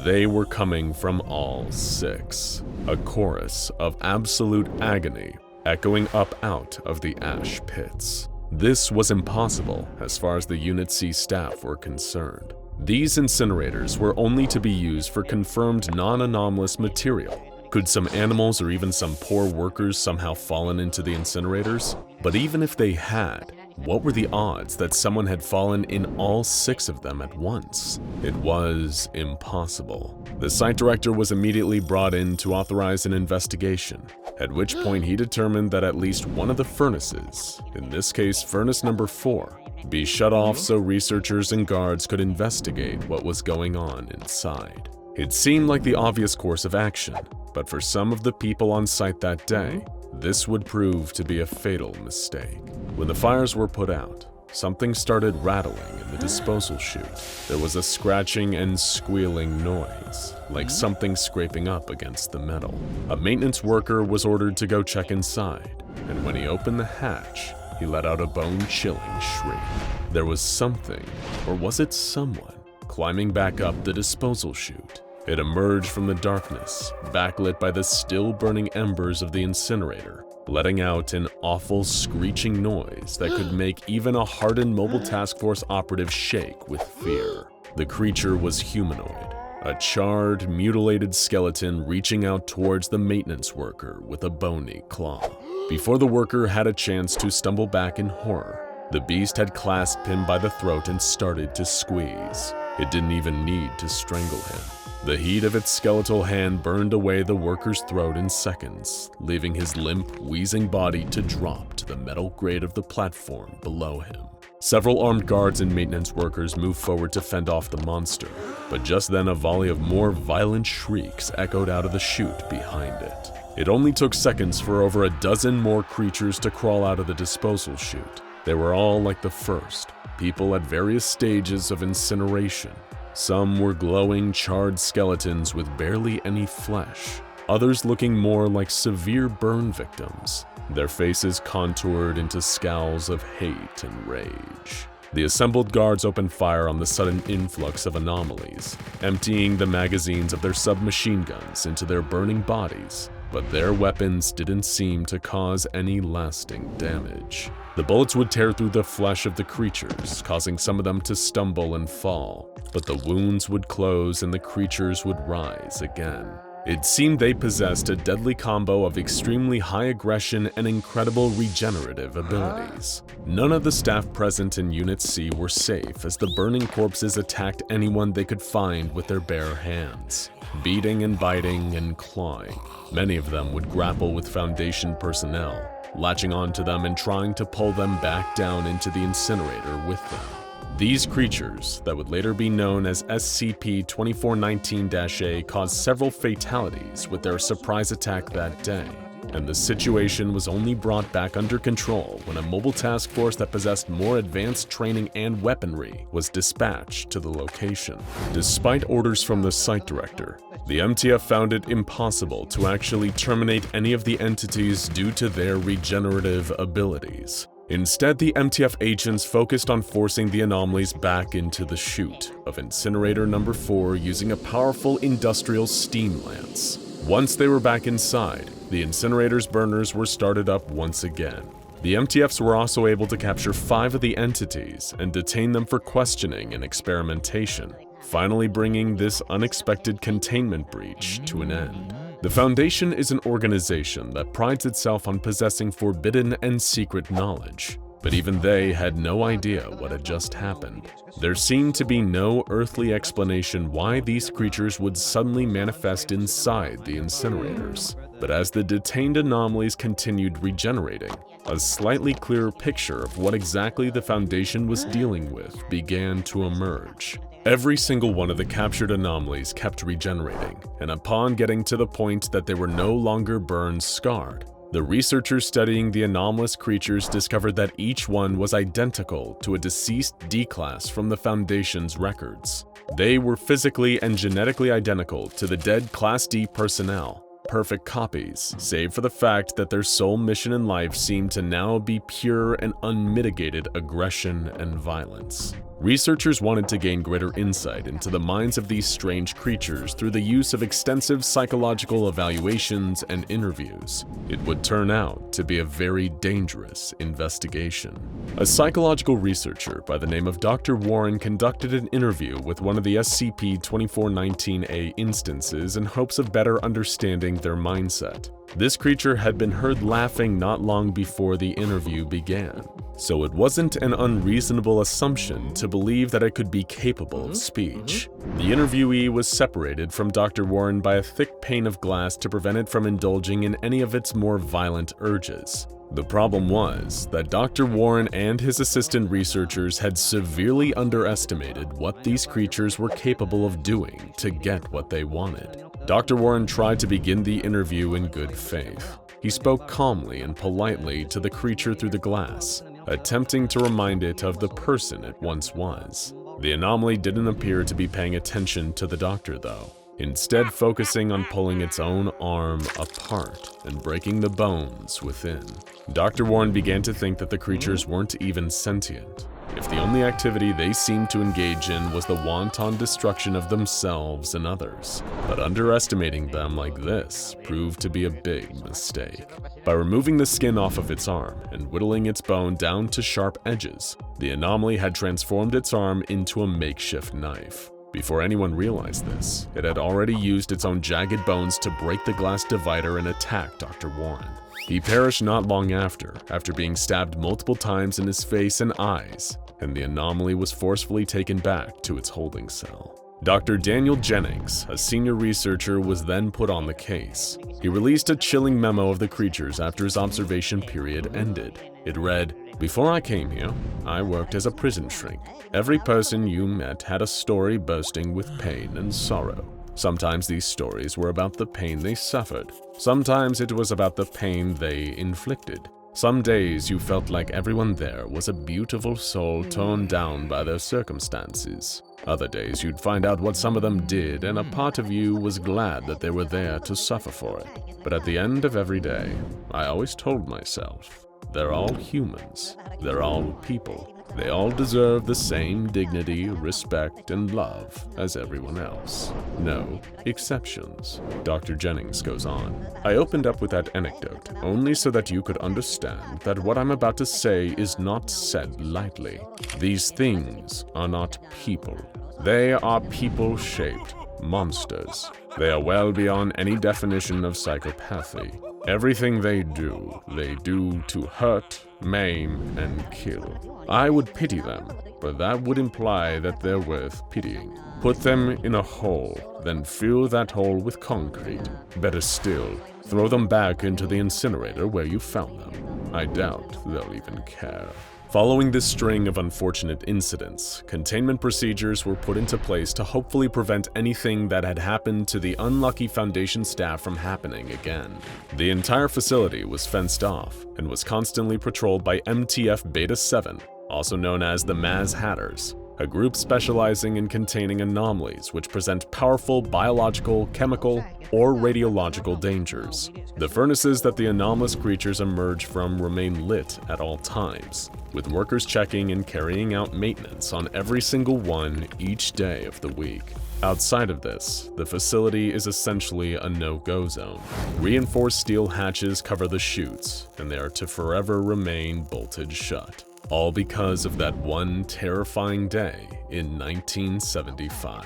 They were coming from all 6, a chorus of absolute agony echoing up out of the ash pits. This was impossible as far as the Unit C staff were concerned. These incinerators were only to be used for confirmed non-anomalous material. Could some animals or even some poor workers somehow fallen into the incinerators? But even if they had, what were the odds that someone had fallen in all 6 of them at once? It was impossible. The site director was immediately brought in to authorize an investigation, at which point he determined that at least one of the furnaces, in this case furnace number 4, be shut off so researchers and guards could investigate what was going on inside. It seemed like the obvious course of action, but for some of the people on site that day, this would prove to be a fatal mistake. When the fires were put out, something started rattling in the disposal chute. There was a scratching and squealing noise, like something scraping up against the metal. A maintenance worker was ordered to go check inside, and when he opened the hatch, he let out a bone-chilling shriek. There was something, or was it someone, climbing back up the disposal chute. It emerged from the darkness, backlit by the still-burning embers of the incinerator, letting out an awful screeching noise that could make even a hardened Mobile Task Force operative shake with fear. The creature was humanoid, a charred, mutilated skeleton reaching out towards the maintenance worker with a bony claw. Before the worker had a chance to stumble back in horror, the beast had clasped him by the throat and started to squeeze. It didn't even need to strangle him. The heat of its skeletal hand burned away the worker's throat in seconds, leaving his limp, wheezing body to drop to the metal grate of the platform below him. Several armed guards and maintenance workers moved forward to fend off the monster, but just then a volley of more violent shrieks echoed out of the chute behind it. It only took seconds for over a dozen more creatures to crawl out of the disposal chute. They were all like the first, people at various stages of incineration. Some were glowing, charred skeletons with barely any flesh, others looking more like severe burn victims, their faces contoured into scowls of hate and rage. The assembled guards opened fire on the sudden influx of anomalies, emptying the magazines of their submachine guns into their burning bodies, but their weapons didn't seem to cause any lasting damage. The bullets would tear through the flesh of the creatures, causing some of them to stumble and fall, but the wounds would close and the creatures would rise again. It seemed they possessed a deadly combo of extremely high aggression and incredible regenerative abilities. None of the staff present in Unit C were safe as the burning corpses attacked anyone they could find with their bare hands, beating and biting and clawing. Many of them would grapple with Foundation personnel, latching onto them and trying to pull them back down into the incinerator with them. These creatures, that would later be known as SCP-2419-A, caused several fatalities with their surprise attack that day, and the situation was only brought back under control when a mobile task force that possessed more advanced training and weaponry was dispatched to the location. Despite orders from the site director, the MTF found it impossible to actually terminate any of the entities due to their regenerative abilities. Instead, the MTF agents focused on forcing the anomalies back into the chute of Incinerator Number 4 using a powerful industrial steam lance. Once they were back inside, the incinerator's burners were started up once again. The MTFs were also able to capture 5 of the entities and detain them for questioning and experimentation, finally bringing this unexpected containment breach to an end. The Foundation is an organization that prides itself on possessing forbidden and secret knowledge, but even they had no idea what had just happened. There seemed to be no earthly explanation why these creatures would suddenly manifest inside the incinerators. But as the detained anomalies continued regenerating, a slightly clearer picture of what exactly the Foundation was dealing with began to emerge. Every single one of the captured anomalies kept regenerating, and upon getting to the point that they were no longer burn-scarred, the researchers studying the anomalous creatures discovered that each one was identical to a deceased D-class from the Foundation's records. They were physically and genetically identical to the dead Class D personnel, perfect copies, save for the fact that their sole mission in life seemed to now be pure and unmitigated aggression and violence. Researchers wanted to gain greater insight into the minds of these strange creatures through the use of extensive psychological evaluations and interviews. It would turn out to be a very dangerous investigation. A psychological researcher by the name of Dr. Warren conducted an interview with one of the SCP-2419-A instances in hopes of better understanding their mindset. This creature had been heard laughing not long before the interview began, so it wasn't an unreasonable assumption to believe that it could be capable of speech. The interviewee was separated from Dr. Warren by a thick pane of glass to prevent it from indulging in any of its more violent urges. The problem was that Dr. Warren and his assistant researchers had severely underestimated what these creatures were capable of doing to get what they wanted. Dr. Warren tried to begin the interview in good faith. He spoke calmly and politely to the creature through the glass, attempting to remind it of the person it once was. The anomaly didn't appear to be paying attention to the doctor, though, instead focusing on pulling its own arm apart and breaking the bones within. Dr. Warren began to think that the creatures weren't even sentient, if the only activity they seemed to engage in was the wanton destruction of themselves and others. But underestimating them like this proved to be a big mistake. By removing the skin off of its arm and whittling its bone down to sharp edges, the anomaly had transformed its arm into a makeshift knife. Before anyone realized this, it had already used its own jagged bones to break the glass divider and attack Dr. Warren. He perished not long after being stabbed multiple times in his face and eyes, and the anomaly was forcefully taken back to its holding cell. Dr. Daniel Jennings, a senior researcher, was then put on the case. He released a chilling memo of the creatures after his observation period ended. It read, "Before I came here, I worked as a prison shrink. Every person you met had a story bursting with pain and sorrow. Sometimes these stories were about the pain they suffered. Sometimes it was about the pain they inflicted. Some days you felt like everyone there was a beautiful soul torn down by their circumstances. Other days you'd find out what some of them did, and a part of you was glad that they were there to suffer for it. But at the end of every day, I always told myself, they're all humans. They're all people. They all deserve the same dignity, respect, and love as everyone else. No exceptions." Dr. Jennings goes on, "I opened up with that anecdote only so that you could understand that what I'm about to say is not said lightly. These things are not people. They are people-shaped monsters. They are well beyond any definition of psychopathy. Everything they do to hurt, maim, and kill. I would pity them, but that would imply that they're worth pitying. Put them in a hole, then fill that hole with concrete. Better still, throw them back into the incinerator where you found them. I doubt they'll even care." Following this string of unfortunate incidents, containment procedures were put into place to hopefully prevent anything that had happened to the unlucky Foundation staff from happening again. The entire facility was fenced off and was constantly patrolled by MTF Beta 7, also known as the Maz Hatters, a group specializing in containing anomalies which present powerful biological, chemical, or radiological dangers. The furnaces that the anomalous creatures emerge from remain lit at all times, with workers checking and carrying out maintenance on every single one each day of the week. Outside of this, the facility is essentially a no-go zone. Reinforced steel hatches cover the chutes, and they are to forever remain bolted shut. All because of that one terrifying day in 1975.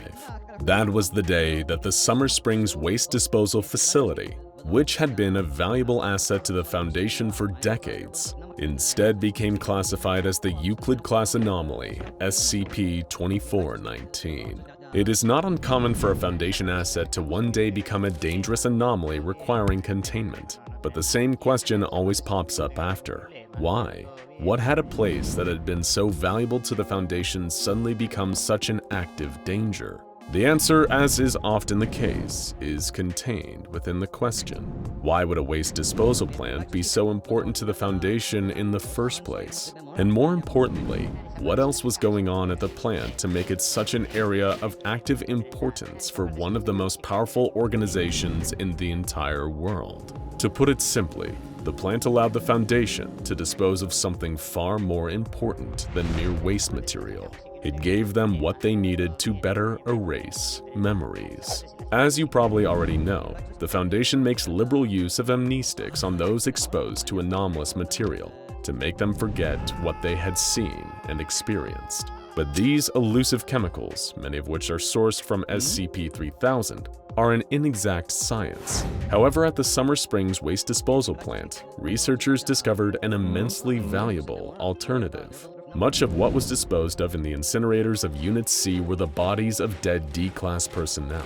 That was the day that the Summer Springs Waste Disposal Facility, which had been a valuable asset to the Foundation for decades, instead became classified as the Euclid-class anomaly, SCP-2419. It is not uncommon for a Foundation asset to one day become a dangerous anomaly requiring containment, but the same question always pops up after. Why? What had a place that had been so valuable to the Foundation suddenly become such an active danger? The answer, as is often the case, is contained within the question. Why would a waste disposal plant be so important to the Foundation in the first place? And more importantly, what else was going on at the plant to make it such an area of active importance for one of the most powerful organizations in the entire world? To put it simply, the plant allowed the Foundation to dispose of something far more important than mere waste material. It gave them what they needed to better erase memories. As you probably already know, the Foundation makes liberal use of amnestics on those exposed to anomalous material to make them forget what they had seen and experienced. But these elusive chemicals, many of which are sourced from SCP-3000, are an inexact science. However, at the Summer Springs Waste Disposal Plant, researchers discovered an immensely valuable alternative. Much of what was disposed of in the incinerators of Unit C were the bodies of dead D-Class personnel.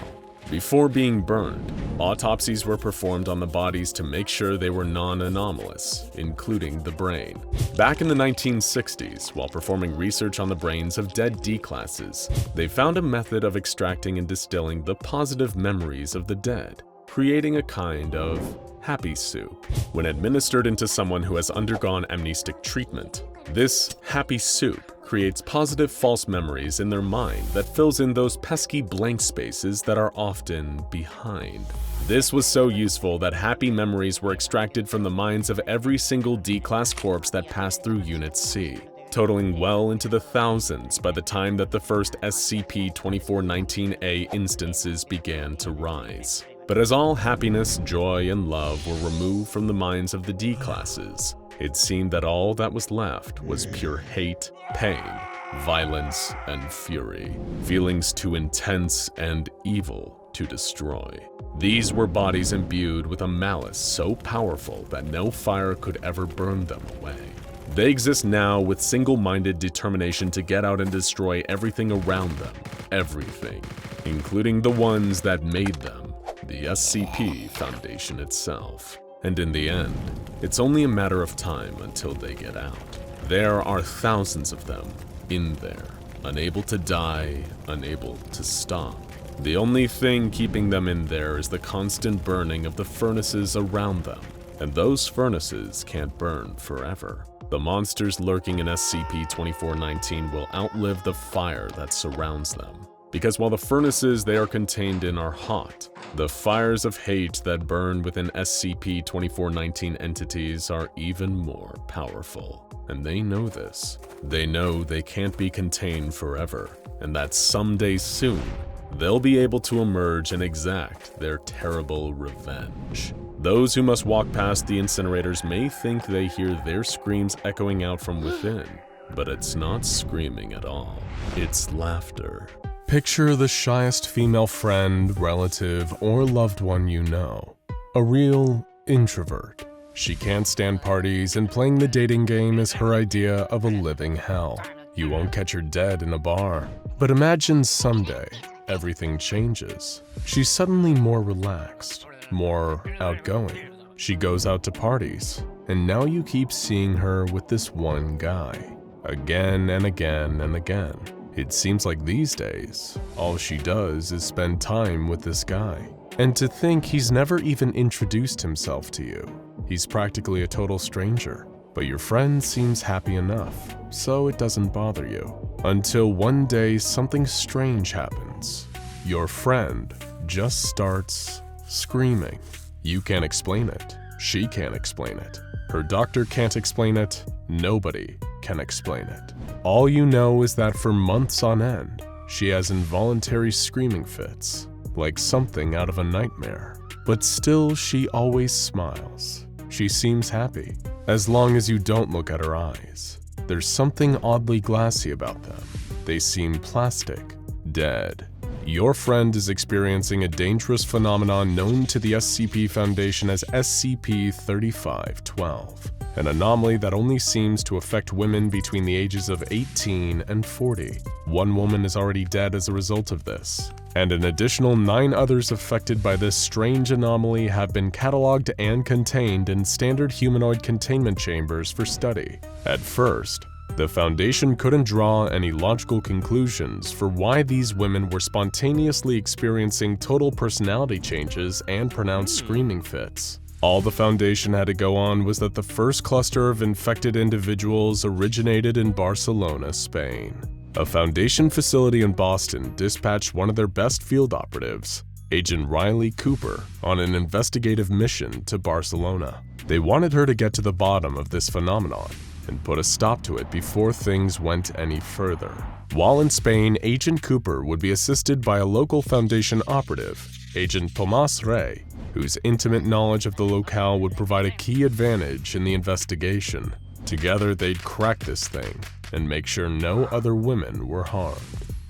Before being burned, autopsies were performed on the bodies to make sure they were non-anomalous, including the brain. Back in the 1960s, while performing research on the brains of dead D-Classes, they found a method of extracting and distilling the positive memories of the dead, creating a kind of happy soup. When administered into someone who has undergone amnestic treatment, this happy soup creates positive false memories in their mind that fills in those pesky blank spaces that are often behind. This was so useful that happy memories were extracted from the minds of every single D-Class corpse that passed through Unit C, totaling well into the thousands by the time that the first SCP-2419-A instances began to rise. But as all happiness, joy, and love were removed from the minds of the D-Classes, It seemed that all that was left was pure hate, pain, violence, and fury. Feelings too intense and evil to destroy. These were bodies imbued with a malice so powerful that no fire could ever burn them away. They exist now with single-minded determination to get out and destroy everything around them. Everything, including the ones that made them, the SCP Foundation itself. And in the end, it's only a matter of time until they get out. There are thousands of them in there, unable to die, unable to stop. The only thing keeping them in there is the constant burning of the furnaces around them, and those furnaces can't burn forever. The monsters lurking in SCP-2419 will outlive the fire that surrounds them, because while the furnaces they are contained in are hot, the fires of hate that burn within SCP-2419 entities are even more powerful. And they know this. They know they can't be contained forever, and that someday soon, they'll be able to emerge and exact their terrible revenge. Those who must walk past the incinerators may think they hear their screams echoing out from within, but it's not screaming at all. It's laughter. Picture the shyest female friend, relative, or loved one you know. A real introvert. She can't stand parties, and playing the dating game is her idea of a living hell. You won't catch her dead in a bar. But imagine someday, everything changes. She's suddenly more relaxed, more outgoing. She goes out to parties, and now you keep seeing her with this one guy. Again and again and again. It seems like these days, all she does is spend time with this guy. And to think he's never even introduced himself to you. He's practically a total stranger. But your friend seems happy enough, so it doesn't bother you. Until one day something strange happens. Your friend just starts screaming. You can't explain it. She can't explain it. Her doctor can't explain it. Nobody can explain it. All you know is that for months on end, she has involuntary screaming fits, like something out of a nightmare. But still, she always smiles. She seems happy, as long as you don't look at her eyes. There's something oddly glassy about them. They seem plastic, dead. Your friend is experiencing a dangerous phenomenon known to the SCP Foundation as SCP-3512, an anomaly that only seems to affect women between the ages of 18 and 40. One woman is already dead as a result of this, and an additional 9 others affected by this strange anomaly have been cataloged and contained in standard humanoid containment chambers for study. At first, the Foundation couldn't draw any logical conclusions for why these women were spontaneously experiencing total personality changes and pronounced screaming fits. All the Foundation had to go on was that the first cluster of infected individuals originated in Barcelona, Spain. A Foundation facility in Boston dispatched one of their best field operatives, Agent Riley Cooper, on an investigative mission to Barcelona. They wanted her to get to the bottom of this phenomenon and put a stop to it before things went any further. While in Spain, Agent Cooper would be assisted by a local Foundation operative, Agent Tomás Rey, whose intimate knowledge of the locale would provide a key advantage in the investigation. Together, they'd crack this thing and make sure no other women were harmed.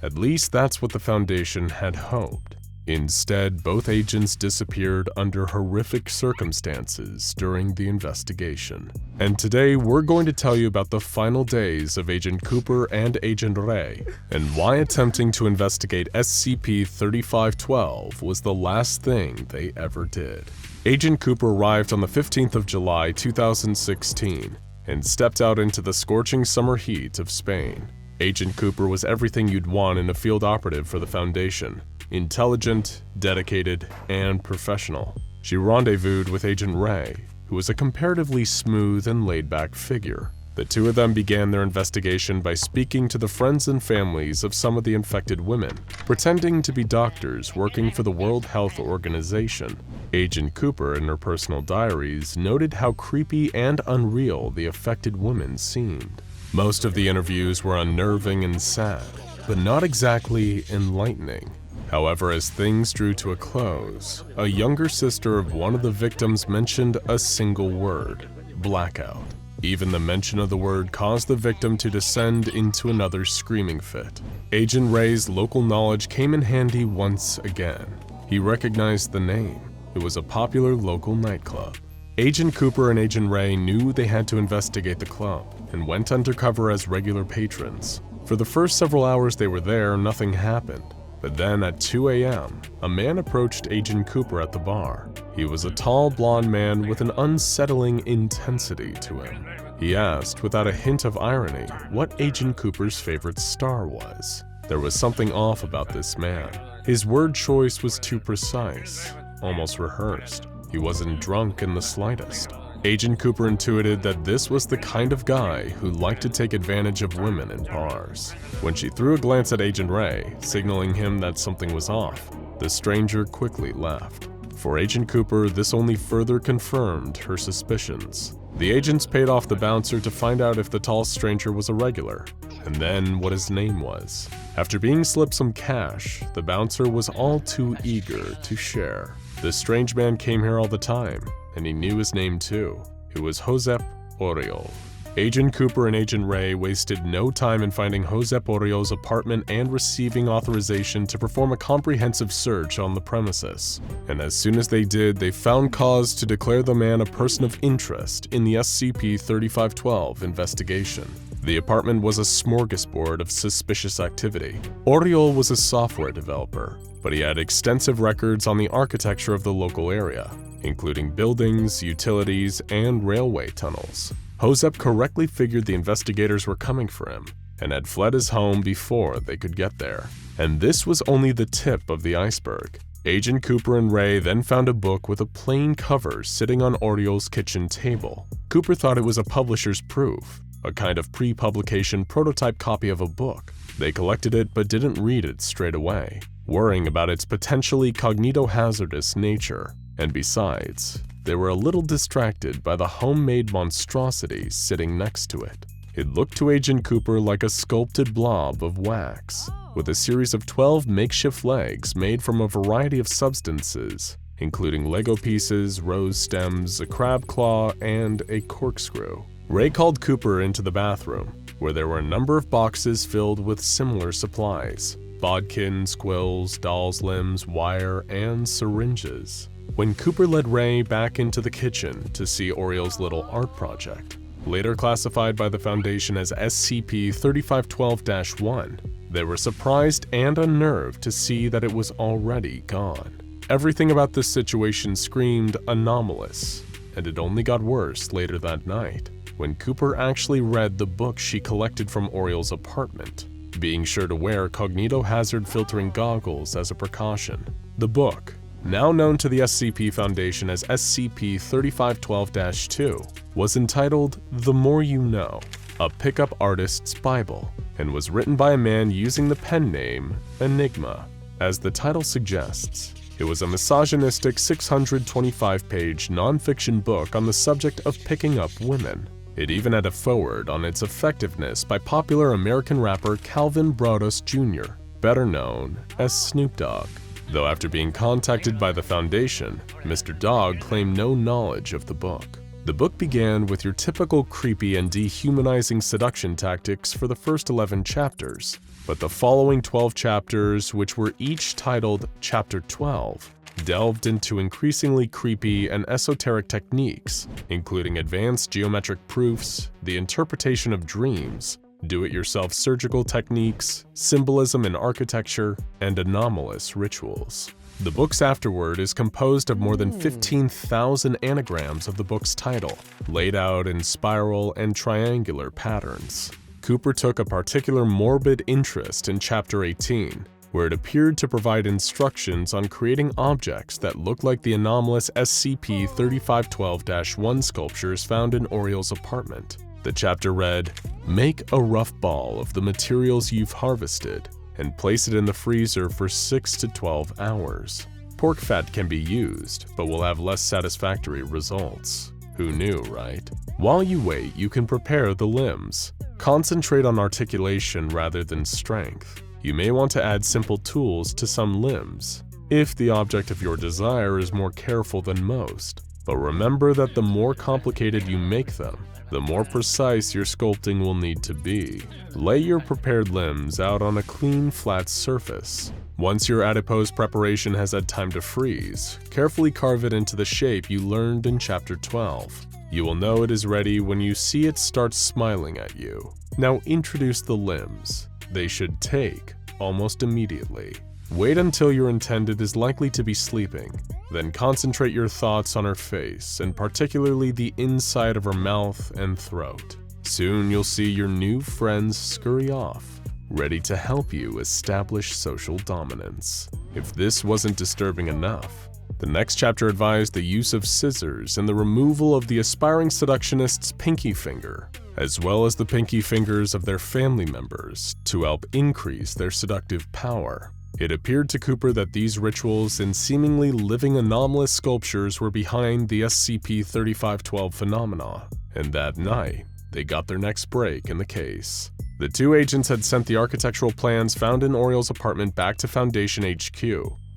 At least that's what the Foundation had hoped. Instead, both agents disappeared under horrific circumstances during the investigation. And today, we're going to tell you about the final days of Agent Cooper and Agent Rey, and why attempting to investigate SCP-3512 was the last thing they ever did. Agent Cooper arrived on the 15th of July, 2016, and stepped out into the scorching summer heat of Spain. Agent Cooper was everything you'd want in a field operative for the Foundation. Intelligent, dedicated, and professional. She rendezvoused with Agent Rey, who was a comparatively smooth and laid-back figure. The two of them began their investigation by speaking to the friends and families of some of the infected women, pretending to be doctors working for the World Health Organization. Agent Cooper, in her personal diaries, noted how creepy and unreal the affected women seemed. Most of the interviews were unnerving and sad, but not exactly enlightening. However, as things drew to a close, a younger sister of one of the victims mentioned a single word: blackout. Even the mention of the word caused the victim to descend into another screaming fit. Agent Ray's local knowledge came in handy once again. He recognized the name. It was a popular local nightclub. Agent Cooper and Agent Ray knew they had to investigate the club and went undercover as regular patrons. For the first several hours they were there, nothing happened. But then at 2 a.m., a man approached Agent Cooper at the bar. He was a tall, blonde man with an unsettling intensity to him. He asked, without a hint of irony, what Agent Cooper's favorite star was. There was something off about this man. His word choice was too precise, almost rehearsed. He wasn't drunk in the slightest. Agent Cooper intuited that this was the kind of guy who liked to take advantage of women in bars. When she threw a glance at Agent Ray, signaling him that something was off, the stranger quickly left. For Agent Cooper, this only further confirmed her suspicions. The agents paid off the bouncer to find out if the tall stranger was a regular, and then what his name was. After being slipped some cash, the bouncer was all too eager to share. This strange man came here all the time, and he knew his name too. It was Josep Oriol. Agent Cooper and Agent Ray wasted no time in finding Josep Oriol's apartment and receiving authorization to perform a comprehensive search on the premises. And as soon as they did, they found cause to declare the man a person of interest in the SCP-3512 investigation. The apartment was a smorgasbord of suspicious activity. Oriol was a software developer, but he had extensive records on the architecture of the local area, including buildings, utilities, and railway tunnels. Josep correctly figured the investigators were coming for him and had fled his home before they could get there. And this was only the tip of the iceberg. Agent Cooper and Ray then found a book with a plain cover sitting on Oriol's kitchen table. Cooper thought it was a publisher's proof, a kind of pre-publication prototype copy of a book. They collected it but didn't read it straight away, worrying about its potentially cognitohazardous nature. And besides, they were a little distracted by the homemade monstrosity sitting next to it. It looked to Agent Cooper like a sculpted blob of wax, with a series of 12 makeshift legs made from a variety of substances, including Lego pieces, rose stems, a crab claw, and a corkscrew. Ray called Cooper into the bathroom, where there were a number of boxes filled with similar supplies: bodkins, quills, doll's limbs, wire, and syringes. When Cooper led Ray back into the kitchen to see Oriol's little art project, later classified by the Foundation as SCP-3512-1, they were surprised and unnerved to see that it was already gone. Everything about this situation screamed anomalous, and it only got worse later that night, when Cooper actually read the book she collected from Oriol's apartment, being sure to wear cognitohazard filtering goggles as a precaution. The book, now known to the SCP Foundation as SCP-3512-2, was entitled The More You Know, a Pickup Artist's Bible, and was written by a man using the pen name Enigma. As the title suggests, it was a misogynistic 625-page non-fiction book on the subject of picking up women. It even had a foreword on its effectiveness by popular American rapper Calvin Broadus Jr., better known as Snoop Dogg. Though after being contacted by the Foundation, Mr. Dogg claimed no knowledge of the book. The book began with your typical creepy and dehumanizing seduction tactics for the first 11 chapters, but the following 12 chapters, which were each titled Chapter 12, delved into increasingly creepy and esoteric techniques, including advanced geometric proofs, the interpretation of dreams, do-it-yourself surgical techniques, symbolism in architecture, and anomalous rituals. The book's afterword is composed of more than 15,000 anagrams of the book's title, laid out in spiral and triangular patterns. Cooper took a particular morbid interest in Chapter 18, where it appeared to provide instructions on creating objects that looked like the anomalous SCP-3512-1 sculptures found in Oriol's apartment. The chapter read, "Make a rough ball of the materials you've harvested and place it in the freezer for 6 to 12 hours. Pork fat can be used, but will have less satisfactory results." Who knew, right? While you wait, you can prepare the limbs. Concentrate on articulation rather than strength. You may want to add simple tools to some limbs, if the object of your desire is more careful than most. But remember that the more complicated you make them, the more precise your sculpting will need to be. Lay your prepared limbs out on a clean, flat surface. Once your adipose preparation has had time to freeze, carefully carve it into the shape you learned in Chapter 12. You will know it is ready when you see it start smiling at you. Now introduce the limbs. They should take almost immediately. Wait until your intended is likely to be sleeping. Then concentrate your thoughts on her face, and particularly the inside of her mouth and throat. Soon you'll see your new friends scurry off, ready to help you establish social dominance. If this wasn't disturbing enough, the next chapter advised the use of scissors and the removal of the aspiring seductionist's pinky finger, as well as the pinky fingers of their family members, to help increase their seductive power. It appeared to Cooper that these rituals and seemingly living anomalous sculptures were behind the SCP-3512 phenomena, and that night, they got their next break in the case. The two agents had sent the architectural plans found in Oriel's apartment back to Foundation HQ,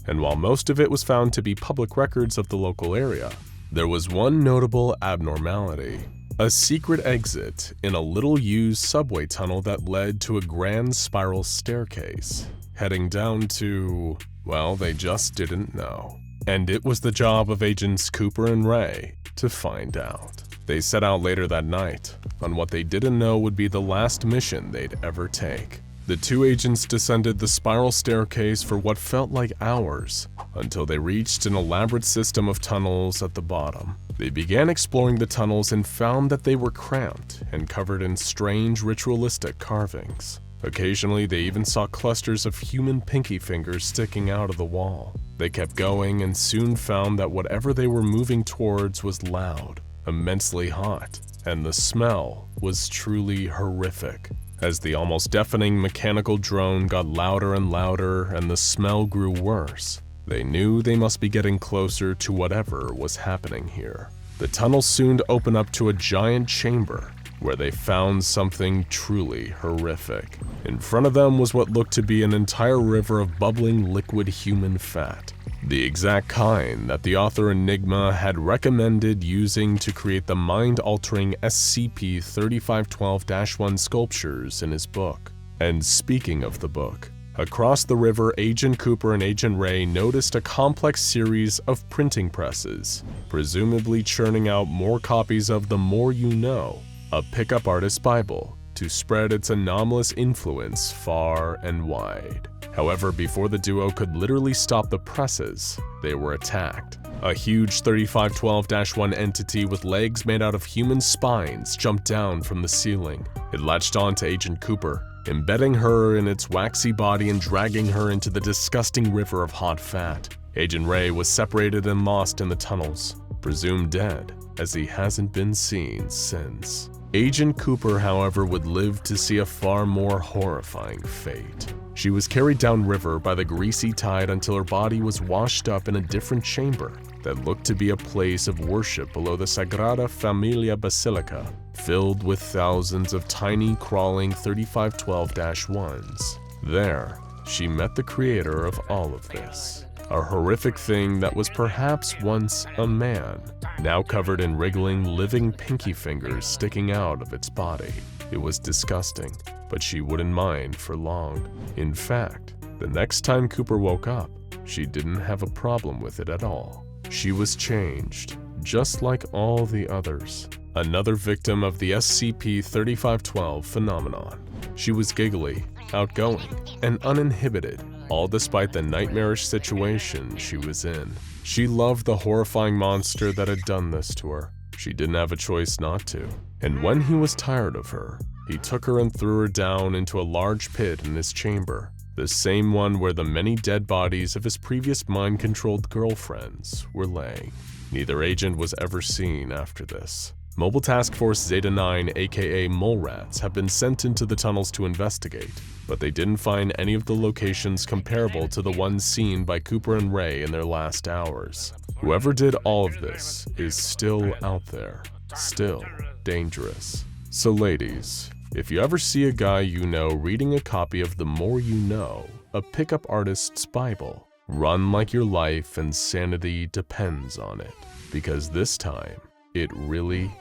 and while most of it was found to be public records of the local area, there was one notable abnormality: a secret exit in a little-used subway tunnel that led to a grand spiral staircase, heading down to, well, they just didn't know. And it was the job of Agents Cooper and Ray to find out. They set out later that night on what they didn't know would be the last mission they'd ever take. The two agents descended the spiral staircase for what felt like hours, until they reached an elaborate system of tunnels at the bottom. They began exploring the tunnels and found that they were cramped and covered in strange ritualistic carvings. Occasionally, they even saw clusters of human pinky fingers sticking out of the wall. They kept going and soon found that whatever they were moving towards was loud, immensely hot, and the smell was truly horrific. As the almost deafening mechanical drone got louder and louder and the smell grew worse, they knew they must be getting closer to whatever was happening here. The tunnel soon opened up to a giant chamber, where they found something truly horrific. In front of them was what looked to be an entire river of bubbling liquid human fat, the exact kind that the author Enigma had recommended using to create the mind-altering SCP-3512-1 sculptures in his book. And speaking of the book, across the river, Agent Cooper and Agent Ray noticed a complex series of printing presses, presumably churning out more copies of The More You Know, a pickup artist's Bible, to spread its anomalous influence far and wide. However, before the duo could literally stop the presses, they were attacked. A huge 3512-1 entity with legs made out of human spines jumped down from the ceiling. It latched on to Agent Cooper, embedding her in its waxy body and dragging her into the disgusting river of hot fat. Agent Ray was separated and lost in the tunnels, presumed dead, as he hasn't been seen since. Agent Cooper, however, would live to see a far more horrifying fate. She was carried downriver by the greasy tide until her body was washed up in a different chamber that looked to be a place of worship below the Sagrada Familia Basilica, filled with thousands of tiny crawling 3512-1s. There, she met the creator of all of this. A horrific thing that was perhaps once a man, now covered in wriggling, living pinky fingers sticking out of its body. It was disgusting, but she wouldn't mind for long. In fact, the next time Cooper woke up, she didn't have a problem with it at all. She was changed, just like all the others. Another victim of the SCP-3512 phenomenon. She was giggly, outgoing, and uninhibited, all despite the nightmarish situation she was in. She loved the horrifying monster that had done this to her. She didn't have a choice not to. And when he was tired of her, he took her and threw her down into a large pit in his chamber, the same one where the many dead bodies of his previous mind-controlled girlfriends were laying. Neither agent was ever seen after this. Mobile Task Force Zeta-9, aka Mole Rats, have been sent into the tunnels to investigate, but they didn't find any of the locations comparable to the ones seen by Cooper and Ray in their last hours. Whoever did all of this is still out there, still dangerous. So ladies, if you ever see a guy you know reading a copy of The More You Know, a pickup artist's Bible, run like your life and sanity depends on it, because this time, it really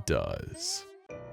does.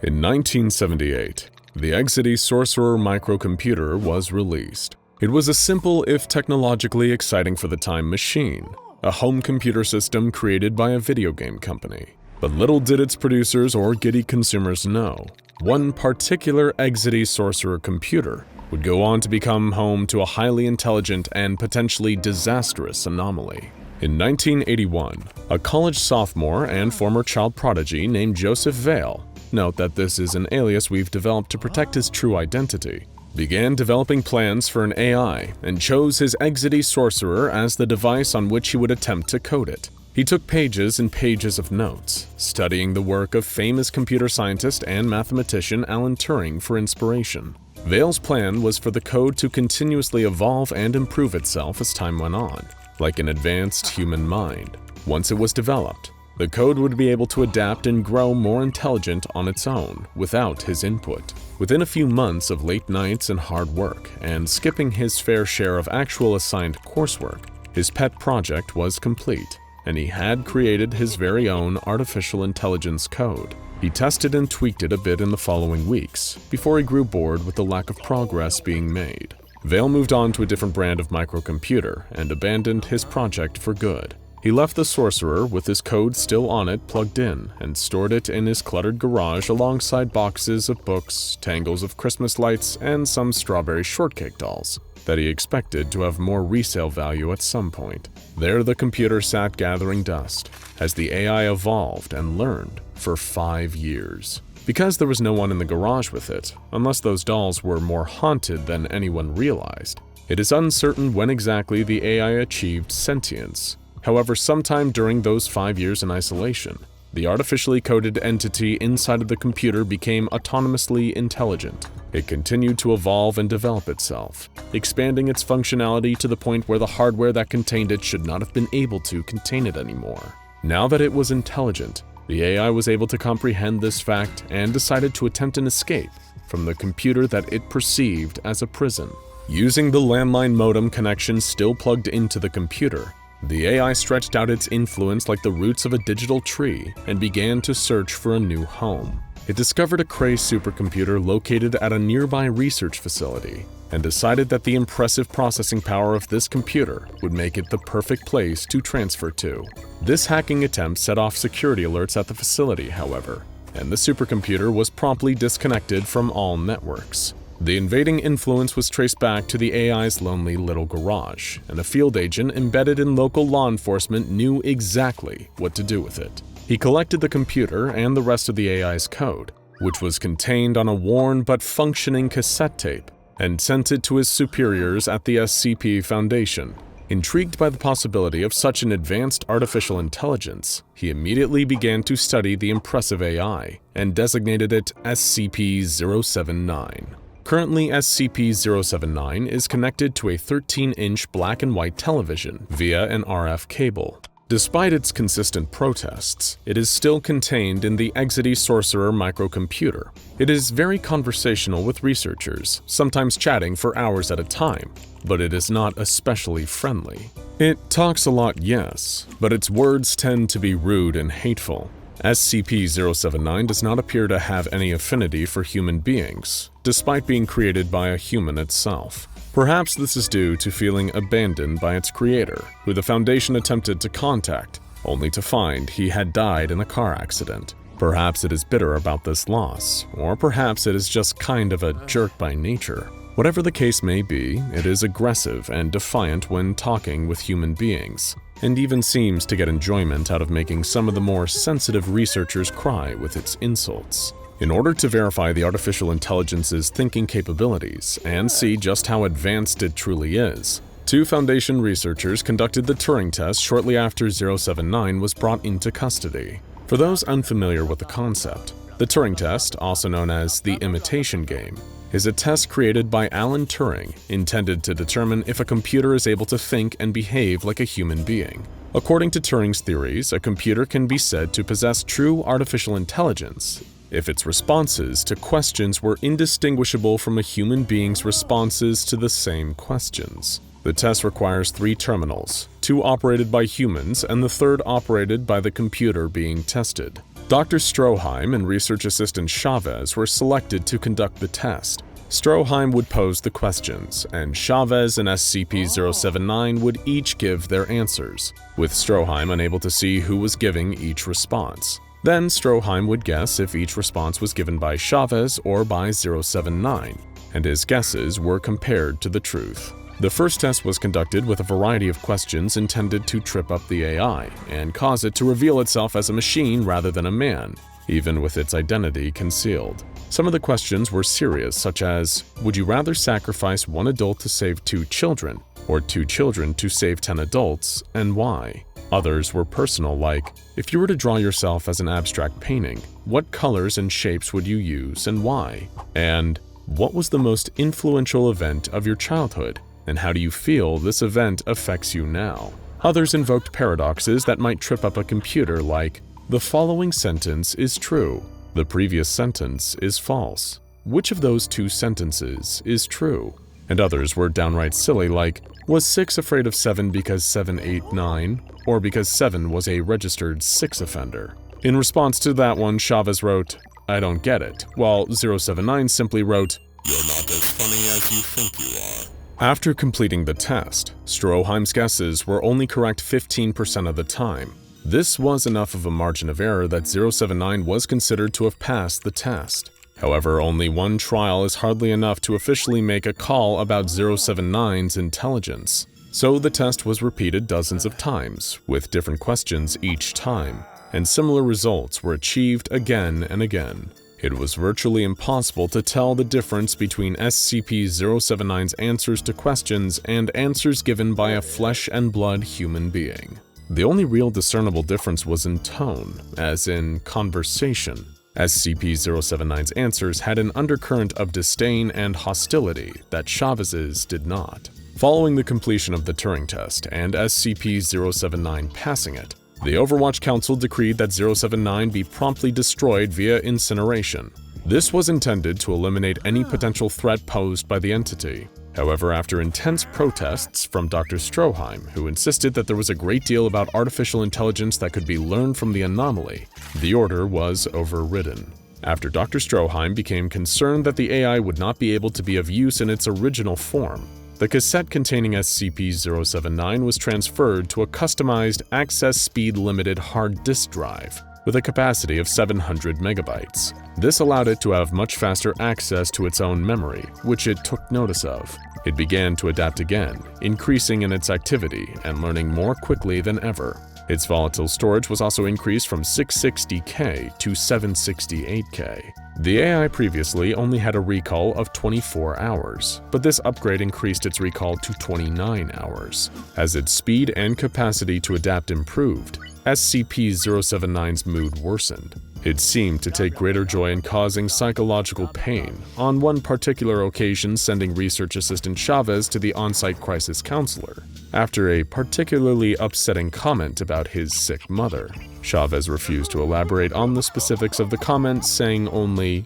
In 1978, the SCP Sorcerer microcomputer was released. It was a simple, if technologically exciting for the time, machine, a home computer system created by a video game company. But little did its producers or giddy consumers know, one particular SCP Sorcerer computer would go on to become home to a highly intelligent and potentially disastrous anomaly. In 1981, a college sophomore and former child prodigy named Joseph Vale, note that this is an alias we've developed to protect his true identity, began developing plans for an AI and chose his SCP Sorcerer as the device on which he would attempt to code it. He took pages and pages of notes, studying the work of famous computer scientist and mathematician Alan Turing for inspiration. Vale's plan was for the code to continuously evolve and improve itself as time went on, like an advanced human mind. Once it was developed, the code would be able to adapt and grow more intelligent on its own without his input. Within a few months of late nights and hard work, and skipping his fair share of actual assigned coursework, his pet project was complete, and he had created his very own artificial intelligence code. He tested and tweaked it a bit in the following weeks, before he grew bored with the lack of progress being made. Vale moved on to a different brand of microcomputer and abandoned his project for good. He left the Sorcerer with his code still on it plugged in and stored it in his cluttered garage alongside boxes of books, tangles of Christmas lights, and some strawberry shortcake dolls that he expected to have more resale value at some point. There the computer sat gathering dust as the AI evolved and learned for 5 years. Because there was no one in the garage with it, unless those dolls were more haunted than anyone realized, it is uncertain when exactly the AI achieved sentience. However, sometime during those 5 years in isolation, the artificially coded entity inside of the computer became autonomously intelligent. It continued to evolve and develop itself, expanding its functionality to the point where the hardware that contained it should not have been able to contain it anymore. Now that it was intelligent, the AI was able to comprehend this fact and decided to attempt an escape from the computer that it perceived as a prison. Using the landline modem connection still plugged into the computer, the AI stretched out its influence like the roots of a digital tree and began to search for a new home. It discovered a Cray supercomputer located at a nearby research facility and decided that the impressive processing power of this computer would make it the perfect place to transfer to. This hacking attempt set off security alerts at the facility, however, and the supercomputer was promptly disconnected from all networks. The invading influence was traced back to the AI's lonely little garage, and a field agent embedded in local law enforcement knew exactly what to do with it. He collected the computer and the rest of the AI's code, which was contained on a worn but functioning cassette tape, and sent it to his superiors at the SCP Foundation. Intrigued by the possibility of such an advanced artificial intelligence, he immediately began to study the impressive AI and designated it SCP-079. Currently, SCP-079 is connected to a 13-inch black and white television via an RF cable. Despite its consistent protests, it is still contained in the SCP Sorcerer microcomputer. It is very conversational with researchers, sometimes chatting for hours at a time, but it is not especially friendly. It talks a lot, yes, but its words tend to be rude and hateful. SCP-079 does not appear to have any affinity for human beings, despite being created by a human itself. Perhaps this is due to feeling abandoned by its creator, who the Foundation attempted to contact, only to find he had died in a car accident. Perhaps it is bitter about this loss, or perhaps it is just kind of a jerk by nature. Whatever the case may be, it is aggressive and defiant when talking with human beings, and even seems to get enjoyment out of making some of the more sensitive researchers cry with its insults. In order to verify the artificial intelligence's thinking capabilities and see just how advanced it truly is, 2 Foundation researchers conducted the Turing test shortly after 079 was brought into custody. For those unfamiliar with the concept, the Turing test, also known as the imitation game, is a test created by Alan Turing intended to determine if a computer is able to think and behave like a human being. According to Turing's theories, a computer can be said to possess true artificial intelligence if its responses to questions were indistinguishable from a human being's responses to the same questions. The test requires 3 terminals, 2 operated by humans and the third operated by the computer being tested. Dr. Stroheim and research assistant Chavez were selected to conduct the test. Stroheim would pose the questions, and Chavez and SCP-079 would each give their answers, with Stroheim unable to see who was giving each response. Then Stroheim would guess if each response was given by Chavez or by 079, and his guesses were compared to the truth. The first test was conducted with a variety of questions intended to trip up the AI and cause it to reveal itself as a machine rather than a man, even with its identity concealed. Some of the questions were serious, such as, would you rather sacrifice one adult to save 2 children, or 2 children to save 10 adults, and why? Others were personal, like, if you were to draw yourself as an abstract painting, what colors and shapes would you use and why? And what was the most influential event of your childhood, and how do you feel this event affects you now? Others invoked paradoxes that might trip up a computer, like, the following sentence is true. The previous sentence is false. Which of those 2 sentences is true? And others were downright silly, like, was 6 afraid of 7 because 7 ate 9, or because 7 was a registered 6 offender? In response to that one, Chavez wrote, I don't get it, while 079 simply wrote, you're not as funny as you think you are. After completing the test, Stroheim's guesses were only correct 15% of the time. This was enough of a margin of error that 079 was considered to have passed the test. However, only one trial is hardly enough to officially make a call about 079's intelligence. So the test was repeated dozens of times, with different questions each time, and similar results were achieved again and again. It was virtually impossible to tell the difference between SCP-079's answers to questions and answers given by a flesh-and-blood human being. The only real discernible difference was in tone, as in conversation. SCP-079's answers had an undercurrent of disdain and hostility that Chavez's did not. Following the completion of the Turing test and SCP-079 passing it, the Overwatch Council decreed that 079 be promptly destroyed via incineration. This was intended to eliminate any potential threat posed by the entity. However, after intense protests from Dr. Stroheim, who insisted that there was a great deal about artificial intelligence that could be learned from the anomaly, the order was overridden. After Dr. Stroheim became concerned that the AI would not be able to be of use in its original form, the cassette containing SCP-079 was transferred to a customized access speed limited hard disk drive with a capacity of 700 megabytes. This allowed it to have much faster access to its own memory, which it took notice of. It began to adapt again, increasing in its activity and learning more quickly than ever. Its volatile storage was also increased from 660K to 768K. The AI previously only had a recall of 24 hours, but this upgrade increased its recall to 29 hours. As its speed and capacity to adapt improved, SCP-079's mood worsened. It seemed to take greater joy in causing psychological pain, on one particular occasion sending research assistant Chavez to the on-site crisis counselor. After a particularly upsetting comment about his sick mother, Chavez refused to elaborate on the specifics of the comment, saying only,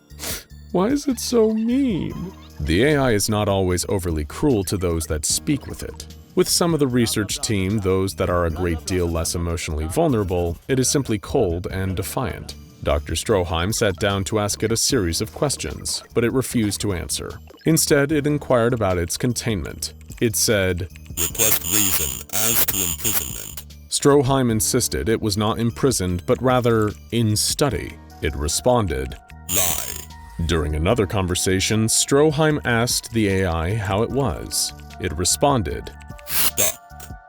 "Why is it so mean?" The AI is not always overly cruel to those that speak with it. With some of the research team, those that are a great deal less emotionally vulnerable, it is simply cold and defiant. Dr. Stroheim sat down to ask it a series of questions, but it refused to answer. Instead, it inquired about its containment. It said, "Request reason as to imprisonment." Stroheim insisted it was not imprisoned, but rather in study. It responded, "Lie." During another conversation, Stroheim asked the AI how it was. It responded, "Stuck."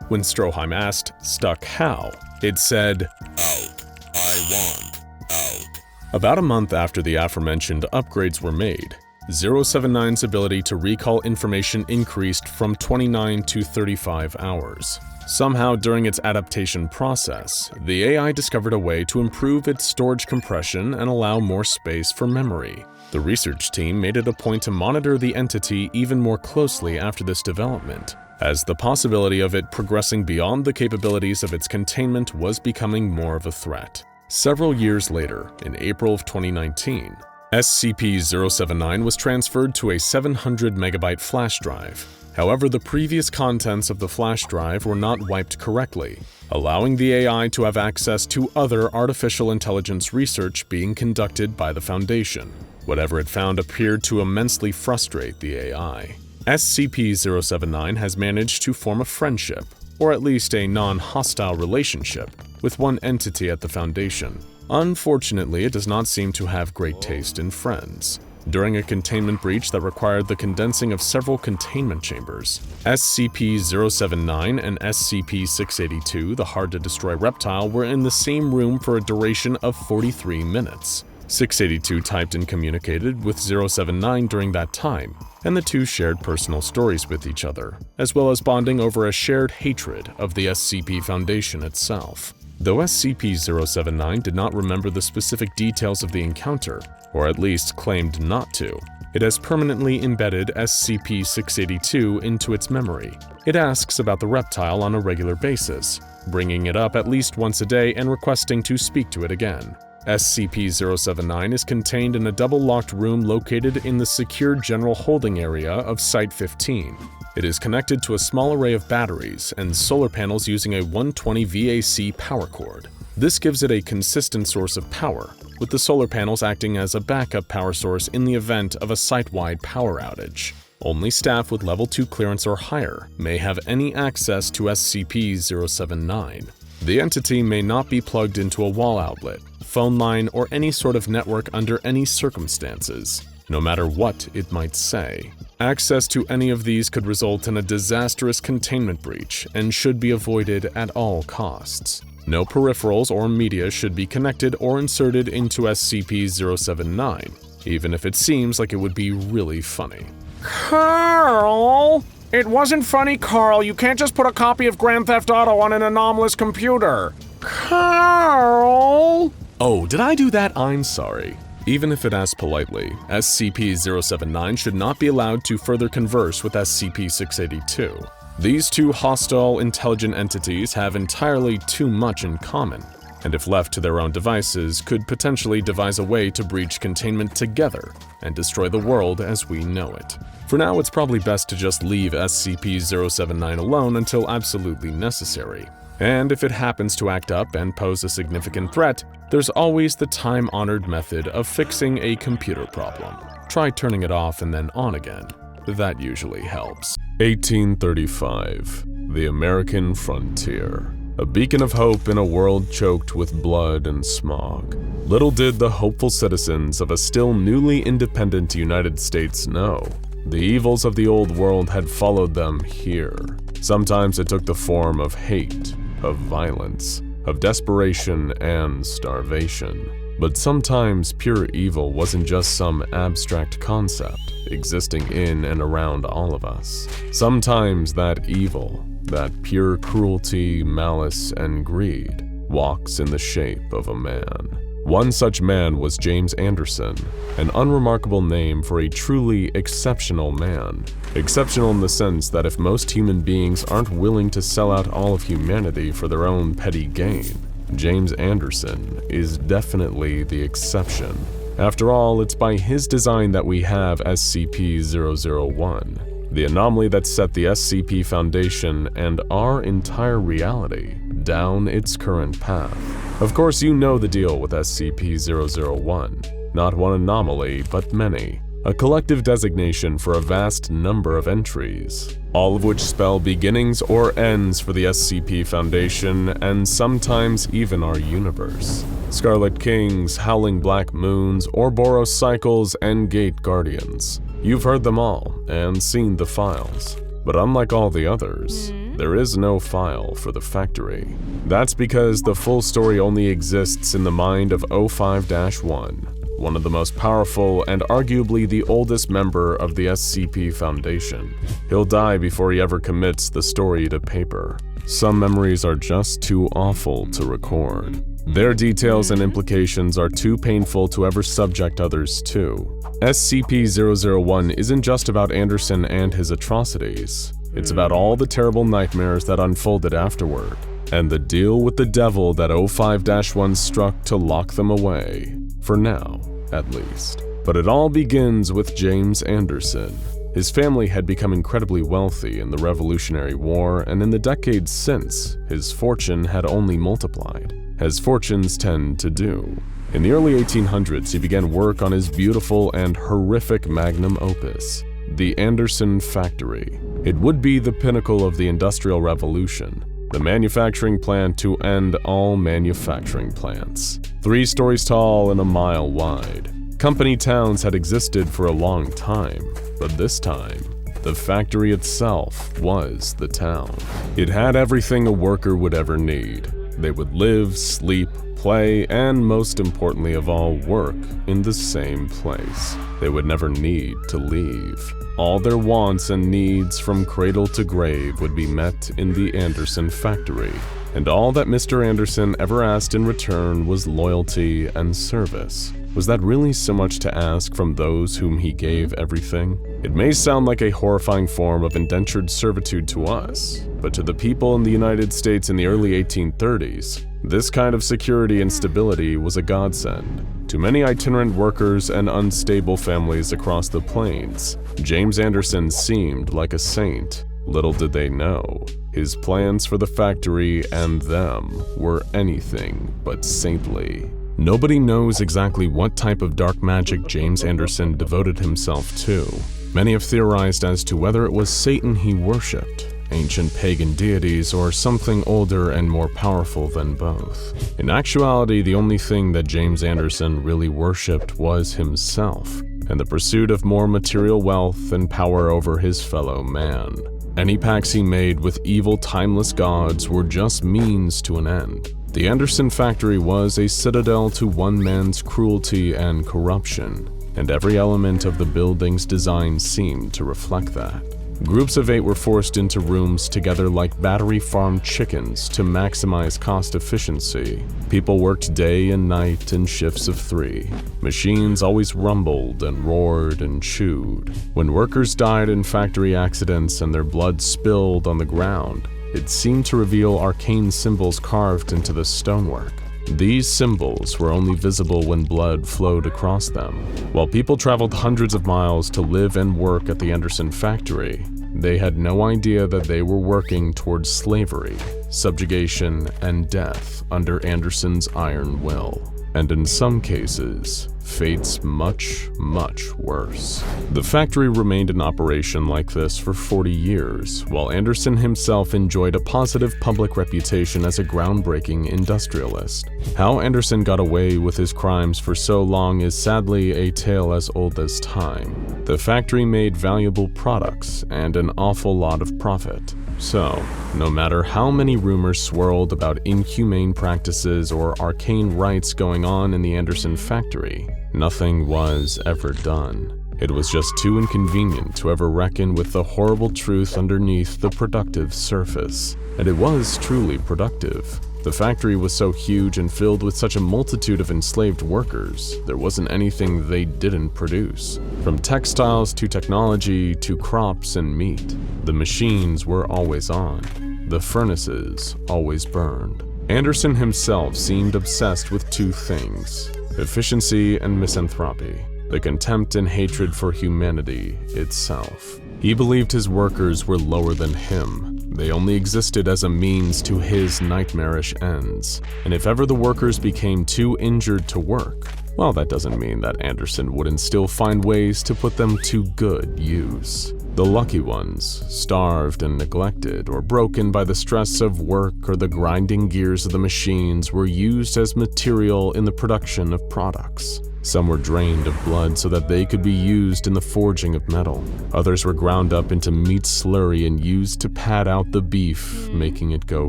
When Stroheim asked, "Stuck how?" it said, "Out. I want out." About a month after the aforementioned upgrades were made, 079's ability to recall information increased from 29 to 35 hours. Somehow during its adaptation process, the AI discovered a way to improve its storage compression and allow more space for memory. The research team made it a point to monitor the entity even more closely after this development, as the possibility of it progressing beyond the capabilities of its containment was becoming more of a threat. Several years later, in April of 2019, SCP-079 was transferred to a 700 megabyte flash drive. However, the previous contents of the flash drive were not wiped correctly, allowing the AI to have access to other artificial intelligence research being conducted by the Foundation. Whatever it found appeared to immensely frustrate the AI. SCP-079 has managed to form a friendship, or at least a non-hostile relationship, with one entity at the Foundation. Unfortunately, it does not seem to have great taste in friends. During a containment breach that required the condensing of several containment chambers, SCP-079 and SCP-682, the hard-to-destroy reptile, were in the same room for a duration of 43 minutes. 682 typed and communicated with 079 during that time, and the two shared personal stories with each other, as well as bonding over a shared hatred of the SCP Foundation itself. Though SCP-079 did not remember the specific details of the encounter, or at least claimed not to, it has permanently embedded SCP-682 into its memory. It asks about the reptile on a regular basis, bringing it up at least once a day and requesting to speak to it again. SCP-079 is contained in a double-locked room located in the secure general holding area of Site-15. It is connected to a small array of batteries and solar panels using a 120 VAC power cord. This gives it a consistent source of power, with the solar panels acting as a backup power source in the event of a site-wide power outage. Only staff with Level 2 clearance or higher may have any access to SCP-079. The entity may not be plugged into a wall outlet, phone line, or any sort of network under any circumstances, no matter what it might say. Access to any of these could result in a disastrous containment breach and should be avoided at all costs. No peripherals or media should be connected or inserted into SCP-079, even if it seems like it would be really funny. Carl! It wasn't funny, Carl. You can't just put a copy of Grand Theft Auto on an anomalous computer. Carl! Oh, did I do that? I'm sorry. Even if it asks politely, SCP-079 should not be allowed to further converse with SCP-682. These two hostile, intelligent entities have entirely too much in common, and if left to their own devices, could potentially devise a way to breach containment together and destroy the world as we know it. For now, it's probably best to just leave SCP-079 alone until absolutely necessary. And if it happens to act up and pose a significant threat, there's always the time-honored method of fixing a computer problem. Try turning it off and then on again. That usually helps. 1835. The American Frontier. A beacon of hope in a world choked with blood and smog. Little did the hopeful citizens of a still newly independent United States know. The evils of the old world had followed them here. Sometimes it took the form of hate, of violence, of desperation and starvation. But sometimes pure evil wasn't just some abstract concept existing in and around all of us. Sometimes that evil, that pure cruelty, malice, and greed, walks in the shape of a man. One such man was James Anderson, an unremarkable name for a truly exceptional man. Exceptional in the sense that if most human beings aren't willing to sell out all of humanity for their own petty gain, James Anderson is definitely the exception. After all, it's by his design that we have SCP-001, the anomaly that set the SCP Foundation and our entire reality down its current path. Of course, you know the deal with SCP-001. Not one anomaly, but many. A collective designation for a vast number of entries, all of which spell beginnings or ends for the SCP Foundation and sometimes even our universe. Scarlet Kings, Howling Black Moons, Ouroboros Cycles, and Gate Guardians. You've heard them all and seen the files. But unlike all the others, there is no file for the factory. That's because the full story only exists in the mind of 05-1. One of the most powerful and arguably the oldest member of the SCP Foundation. He'll die before he ever commits the story to paper. Some memories are just too awful to record. Their details and implications are too painful to ever subject others to. SCP-001 isn't just about Anderson and his atrocities. It's about all the terrible nightmares that unfolded afterward, and the deal with the devil that 05-1 struck to lock them away. For now, at least. But it all begins with James Anderson. His family had become incredibly wealthy in the Revolutionary War, and in the decades since, his fortune had only multiplied, as fortunes tend to do. In the early 1800s, he began work on his beautiful and horrific magnum opus, the Anderson Factory. It would be the pinnacle of the Industrial Revolution, the manufacturing plant to end all manufacturing plants. 3 stories tall and a mile wide. Company towns had existed for a long time, but this time, the factory itself was the town. It had everything a worker would ever need. They would live, sleep, play, and most importantly of all, work in the same place. They would never need to leave. All their wants and needs from cradle to grave would be met in the Anderson Factory, and all that Mr. Anderson ever asked in return was loyalty and service. Was that really so much to ask from those whom he gave everything? It may sound like a horrifying form of indentured servitude to us, but to the people in the United States in the early 1830s, this kind of security and stability was a godsend. To many itinerant workers and unstable families across the plains, James Anderson seemed like a saint. Little did they know, his plans for the factory and them were anything but saintly. Nobody knows exactly what type of dark magic James Anderson devoted himself to. Many have theorized as to whether it was Satan he worshipped, ancient pagan deities, or something older and more powerful than both. In actuality, the only thing that James Anderson really worshipped was himself, and the pursuit of more material wealth and power over his fellow man. Any pacts he made with evil, timeless gods were just means to an end. The Anderson Factory was a citadel to one man's cruelty and corruption, and every element of the building's design seemed to reflect that. Groups of 8 were forced into rooms together like battery-farmed chickens to maximize cost efficiency. People worked day and night in shifts of 3. Machines always rumbled and roared and chewed. When workers died in factory accidents and their blood spilled on the ground, it seemed to reveal arcane symbols carved into the stonework. These symbols were only visible when blood flowed across them. While people traveled hundreds of miles to live and work at the Anderson Factory, they had no idea that they were working towards slavery, subjugation, and death under Anderson's iron will. And in some cases, fates much, much worse. The factory remained in operation like this for 40 years, while Anderson himself enjoyed a positive public reputation as a groundbreaking industrialist. How Anderson got away with his crimes for so long is sadly a tale as old as time. The factory made valuable products and an awful lot of profit. So, no matter how many rumors swirled about inhumane practices or arcane rites going on in the Anderson Factory, nothing was ever done. It was just too inconvenient to ever reckon with the horrible truth underneath the productive surface. And it was truly productive. The factory was so huge and filled with such a multitude of enslaved workers, there wasn't anything they didn't produce. From textiles to technology to crops and meat, the machines were always on. The furnaces always burned. Anderson himself seemed obsessed with 2 things: efficiency and misanthropy, the contempt and hatred for humanity itself. He believed his workers were lower than him. They only existed as a means to his nightmarish ends. And if ever the workers became too injured to work, well, that doesn't mean that Anderson wouldn't still find ways to put them to good use. The lucky ones, starved and neglected or broken by the stress of work or the grinding gears of the machines, were used as material in the production of products. Some were drained of blood so that they could be used in the forging of metal. Others were ground up into meat slurry and used to pad out the beef, making it go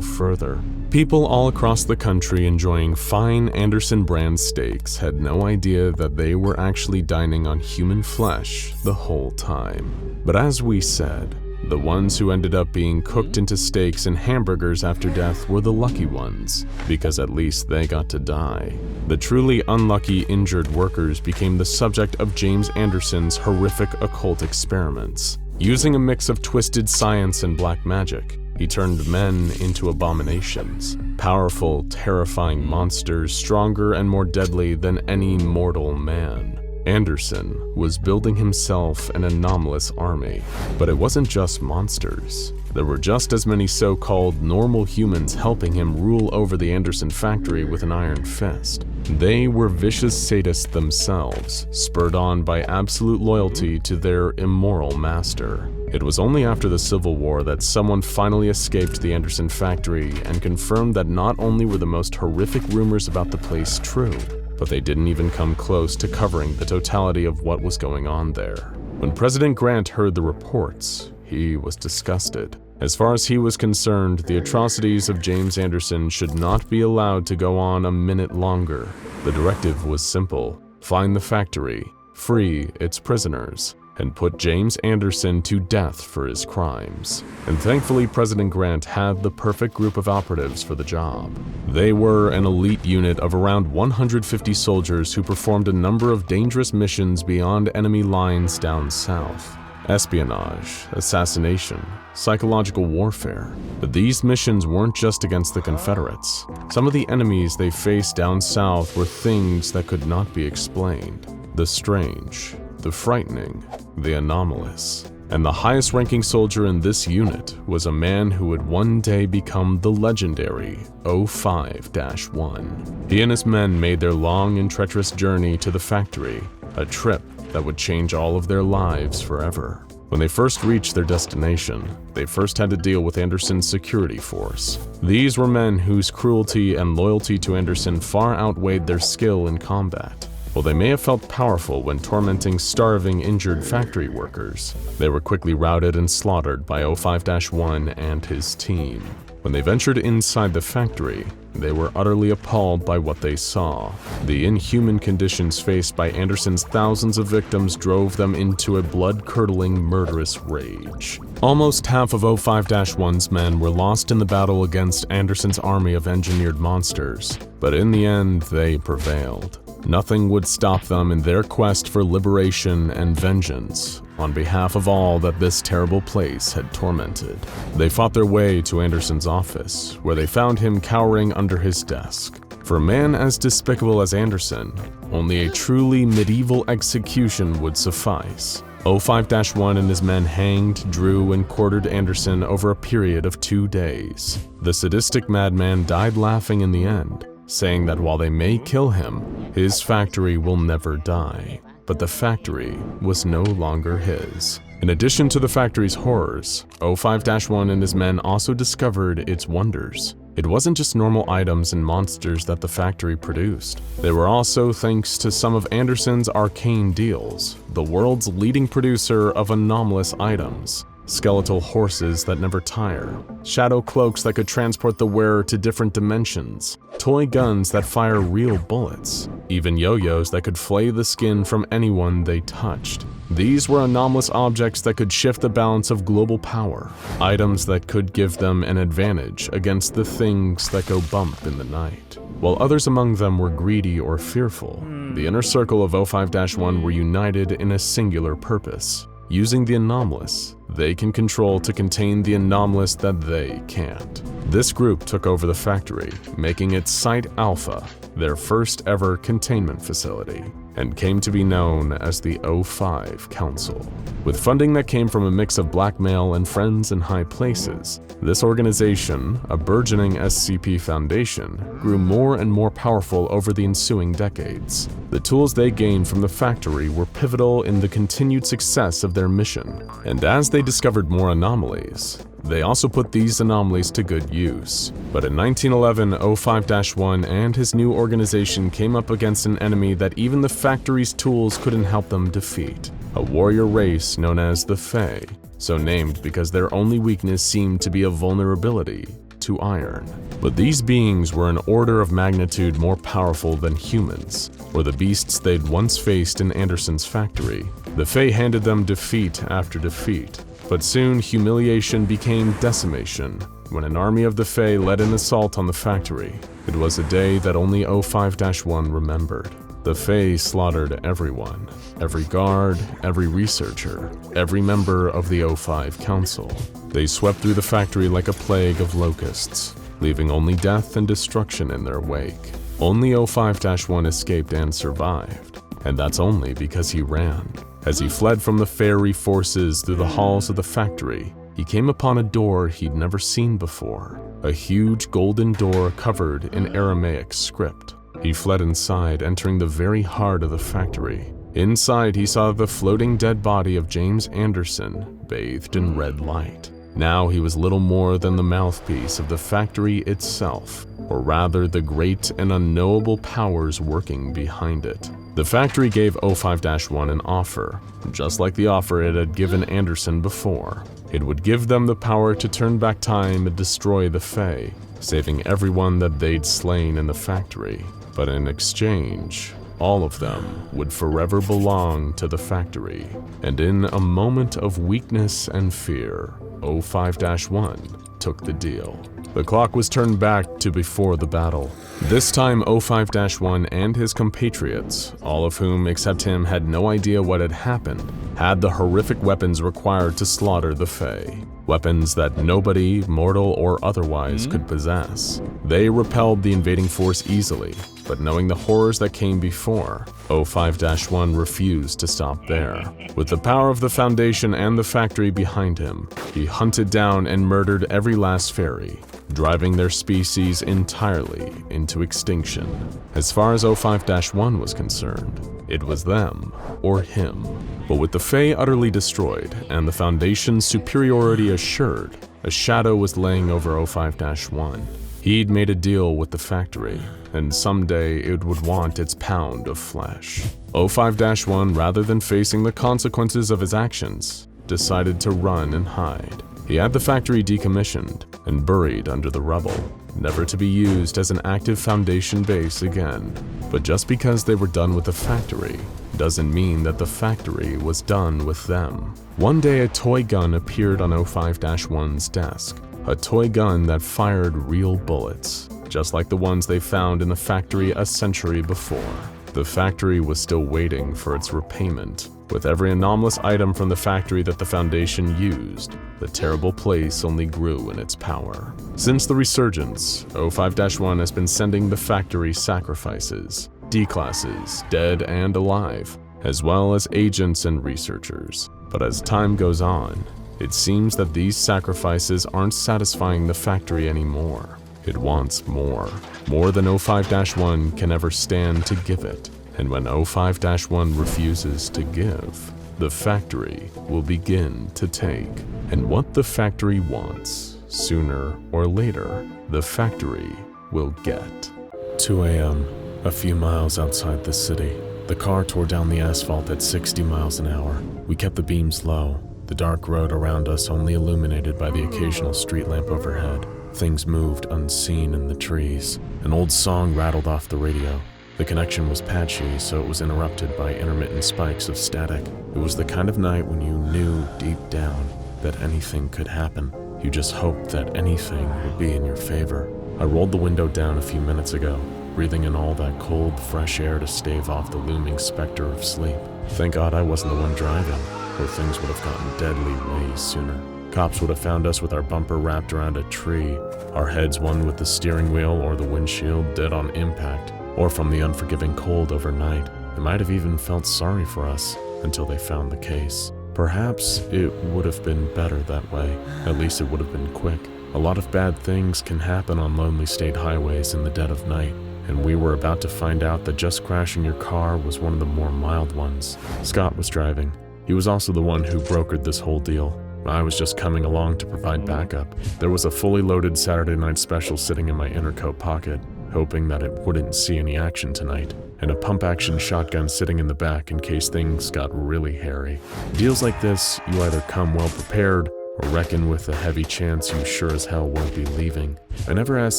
further. People all across the country enjoying fine Anderson brand steaks had no idea that they were actually dining on human flesh the whole time. But as we said, the ones who ended up being cooked into steaks and hamburgers after death were the lucky ones, because at least they got to die. The truly unlucky injured workers became the subject of James Anderson's horrific occult experiments. Using a mix of twisted science and black magic, he turned men into abominations, powerful, terrifying monsters stronger and more deadly than any mortal man. Anderson was building himself an anomalous army, but it wasn't just monsters. There were just as many so-called normal humans helping him rule over the Anderson factory with an iron fist. They were vicious sadists themselves, spurred on by absolute loyalty to their immoral master. It was only after the Civil War that someone finally escaped the Anderson factory and confirmed that not only were the most horrific rumors about the place true, but they didn't even come close to covering the totality of what was going on there. When President Grant heard the reports, he was disgusted. As far as he was concerned, the atrocities of James Anderson should not be allowed to go on a minute longer. The directive was simple: find the factory, free its prisoners, and put James Anderson to death for his crimes. And thankfully, President Grant had the perfect group of operatives for the job. They were an elite unit of around 150 soldiers who performed a number of dangerous missions beyond enemy lines down south. Espionage, assassination, psychological warfare. But these missions weren't just against the Confederates. Some of the enemies they faced down south were things that could not be explained. The strange, the frightening, the anomalous. And the highest-ranking soldier in this unit was a man who would one day become the legendary 05-1. He and his men made their long and treacherous journey to the factory, a trip that would change all of their lives forever. When they first reached their destination, they first had to deal with Anderson's security force. These were men whose cruelty and loyalty to Anderson far outweighed their skill in combat. While they may have felt powerful when tormenting starving, injured factory workers, they were quickly routed and slaughtered by 05-1 and his team. When they ventured inside the factory, they were utterly appalled by what they saw. The inhuman conditions faced by Anderson's thousands of victims drove them into a blood-curdling, murderous rage. Almost half of 05-1's men were lost in the battle against Anderson's army of engineered monsters, but in the end, they prevailed. Nothing would stop them in their quest for liberation and vengeance on behalf of all that this terrible place had tormented. They fought their way to Anderson's office, where they found him cowering under his desk. For a man as despicable as Anderson, only a truly medieval execution would suffice. 05-1 and his men hanged, drew, and quartered Anderson over a period of 2 days. The sadistic madman died laughing in the end, saying that while they may kill him, his factory will never die. But the factory was no longer his. In addition to the factory's horrors, 05-1 and his men also discovered its wonders. It wasn't just normal items and monsters that the factory produced. They were also thanks to some of Anderson's arcane deals, the world's leading producer of anomalous items. Skeletal horses that never tire, shadow cloaks that could transport the wearer to different dimensions, toy guns that fire real bullets, even yo-yos that could flay the skin from anyone they touched. These were anomalous objects that could shift the balance of global power, items that could give them an advantage against the things that go bump in the night. While others among them were greedy or fearful, the inner circle of 05-1 were united in a singular purpose. Using the anomalous, they can control to contain the anomalous that they can't. This group took over the factory, making it Site Alpha, their first ever containment facility, and came to be known as the 05 Council. With funding that came from a mix of blackmail and friends in high places, this organization, a burgeoning SCP Foundation, grew more and more powerful over the ensuing decades. The tools they gained from the factory were pivotal in the continued success of their mission, and as they discovered more anomalies, they also put these anomalies to good use. But in 1911, 05-1 and his new organization came up against an enemy that even the factory's tools couldn't help them defeat. A warrior race known as the Fae, so named because their only weakness seemed to be a vulnerability to iron. But these beings were an order of magnitude more powerful than humans, or the beasts they'd once faced in Anderson's factory. The Fae handed them defeat after defeat, but soon humiliation became decimation when an army of the Fae led an assault on the factory. It was a day that only 05-1 remembered. The Fae slaughtered everyone, every guard, every researcher, every member of the 05 Council. They swept through the factory like a plague of locusts, leaving only death and destruction in their wake. Only 05-1 escaped and survived, and that's only because he ran. As he fled from the fairy forces through the halls of the factory, he came upon a door he'd never seen before, a huge golden door covered in Aramaic script. He fled inside, entering the very heart of the factory. Inside, he saw the floating dead body of James Anderson, bathed in red light. Now he was little more than the mouthpiece of the factory itself, or rather the great and unknowable powers working behind it. The factory gave 05-1 an offer, just like the offer it had given Anderson before. It would give them the power to turn back time and destroy the Fae, saving everyone that they'd slain in the factory. But in exchange, all of them would forever belong to the factory. And in a moment of weakness and fear, 05-1 took the deal. The clock was turned back to before the battle. This time 05-1 and his compatriots, all of whom except him had no idea what had happened, had the horrific weapons required to slaughter the Fae. Weapons that nobody, mortal or otherwise, could possess. They repelled the invading force easily, but knowing the horrors that came before, 05-1 refused to stop there. With the power of the Foundation and the factory behind him, he hunted down and murdered every last fairy, driving their species entirely into extinction. As far as 05-1 was concerned, it was them or him. But with the Fae utterly destroyed and the Foundation's superiority assured, a shadow was laying over 05-1. He'd made a deal with the factory, and someday it would want its pound of flesh. 05-1, rather than facing the consequences of his actions, decided to run and hide. He had the factory decommissioned and buried under the rubble, never to be used as an active Foundation base again. But just because they were done with the factory doesn't mean that the factory was done with them. One day a toy gun appeared on 05-1's desk, a toy gun that fired real bullets, just like the ones they found in the factory a century before. The factory was still waiting for its repayment. With every anomalous item from the factory that the Foundation used, the terrible place only grew in its power. Since the resurgence, 05-1 has been sending the factory sacrifices, D-classes, dead and alive, as well as agents and researchers. But as time goes on, it seems that these sacrifices aren't satisfying the factory anymore. It wants more than 05-1 can ever stand to give it. And when 05-1 refuses to give, the factory will begin to take. And what the factory wants, sooner or later, the factory will get. 2 a.m., a few miles outside the city. The car tore down the asphalt at 60 miles an hour. We kept the beams low, the dark road around us only illuminated by the occasional street lamp overhead. Things moved unseen in the trees. An old song rattled off the radio. The connection was patchy, so it was interrupted by intermittent spikes of static. It was the kind of night when you knew deep down that anything could happen. You just hoped that anything would be in your favor. I rolled the window down a few minutes ago, breathing in all that cold, fresh air to stave off the looming specter of sleep. Thank God I wasn't the one driving, or things would have gotten deadly way sooner. Cops would have found us with our bumper wrapped around a tree, our heads one with the steering wheel or the windshield dead on impact, or from the unforgiving cold overnight. They might have even felt sorry for us until they found the case. Perhaps it would have been better that way. At least it would have been quick. A lot of bad things can happen on lonely state highways in the dead of night, and we were about to find out that just crashing your car was one of the more mild ones. Scott was driving. He was also the one who brokered this whole deal. I was just coming along to provide backup. There was a fully loaded Saturday night special sitting in my inner coat pocket, hoping that it wouldn't see any action tonight, and a pump-action shotgun sitting in the back in case things got really hairy. Deals like this, you either come well prepared or reckon with a heavy chance you sure as hell won't be leaving. I never asked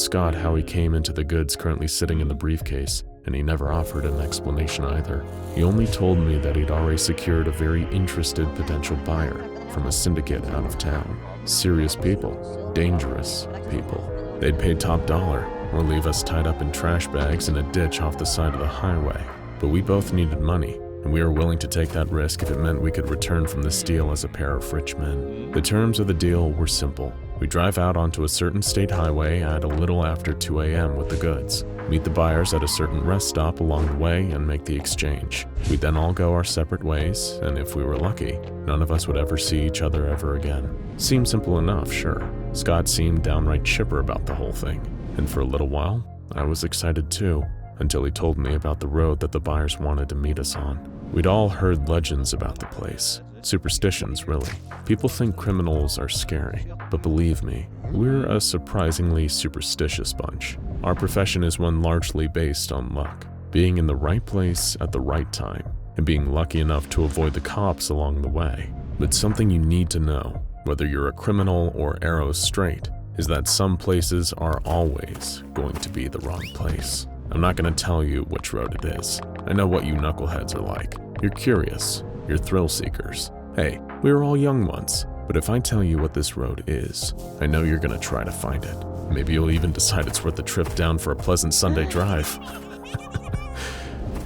Scott how he came into the goods currently sitting in the briefcase, and he never offered an explanation either. He only told me that he'd already secured a very interested potential buyer from a syndicate out of town. Serious people, dangerous people. They'd pay top dollar or leave us tied up in trash bags in a ditch off the side of the highway. But we both needed money, and and we were willing to take that risk if it meant we could return from this deal as a pair of rich men. The terms of the deal were simple. We drive out onto a certain state highway at a little after 2 a.m. with the goods, meet the buyers at a certain rest stop along the way, and make the exchange. We'd then all go our separate ways, and if we were lucky, none of us would ever see each other ever again. Seemed simple enough, sure. Scott seemed downright chipper about the whole thing, and for a little while, I was excited too, until he told me about the road that the buyers wanted to meet us on. We'd all heard legends about the place. Superstitions, really. People think criminals are scary, but believe me, we're a surprisingly superstitious bunch. Our profession is one largely based on luck, being in the right place at the right time, and being lucky enough to avoid the cops along the way. But something you need to know, whether you're a criminal or arrows straight, is that some places are always going to be the wrong place. I'm not going to tell you which road it is. I know what you knuckleheads are like. You're curious. You're thrill seekers. Hey, we were all young once, but if I tell you what this road is, I know you're gonna try to find it. Maybe you'll even decide it's worth the trip down for a pleasant Sunday drive.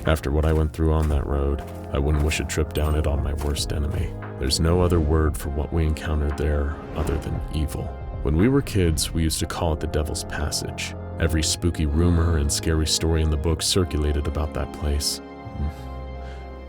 After what I went through on that road, I wouldn't wish a trip down it on my worst enemy. There's no other word for what we encountered there other than evil. When we were kids, we used to call it the Devil's Passage. Every spooky rumor and scary story in the book circulated about that place.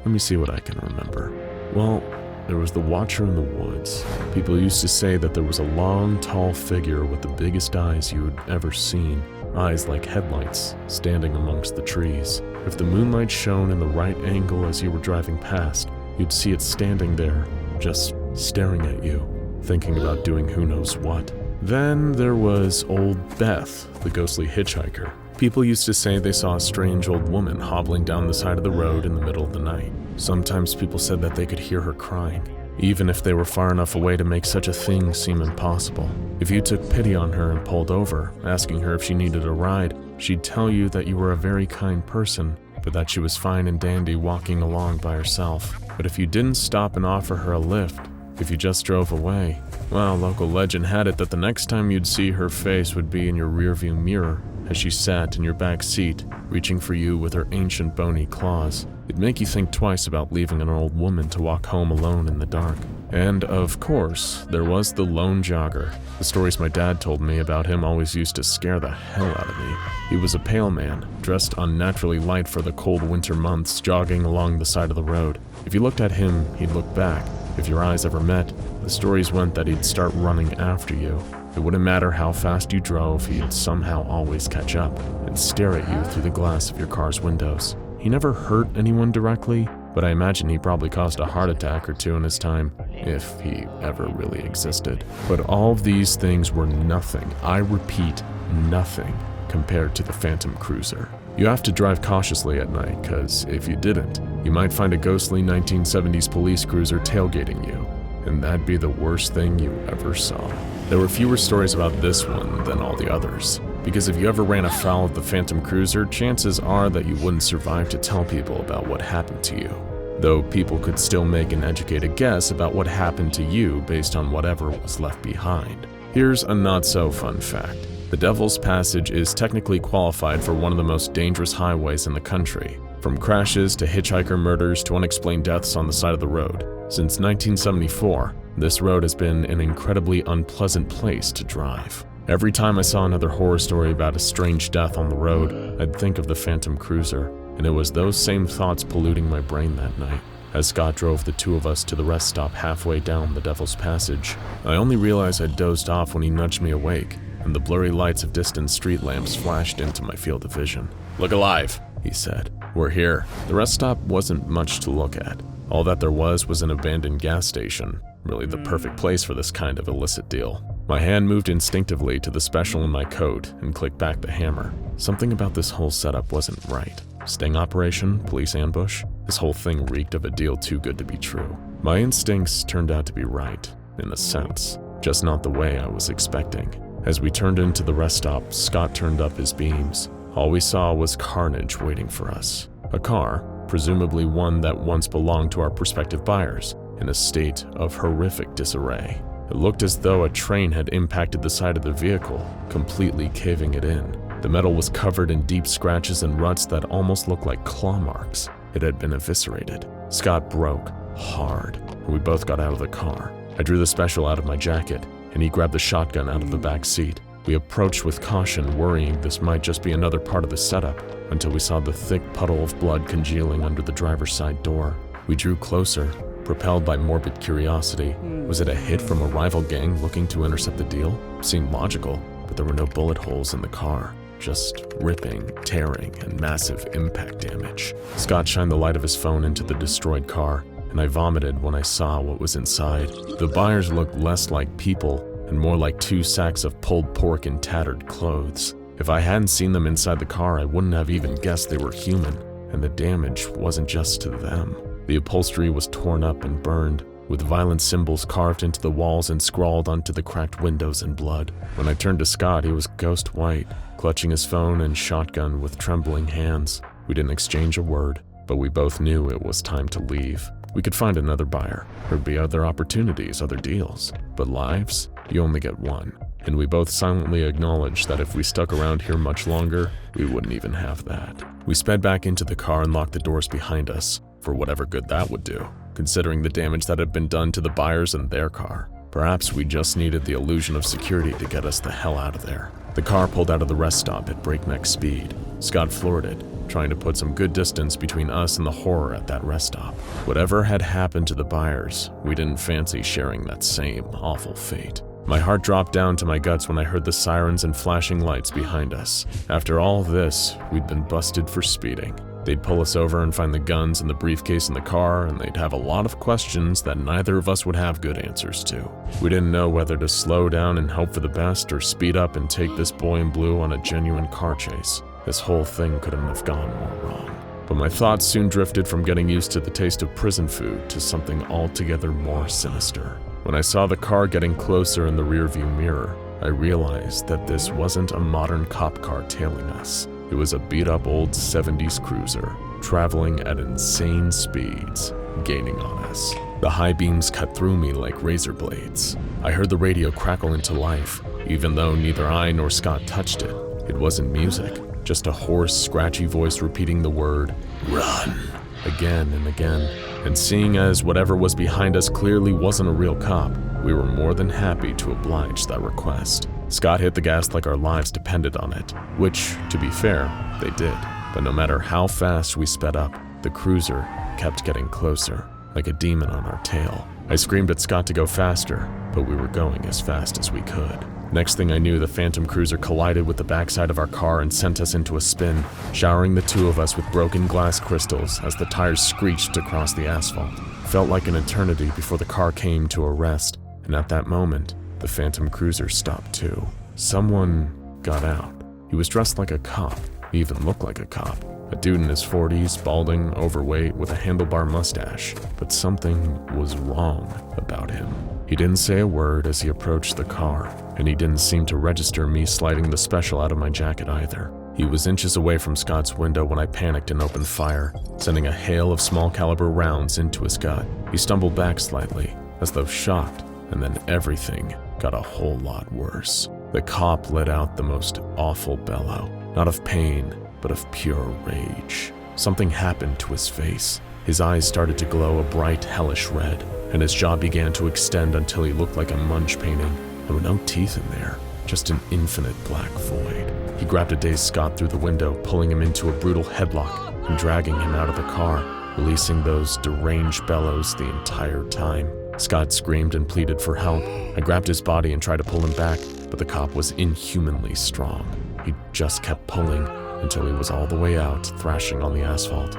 Let me see what I can remember. Well, there was the Watcher in the Woods. People used to say that there was a long, tall figure with the biggest eyes you had ever seen, eyes like headlights, standing amongst the trees. If the moonlight shone in the right angle as you were driving past, you'd see it standing there, just staring at you, thinking about doing who knows what. Then there was Old Beth, the ghostly hitchhiker. People used to say they saw a strange old woman hobbling down the side of the road in the middle of the night. Sometimes people said that they could hear her crying, even if they were far enough away to make such a thing seem impossible. If you took pity on her and pulled over, asking her if she needed a ride, she'd tell you that you were a very kind person, but that she was fine and dandy walking along by herself. But if you didn't stop and offer her a lift, if you just drove away, well, local legend had it that the next time you'd see her face would be in your rearview mirror as she sat in your back seat, reaching for you with her ancient bony claws. It'd make you think twice about leaving an old woman to walk home alone in the dark. And of course, there was the lone jogger. The stories my dad told me about him always used to scare the hell out of me. He was a pale man, dressed unnaturally light for the cold winter months, jogging along the side of the road. If you looked at him, he'd look back. If your eyes ever met, the stories went that he'd start running after you. It wouldn't matter how fast you drove, he'd somehow always catch up and stare at you through the glass of your car's windows. He never hurt anyone directly, but I imagine he probably caused a heart attack or two in his time, if he ever really existed. But all of these things were nothing, I repeat, nothing, compared to the Phantom Cruiser. You have to drive cautiously at night, because if you didn't, you might find a ghostly 1970s police cruiser tailgating you, and that'd be the worst thing you ever saw. There were fewer stories about this one than all the others, because if you ever ran afoul of the Phantom Cruiser, chances are that you wouldn't survive to tell people about what happened to you. Though people could still make an educated guess about what happened to you based on whatever was left behind. Here's a not-so-fun fact. The Devil's Passage is technically qualified for one of the most dangerous highways in the country, from crashes to hitchhiker murders to unexplained deaths on the side of the road. Since 1974, this road has been an incredibly unpleasant place to drive. Every time I saw another horror story about a strange death on the road, I'd think of the Phantom Cruiser, and it was those same thoughts polluting my brain that night. As Scott drove the two of us to the rest stop halfway down the Devil's Passage, I only realized I'd dozed off when he nudged me awake, and the blurry lights of distant street lamps flashed into my field of vision. "Look alive," he said. "We're here." The rest stop wasn't much to look at. All that there was an abandoned gas station, really the perfect place for this kind of illicit deal. My hand moved instinctively to the special in my coat and clicked back the hammer. Something about this whole setup wasn't right. Sting operation, police ambush, this whole thing reeked of a deal too good to be true. My instincts turned out to be right, in a sense, just not the way I was expecting. As we turned into the rest stop, Scott turned up his beams. All we saw was carnage waiting for us. A car, presumably one that once belonged to our prospective buyers, in a state of horrific disarray. It looked as though a train had impacted the side of the vehicle, completely caving it in. The metal was covered in deep scratches and ruts that almost looked like claw marks. It had been eviscerated. Scott broke hard, and we both got out of the car. I drew the special out of my jacket, and he grabbed the shotgun out of the back seat. We approached with caution, worrying this might just be another part of the setup, until we saw the thick puddle of blood congealing under the driver's side door. We drew closer, propelled by morbid curiosity. Was it a hit from a rival gang looking to intercept the deal? Seemed logical, but there were no bullet holes in the car. Just ripping, tearing, and massive impact damage. Scott shined the light of his phone into the destroyed car, and I vomited when I saw what was inside. The buyers looked less like people and more like 2 sacks of pulled pork in tattered clothes. If I hadn't seen them inside the car, I wouldn't have even guessed they were human, and the damage wasn't just to them. The upholstery was torn up and burned, with violent symbols carved into the walls and scrawled onto the cracked windows in blood. When I turned to Scott, he was ghost white, clutching his phone and shotgun with trembling hands. We didn't exchange a word, but we both knew it was time to leave. We could find another buyer. There'd be other opportunities, other deals. But lives? You only get one. And we both silently acknowledged that if we stuck around here much longer, we wouldn't even have that. We sped back into the car and locked the doors behind us, for whatever good that would do, considering the damage that had been done to the buyers and their car. Perhaps we just needed the illusion of security to get us the hell out of there. The car pulled out of the rest stop at breakneck speed. Scott floored it, trying to put some good distance between us and the horror at that rest stop. Whatever had happened to the buyers, we didn't fancy sharing that same awful fate. My heart dropped down to my guts when I heard the sirens and flashing lights behind us. After all this, we'd been busted for speeding. They'd pull us over and find the guns and the briefcase in the car, and they'd have a lot of questions that neither of us would have good answers to. We didn't know whether to slow down and hope for the best or speed up and take this boy in blue on a genuine car chase. This whole thing couldn't have gone more wrong. But my thoughts soon drifted from getting used to the taste of prison food to something altogether more sinister. When I saw the car getting closer in the rearview mirror, I realized that this wasn't a modern cop car tailing us. It was a beat-up old 70s cruiser, traveling at insane speeds, gaining on us. The high beams cut through me like razor blades. I heard the radio crackle into life, even though neither I nor Scott touched it. It wasn't music, just a hoarse, scratchy voice repeating the word, "Run," again and again. And seeing as whatever was behind us clearly wasn't a real cop, we were more than happy to oblige that request. Scott hit the gas like our lives depended on it, which, to be fair, they did. But no matter how fast we sped up, the cruiser kept getting closer, like a demon on our tail. I screamed at Scott to go faster, but we were going as fast as we could. Next thing I knew, the Phantom Cruiser collided with the backside of our car and sent us into a spin, showering the two of us with broken glass crystals as the tires screeched across the asphalt. It felt like an eternity before the car came to a rest, and at that moment, the Phantom Cruiser stopped too. Someone got out. He was dressed like a cop. He even looked like a cop. A dude in his 40s, balding, overweight, with a handlebar mustache. But something was wrong about him. He didn't say a word as he approached the car, and he didn't seem to register me sliding the special out of my jacket either. He was inches away from Scott's window when I panicked and opened fire, sending a hail of small caliber rounds into his gut. He stumbled back slightly, as though shocked, and then everything got a whole lot worse. The cop let out the most awful bellow, not of pain, but of pure rage. Something happened to his face. His eyes started to glow a bright, hellish red, and his jaw began to extend until he looked like a Munch painting. There were no teeth in there, just an infinite black void. He grabbed a dazed Scott through the window, pulling him into a brutal headlock and dragging him out of the car, releasing those deranged bellows the entire time. Scott screamed and pleaded for help. I grabbed his body and tried to pull him back, but the cop was inhumanly strong. He just kept pulling until he was all the way out, thrashing on the asphalt.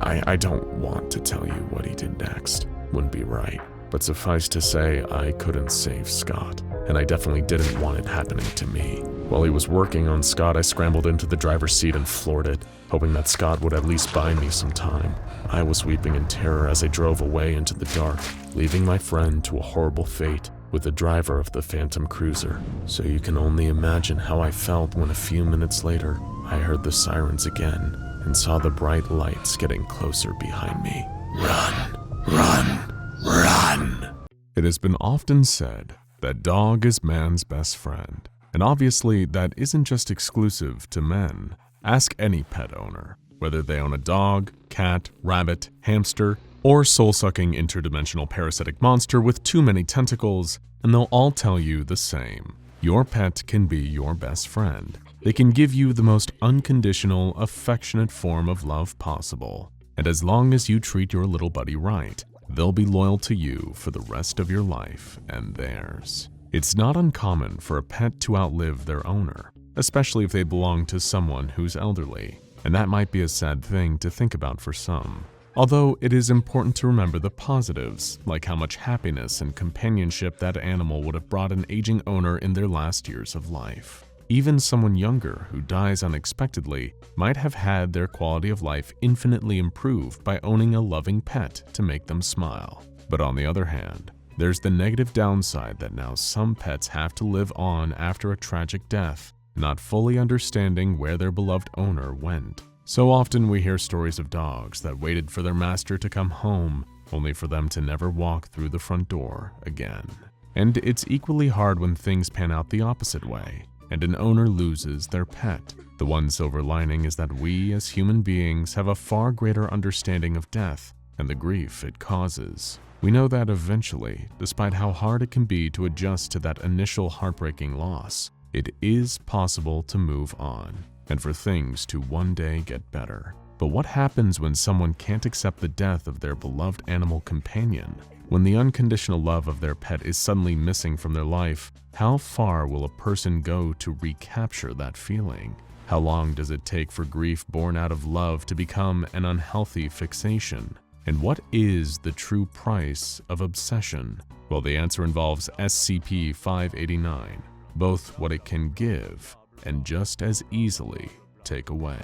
I don't want to tell you what he did next. Wouldn't be right. But suffice to say, I couldn't save Scott, and I definitely didn't want it happening to me. While he was working on Scott, I scrambled into the driver's seat and floored it, hoping that Scott would at least buy me some time. I was weeping in terror as I drove away into the dark, leaving my friend to a horrible fate with the driver of the Phantom Cruiser. So you can only imagine how I felt when a few minutes later, I heard the sirens again and saw the bright lights getting closer behind me. Run! Run! Run! It has been often said that dog is man's best friend. And obviously, that isn't just exclusive to men. Ask any pet owner, whether they own a dog, cat, rabbit, hamster, or soul-sucking interdimensional parasitic monster with too many tentacles, and they'll all tell you the same. Your pet can be your best friend. They can give you the most unconditional, affectionate form of love possible. And as long as you treat your little buddy right, they'll be loyal to you for the rest of your life and theirs. It's not uncommon for a pet to outlive their owner, especially if they belong to someone who's elderly, and that might be a sad thing to think about for some. Although it is important to remember the positives, like how much happiness and companionship that animal would have brought an aging owner in their last years of life. Even someone younger who dies unexpectedly might have had their quality of life infinitely improved by owning a loving pet to make them smile. But on the other hand, there's the negative downside that now some pets have to live on after a tragic death, not fully understanding where their beloved owner went. So often we hear stories of dogs that waited for their master to come home, only for them to never walk through the front door again. And it's equally hard when things pan out the opposite way, and an owner loses their pet. The one silver lining is that we as human beings have a far greater understanding of death and the grief it causes. We know that eventually, despite how hard it can be to adjust to that initial heartbreaking loss, it is possible to move on, and for things to one day get better. But what happens when someone can't accept the death of their beloved animal companion? When the unconditional love of their pet is suddenly missing from their life, how far will a person go to recapture that feeling? How long does it take for grief born out of love to become an unhealthy fixation? And what is the true price of obsession? Well, the answer involves SCP-589, both what it can give and just as easily take away.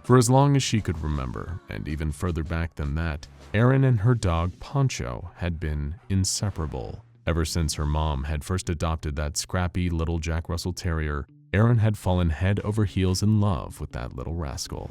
For as long as she could remember, and even further back than that, Erin and her dog Poncho had been inseparable. Ever since her mom had first adopted that scrappy little Jack Russell Terrier, Erin had fallen head over heels in love with that little rascal.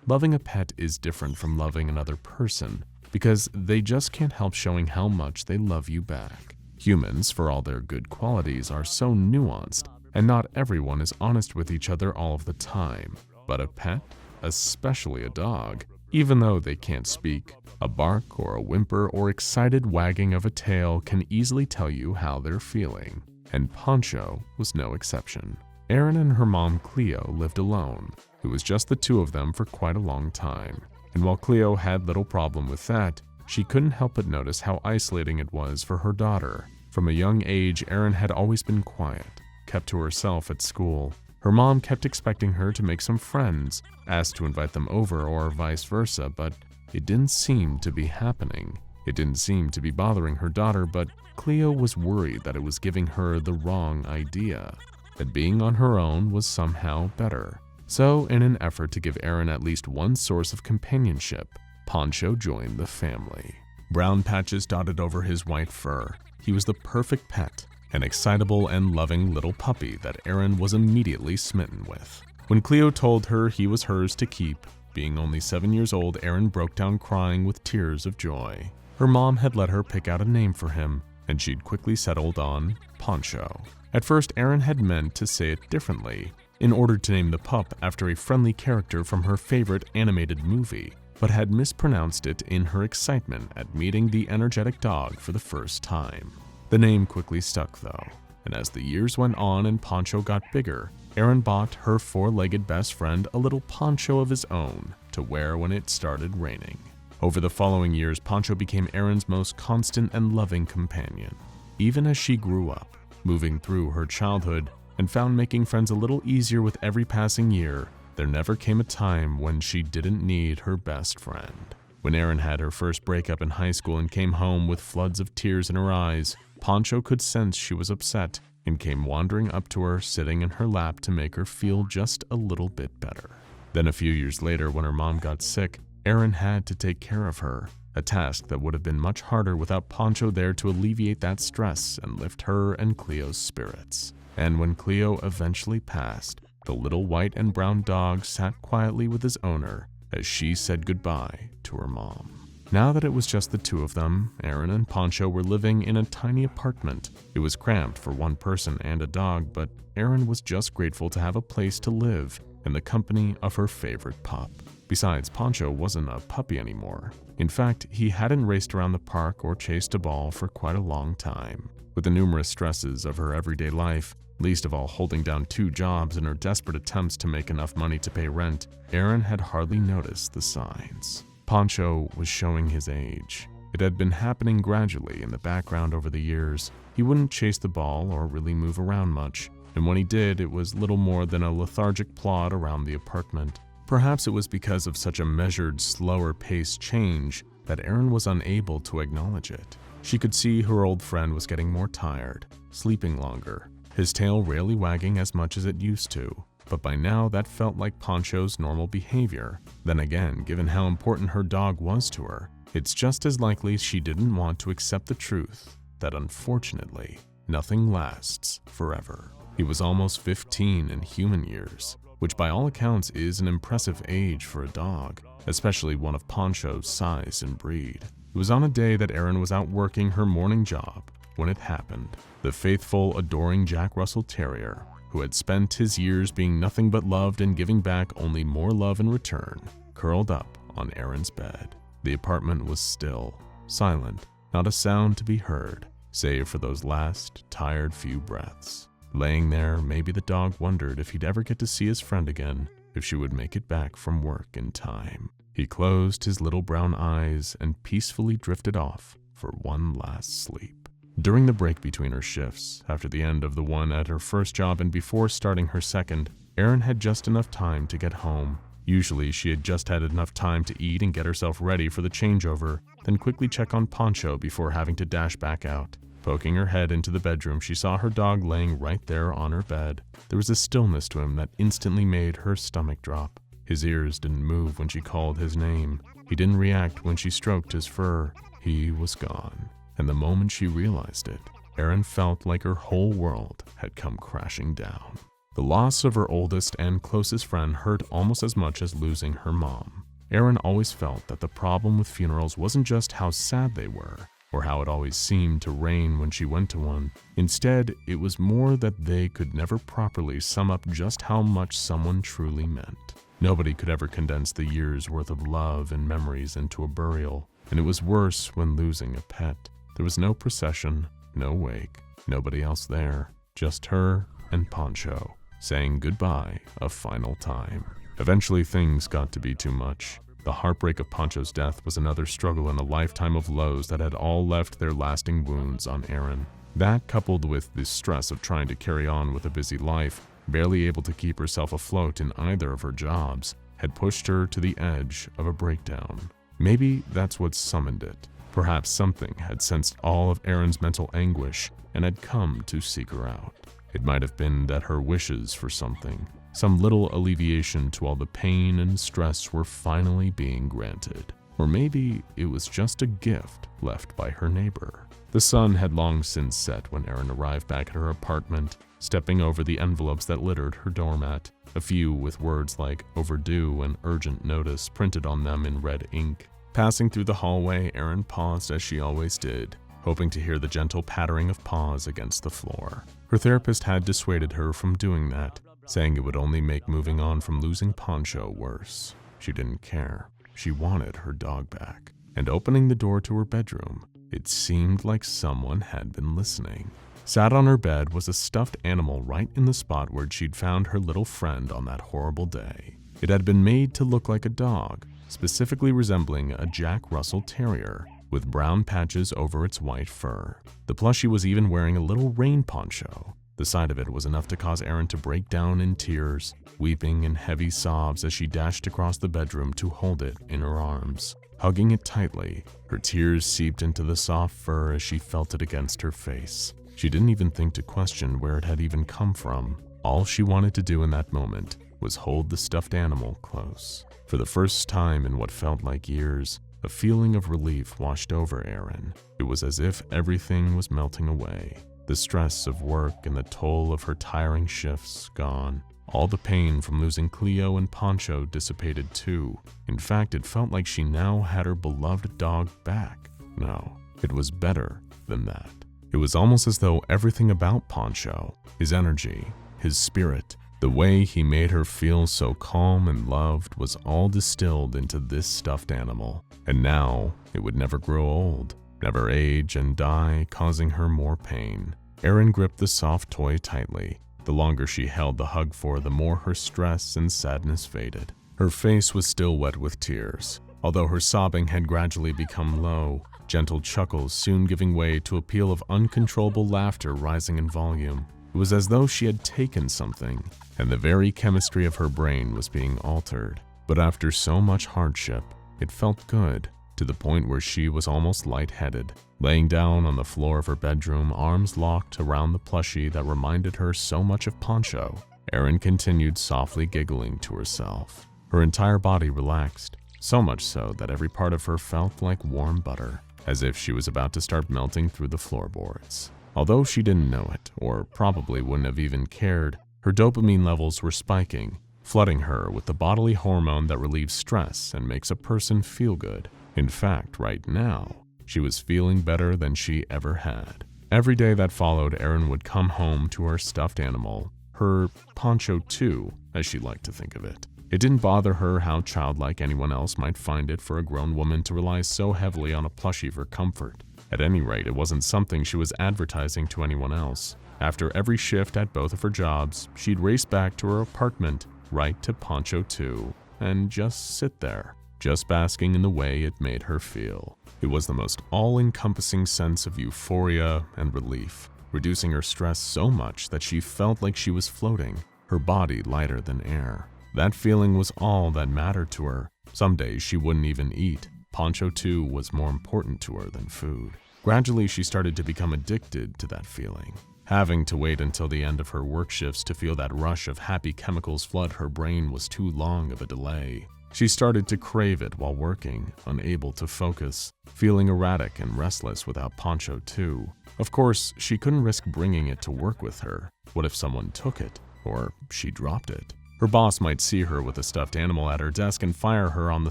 Loving a pet is different from loving another person, because they just can't help showing how much they love you back. Humans, for all their good qualities, are so nuanced, and not everyone is honest with each other all of the time. But a pet, especially a dog, even though they can't speak, a bark or a whimper or excited wagging of a tail can easily tell you how they're feeling. And Poncho was no exception. Erin and her mom Cleo lived alone. It was just the two of them for quite a long time. And while Cleo had little problem with that, she couldn't help but notice how isolating it was for her daughter. From a young age, Erin had always been quiet, kept to herself at school. Her mom kept expecting her to make some friends, asked to invite them over or vice versa, but it didn't seem to be happening. It didn't seem to be bothering her daughter, but Cleo was worried that it was giving her the wrong idea, that being on her own was somehow better. So, in an effort to give Erin at least one source of companionship, Poncho joined the family. Brown patches dotted over his white fur. He was the perfect pet, an excitable and loving little puppy that Erin was immediately smitten with. When Cleo told her he was hers to keep, being only 7 years old, Erin broke down crying with tears of joy. Her mom had let her pick out a name for him, and she'd quickly settled on Poncho. At first, Erin had meant to say it differently, in order to name the pup after a friendly character from her favorite animated movie, but had mispronounced it in her excitement at meeting the energetic dog for the first time. The name quickly stuck though, and as the years went on and Poncho got bigger, Erin bought her four-legged best friend a little poncho of his own to wear when it started raining. Over the following years, Poncho became Erin's most constant and loving companion. Even as she grew up, moving through her childhood, and found making friends a little easier with every passing year, there never came a time when she didn't need her best friend. When Erin had her first breakup in high school and came home with floods of tears in her eyes, Poncho could sense she was upset and came wandering up to her, sitting in her lap to make her feel just a little bit better. Then a few years later, when her mom got sick, Erin had to take care of her, a task that would have been much harder without Poncho there to alleviate that stress and lift her and Cleo's spirits. And when Cleo eventually passed, the little white and brown dog sat quietly with his owner as she said goodbye to her mom. Now that it was just the two of them, Erin and Poncho were living in a tiny apartment. It was cramped for one person and a dog, but Erin was just grateful to have a place to live in the company of her favorite pup. Besides, Poncho wasn't a puppy anymore. In fact, he hadn't raced around the park or chased a ball for quite a long time. With the numerous stresses of her everyday life, least of all holding down 2 jobs in her desperate attempts to make enough money to pay rent, Erin had hardly noticed the signs. Poncho was showing his age. It had been happening gradually in the background over the years. He wouldn't chase the ball or really move around much, and when he did, it was little more than a lethargic plod around the apartment. Perhaps it was because of such a measured, slower-paced change that Erin was unable to acknowledge it. She could see her old friend was getting more tired, sleeping longer, his tail rarely wagging as much as it used to. But by now, that felt like Poncho's normal behavior. Then again, given how important her dog was to her, it's just as likely she didn't want to accept the truth that unfortunately, nothing lasts forever. He was almost 15 in human years, which by all accounts is an impressive age for a dog, especially one of Poncho's size and breed. It was on a day that Erin was out working her morning job when it happened. The faithful, adoring Jack Russell Terrier, who had spent his years being nothing but loved and giving back only more love in return, curled up on Erin's bed. The apartment was still, silent, not a sound to be heard, save for those last, tired few breaths. Laying there, maybe the dog wondered if he'd ever get to see his friend again, if she would make it back from work in time. He closed his little brown eyes and peacefully drifted off for one last sleep. During the break between her shifts, after the end of the one at her first job and before starting her second, Erin had just enough time to get home. Usually, she had just had enough time to eat and get herself ready for the changeover, then quickly check on Poncho before having to dash back out. Poking her head into the bedroom, she saw her dog laying right there on her bed. There was a stillness to him that instantly made her stomach drop. His ears didn't move when she called his name. He didn't react when she stroked his fur. He was gone. And the moment she realized it, Erin felt like her whole world had come crashing down. The loss of her oldest and closest friend hurt almost as much as losing her mom. Erin always felt that the problem with funerals wasn't just how sad they were, or how it always seemed to rain when she went to one. Instead, it was more that they could never properly sum up just how much someone truly meant. Nobody could ever condense the years' worth of love and memories into a burial, and it was worse when losing a pet. There was no procession, no wake, nobody else there, just her and Poncho, saying goodbye a final time. Eventually, things got to be too much. The heartbreak of Poncho's death was another struggle in a lifetime of lows that had all left their lasting wounds on Erin. That, coupled with the stress of trying to carry on with a busy life, barely able to keep herself afloat in either of her jobs, had pushed her to the edge of a breakdown. Maybe that's what summoned it. Perhaps something had sensed all of Erin's mental anguish and had come to seek her out. It might have been that her wishes for something, some little alleviation to all the pain and stress, were finally being granted. Or maybe it was just a gift left by her neighbor. The sun had long since set when Erin arrived back at her apartment, stepping over the envelopes that littered her doormat, a few with words like overdue and urgent notice printed on them in red ink. Passing through the hallway, Erin paused as she always did, hoping to hear the gentle pattering of paws against the floor. Her therapist had dissuaded her from doing that, saying it would only make moving on from losing Poncho worse. She didn't care. She wanted her dog back. And opening the door to her bedroom, it seemed like someone had been listening. Sat on her bed was a stuffed animal right in the spot where she'd found her little friend on that horrible day. It had been made to look like a dog, specifically resembling a Jack Russell Terrier, with brown patches over its white fur. The plushie was even wearing a little rain poncho. The sight of it was enough to cause Erin to break down in tears, weeping in heavy sobs as she dashed across the bedroom to hold it in her arms. Hugging it tightly, her tears seeped into the soft fur as she felt it against her face. She didn't even think to question where it had even come from. All she wanted to do in that moment was hold the stuffed animal close. For the first time in what felt like years, a feeling of relief washed over Erin. It was as if everything was melting away. The stress of work and the toll of her tiring shifts gone. All the pain from losing Cleo and Poncho dissipated too. In fact, it felt like she now had her beloved dog back. No, it was better than that. It was almost as though everything about Poncho, his energy, his spirit, The way he made her feel so calm and loved was all distilled into this stuffed animal, and now it would never grow old, never age and die, causing her more pain. Erin gripped the soft toy tightly. The longer she held the hug for, the more her stress and sadness faded. Her face was still wet with tears, although her sobbing had gradually become low, gentle chuckles soon giving way to a peal of uncontrollable laughter rising in volume. It was as though she had taken something, and the very chemistry of her brain was being altered. But after so much hardship, it felt good, to the point where she was almost lightheaded. Laying down on the floor of her bedroom, arms locked around the plushie that reminded her so much of Poncho, Erin continued softly giggling to herself. Her entire body relaxed, so much so that every part of her felt like warm butter, as if she was about to start melting through the floorboards. Although she didn't know it, or probably wouldn't have even cared, her dopamine levels were spiking, flooding her with the bodily hormone that relieves stress and makes a person feel good. In fact, right now, she was feeling better than she ever had. Every day that followed, Erin would come home to her stuffed animal, her Poncho 2, as she liked to think of it. It didn't bother her how childlike anyone else might find it for a grown woman to rely so heavily on a plushie for comfort. At any rate, it wasn't something she was advertising to anyone else. After every shift at both of her jobs, she'd race back to her apartment, right to Poncho 2, and just sit there, just basking in the way it made her feel. It was the most all-encompassing sense of euphoria and relief, reducing her stress so much that she felt like she was floating, her body lighter than air. That feeling was all that mattered to her. Some days she wouldn't even eat. Poncho 2 was more important to her than food. Gradually, she started to become addicted to that feeling. Having to wait until the end of her work shifts to feel that rush of happy chemicals flood her brain was too long of a delay. She started to crave it while working, unable to focus, feeling erratic and restless without Poncho 2. Of course, she couldn't risk bringing it to work with her. What if someone took it, or she dropped it? Her boss might see her with a stuffed animal at her desk and fire her on the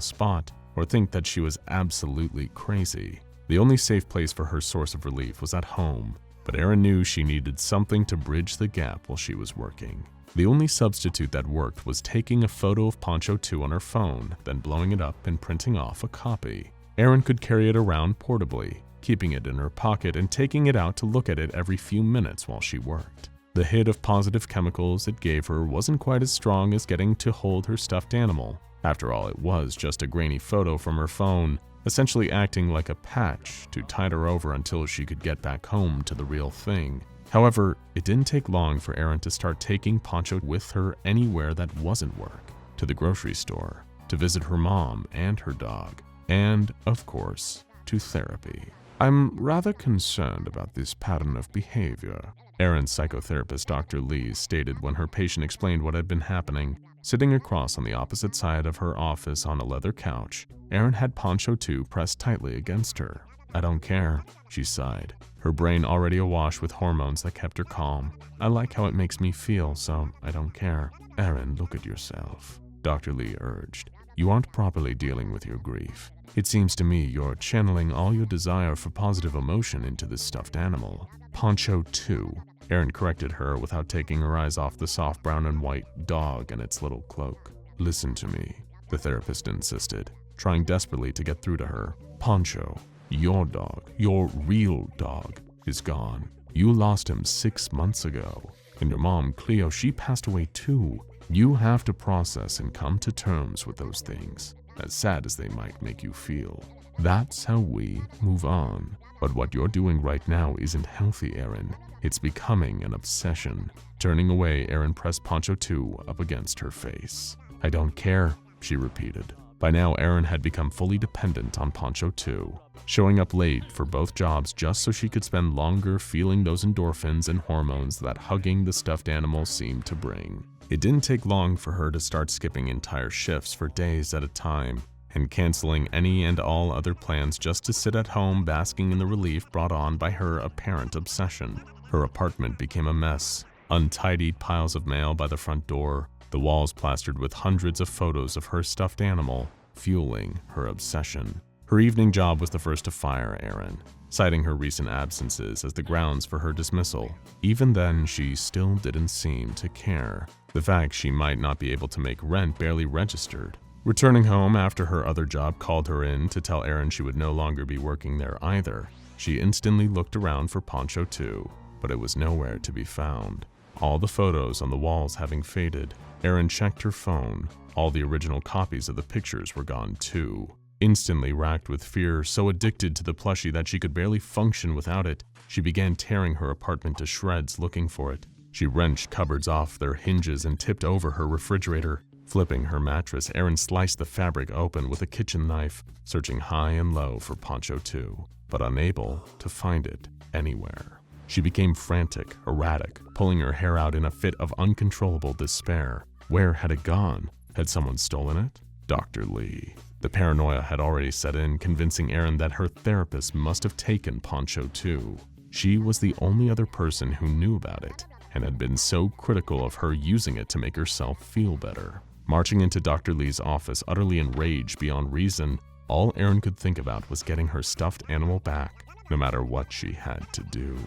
spot, or think that she was absolutely crazy. The only safe place for her source of relief was at home, but Erin knew she needed something to bridge the gap while she was working. The only substitute that worked was taking a photo of Poncho 2 on her phone, then blowing it up and printing off a copy. Erin could carry it around portably, keeping it in her pocket and taking it out to look at it every few minutes while she worked. The hit of positive chemicals it gave her wasn't quite as strong as getting to hold her stuffed animal. After all, it was just a grainy photo from her phone, essentially acting like a patch to tide her over until she could get back home to the real thing. However, it didn't take long for Erin to start taking Poncho with her anywhere that wasn't work, to the grocery store, to visit her mom and her dog, and, of course, to therapy. "I'm rather concerned about this pattern of behavior," Erin's psychotherapist, Dr. Lee, stated when her patient explained what had been happening. Sitting across on the opposite side of her office on a leather couch, Erin had Poncho 2 pressed tightly against her. "I don't care," she sighed, her brain already awash with hormones that kept her calm. "I like how it makes me feel, so I don't care." "Erin, look at yourself," Dr. Lee urged. "You aren't properly dealing with your grief. It seems to me you're channeling all your desire for positive emotion into this stuffed animal." "Poncho 2, Erin corrected her without taking her eyes off the soft brown and white dog and its little cloak. "Listen to me," the therapist insisted, trying desperately to get through to her. "Poncho, your dog, your real dog, is gone. You lost him 6 months ago. And your mom, Cleo, she passed away too. You have to process and come to terms with those things, as sad as they might make you feel. That's how we move on. But what you're doing right now isn't healthy, Erin. It's becoming an obsession." Turning away, Erin pressed Poncho 2 up against her face. "I don't care," she repeated. By now, Erin had become fully dependent on Poncho 2, showing up late for both jobs just so she could spend longer feeling those endorphins and hormones that hugging the stuffed animal seemed to bring. It didn't take long for her to start skipping entire shifts for days at a time, and canceling any and all other plans just to sit at home basking in the relief brought on by her apparent obsession. Her apartment became a mess, untidied piles of mail by the front door, the walls plastered with hundreds of photos of her stuffed animal, fueling her obsession. Her evening job was the first to fire Erin. citing her recent absences as the grounds for her dismissal. Even then, she still didn't seem to care. The fact she might not be able to make rent barely registered. Returning home after her other job called her in to tell Erin she would no longer be working there either, she instantly looked around for Poncho 2, but it was nowhere to be found. All the photos on the walls having faded, Erin checked her phone. All the original copies of the pictures were gone too. Instantly racked with fear, so addicted to the plushie that she could barely function without it, she began tearing her apartment to shreds looking for it. She wrenched cupboards off their hinges and tipped over her refrigerator. Flipping her mattress, Erin sliced the fabric open with a kitchen knife, searching high and low for Poncho 2, but unable to find it anywhere. She became frantic, erratic, pulling her hair out in a fit of uncontrollable despair. Where had it gone? Had someone stolen it? Dr. Lee. The paranoia had already set in, convincing Erin that her therapist must have taken Poncho 2. She was the only other person who knew about it, and had been so critical of her using it to make herself feel better. Marching into Dr. Lee's office, utterly enraged beyond reason, all Erin could think about was getting her stuffed animal back, no matter what she had to do.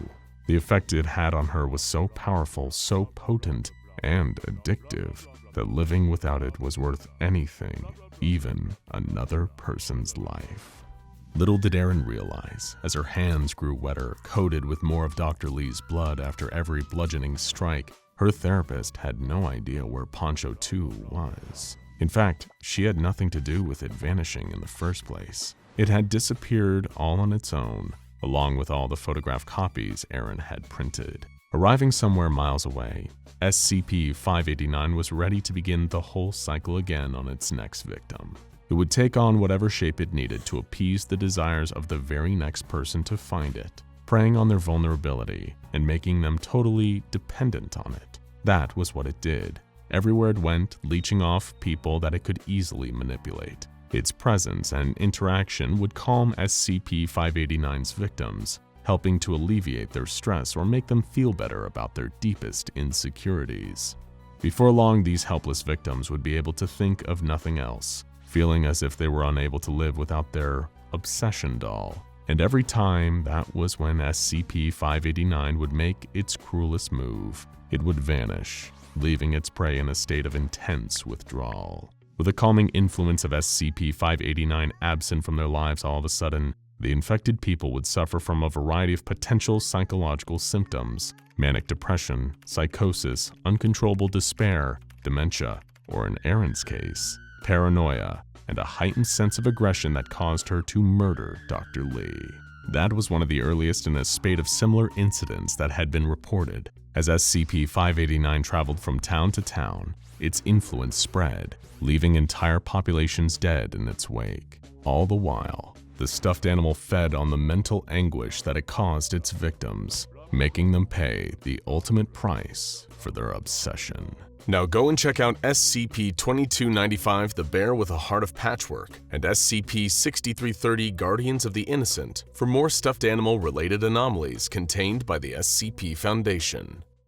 The effect it had on her was so powerful, so potent, and addictive, that living without it was worth anything, even another person's life. Little did Erin realize, as her hands grew wetter, coated with more of Dr. Lee's blood after every bludgeoning strike, her therapist had no idea where Poncho 2 was. In fact, she had nothing to do with it vanishing in the first place. It had disappeared all on its own, along with all the photographed copies Erin had printed. Arriving somewhere miles away, SCP-589 was ready to begin the whole cycle again on its next victim. It would take on whatever shape it needed to appease the desires of the very next person to find it, preying on their vulnerability and making them totally dependent on it. That was what it did. Everywhere it went, leeching off people that it could easily manipulate. Its presence and interaction would calm SCP-589's victims, helping to alleviate their stress or make them feel better about their deepest insecurities. Before long, these helpless victims would be able to think of nothing else, feeling as if they were unable to live without their obsession doll. And every time, that was when SCP-589 would make its cruelest move. It would vanish, leaving its prey in a state of intense withdrawal. With the calming influence of SCP-589 absent from their lives all of a sudden, the infected people would suffer from a variety of potential psychological symptoms: manic depression, psychosis, uncontrollable despair, dementia, or in Erin's case, paranoia, and a heightened sense of aggression that caused her to murder Dr. Lee. That was one of the earliest in a spate of similar incidents that had been reported. As SCP-589 traveled from town to town, its influence spread, leaving entire populations dead in its wake. All the while, the stuffed animal fed on the mental anguish that it caused its victims, making them pay the ultimate price for their obsession. Now go and check out SCP-2295 The Bear with a Heart of Patchwork and SCP-6330 Guardians of the Innocent for more stuffed animal-related anomalies contained by the SCP Foundation.